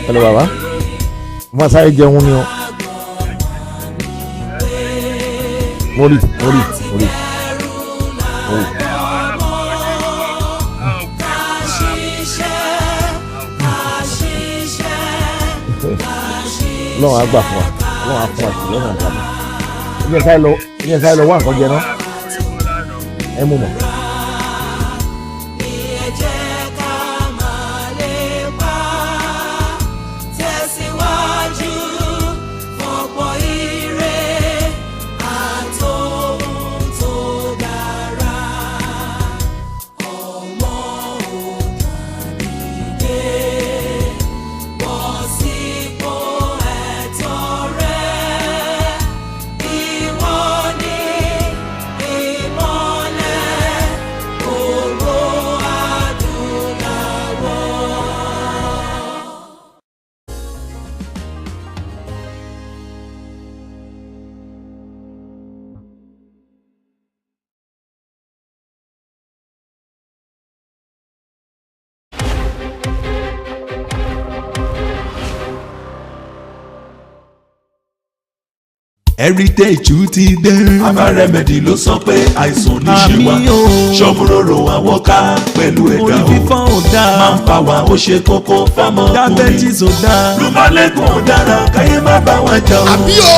Hello baba, mo sáré jẹun ni o. Mo rí. Lọ́wọ́ àgbà fún wa, lọ́wọ́ àfún wa sí lọ́wọ́ àgbà mọ́. Ìyẹn sáré lọ wá nǹkan jẹ náà. Ẹ mú mọ̀. Heritage ti dé. Aba Remedy ló sọ pé àìsàn ní ṣe wá. Ṣọ́múròrò àwọn ká pẹ̀lú ẹ̀dá o. Orí fífọ́ ò dáa. Máa ń pa wá ó ṣe kókó fámọ́ ọkùnrin. Diabetes ò dáa. Rúmọ́lẹ́gùn ò dára káyé má bá wọn jà o. Àbí o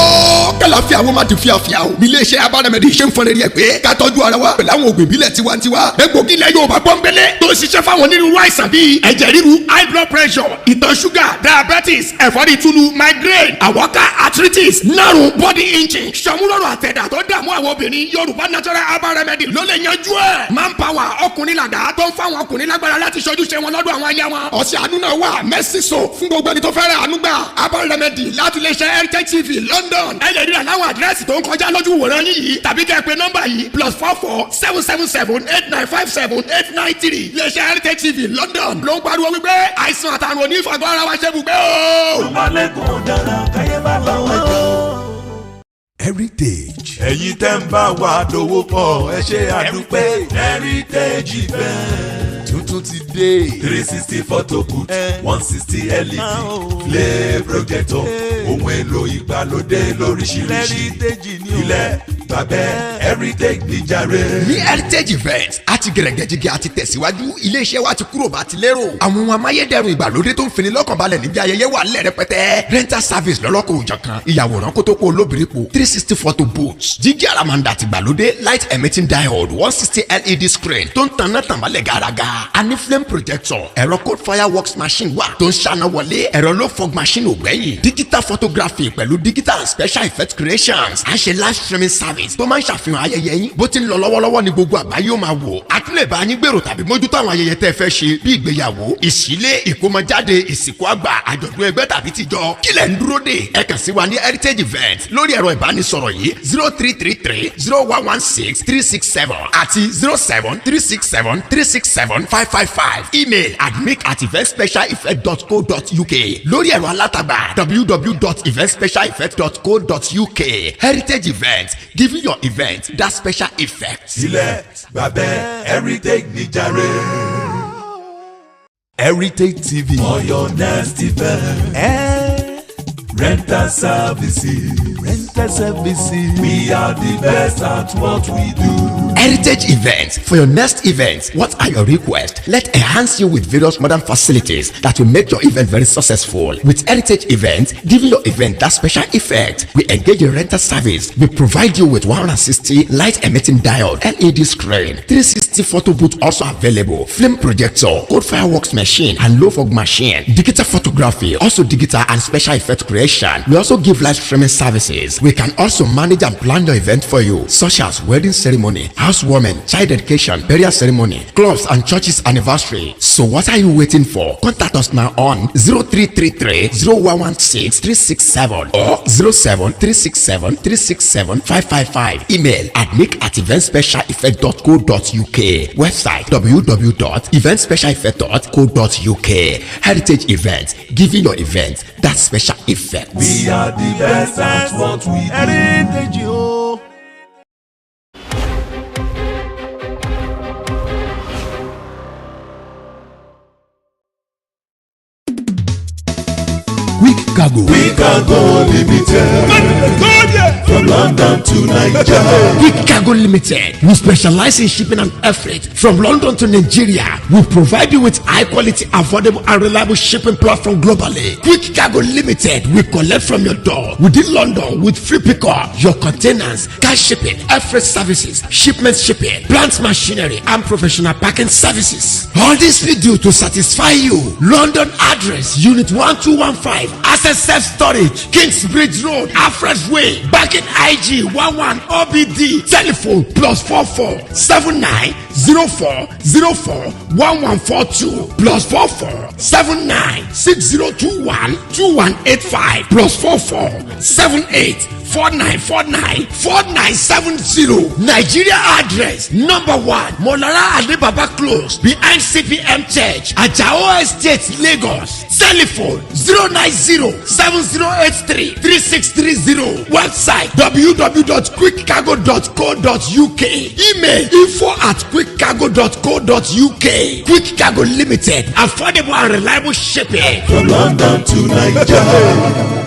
kàlàfíà àwọn máa ti fíafíà o. Ilé iṣẹ́ Aba Remedy ṣe ń fọn rẹ̀ ẹ̀ pé ká tọ́jú ara wa pẹ̀lú àwọn òògùn ìbílẹ̀ tiwantiwa. Egbògi ilẹ̀ Yorùbá pọ́nbélé tó ń ṣiṣẹ́ fáwọn onírúurú àìsàn bíi ẹ̀jẹ̀ ríru, high blood pressure, ìtọ̀ ṣúgà, diabetes, ẹ̀fọ́rí túlù, migraine, àwọ̀ká, arthritis, nárùn, body inching, ṣàmúlòrò àtẹ̀dá tó dààmú àwọn obìnrin. Yorùbá natural Aba Remedy ló lè yanjú ẹ̀. Manpower ọkùnrin làdá tó ń fáwọn ọkùnrin lágbára láti ṣojú ṣe wọn lọ́dọ̀ àwọn aya wọn. Ọ̀sẹ̀ àánú náà wà Mercy Soap fún gbogbo ẹni tó fẹ́ràn àánú gbà. Aba Remedy láti lè ṣe HeritageTV London. Ẹ lè ríra láwọn àdírẹ́sì tó ń kọjá lójú wòran yìí tàbí kẹ́ ẹ pè nọ́mbà yìí +44 777 8957 893. Lè ṣe HeritageTV London ló ń pariwo wípé àìsàn àtàrùn onífàgọ́ ara wa ṣe bùgbé o. Rúmọ́lẹ́gùn dára káyé má bá wọn jà o. Heritage. Ẹ̀yin tẹ́ ń bá wa dòwò pọ̀ ẹ ṣé àdúpẹ́. Heritage Event tuntun ti dé. 360 photo booth 160 LED play projector ohun èlò ìgbàlódé lóríṣiríṣi ilẹ̀ bàbẹ́ heritage níjàre. ní heritage event àti gẹ̀rẹ́gẹ̀jìgẹ̀ àti tẹ̀síwájú iléeṣẹ́ wa ti kúrò bá ti lérò. àwọn ohun amáyédẹrùn ìgbàlódé tó ń fini lọ́kànbalẹ̀ níbi ayẹyẹ wà nílẹ̀ rẹpẹtẹ. rental service lọ́lọ́kọ̀ òjọ̀kan ìyàwòrán kótópó olóbìrípo 360 photo booths jíjí àràmàǹdà àti ìgbàlódé light emitting diode 160 LED screen tó ń tanná tànbálẹ̀ gàràgà. a ní flame projector ẹ̀rọ cold fireworks machine wà tó ń ṣáná wọlé ẹ̀rọ low fog machine ògbẹ́yìn digital photography pẹ̀lú digital and special effect creations à ń ṣe live streaming service tó máa ń ṣàfihàn ayẹyẹ yín bó ti ń lọ lọ́wọ́lọ́wọ́ ní gbogbo àgbáyé ó máa wò. a tún lè bá yín gbèrò tàbí mójútó àwọn ayẹyẹ tẹ́ ẹ fẹ́ ṣe bí ìgbéyàwó ìṣílé ìkómọjáde ìsìnkú àgbà àjọ̀dún ẹgbẹ́ tàbí tìjọ kílẹ̀ ń dúró dè ẹ kàn sí wa ní heritage event lórí ẹ̀rọ ìbánisọ̀rọ̀ yìí 0333 0116 367 àti 07367 367 555 email admic@eventspecialeffect.co.uk lórí ẹ̀rọ alátagbà www.eventspecialeffect.co.uk heritage event giving your event that special effect. ilẹ̀ bàbẹ́ heritage níjàre. Heritage TV for your next event. Rental services. We are the best at what we do. Heritage Events for your next event. What are your requests? Let's enhance you with various modern facilities that will make your event very successful. With Heritage Events, giving your event that special effect. We engage in rental service. We provide you with 160 light emitting diode, LED screen, 360 photo booth also available, flame projector, cold fireworks machine, and low fog machine, digital photography, also digital and special effect creation. We also give live streaming services. We can also manage and plan your event for you, such as wedding ceremony, housewarming, child education, burial ceremony, clubs and churches anniversary. So what are you waiting for? Contact us now on 0333 0116 367 or 07367 367 555. Email admic@eventspecialeffect.co.uk. Website www.eventspecialeffect.co.uk. Heritage Events, giving your event that special effect. We are the best at what we do. Heritage o. Cargo Limited. From London to Nigeria. Quick Cargo Limited. We specialize in shipping and air freight from London to Nigeria. We provide you with high quality, affordable and reliable shipping platform globally. Quick Cargo Limited. We collect from your door within London with free pickup. Your containers, cash shipping, air freight services, shipment shipping, plant machinery and professional packing services. All this we do to satisfy you. London address, Unit 1215, Access Self Storage, Kingsbridge Road, Afresh Way, back in IG 11 OBD. Telephone +44 79 04 04 1142 +44 79 6021 2185 +44 78 4949 4970. Nigeria address #1 Molara Adebaba Close behind CPM Church, Ajao Estate, Lagos. Telephone 090 7083 3630. Website www.quickcargo.co.uk. Email info@quickcargo.co.uk. Quick Cargo Limited, affordable and reliable shipping from London to Nigeria.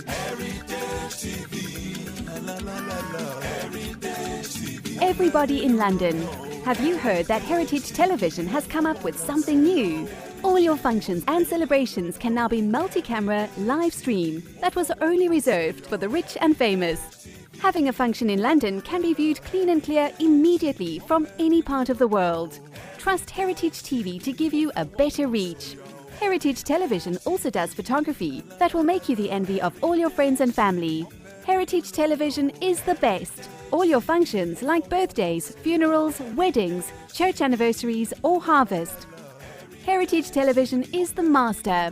Heritage TV. Heritage TV. Everybody in London, have you heard that Heritage Television has come up with something new? All your functions and celebrations can now be multi-camera live stream that was only reserved for the rich and famous. Having a function in London can be viewed clean and clear immediately from any part of the world. Trust Heritage TV to give you a better reach. Heritage Television also does photography that will make you the envy of all your friends and family. Heritage Television is the best. All your functions like birthdays, funerals, weddings, church anniversaries or harvest. Heritage Television is the master.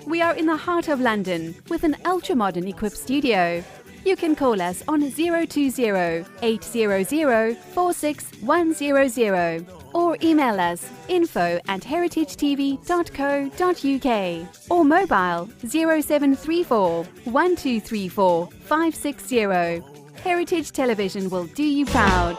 We are in the heart of London with an ultra-modern equipped studio. You can call us on 020 800 46100 or email us info@heritagetv.co.uk or mobile 0734 1234 560. Heritage Television will do you proud.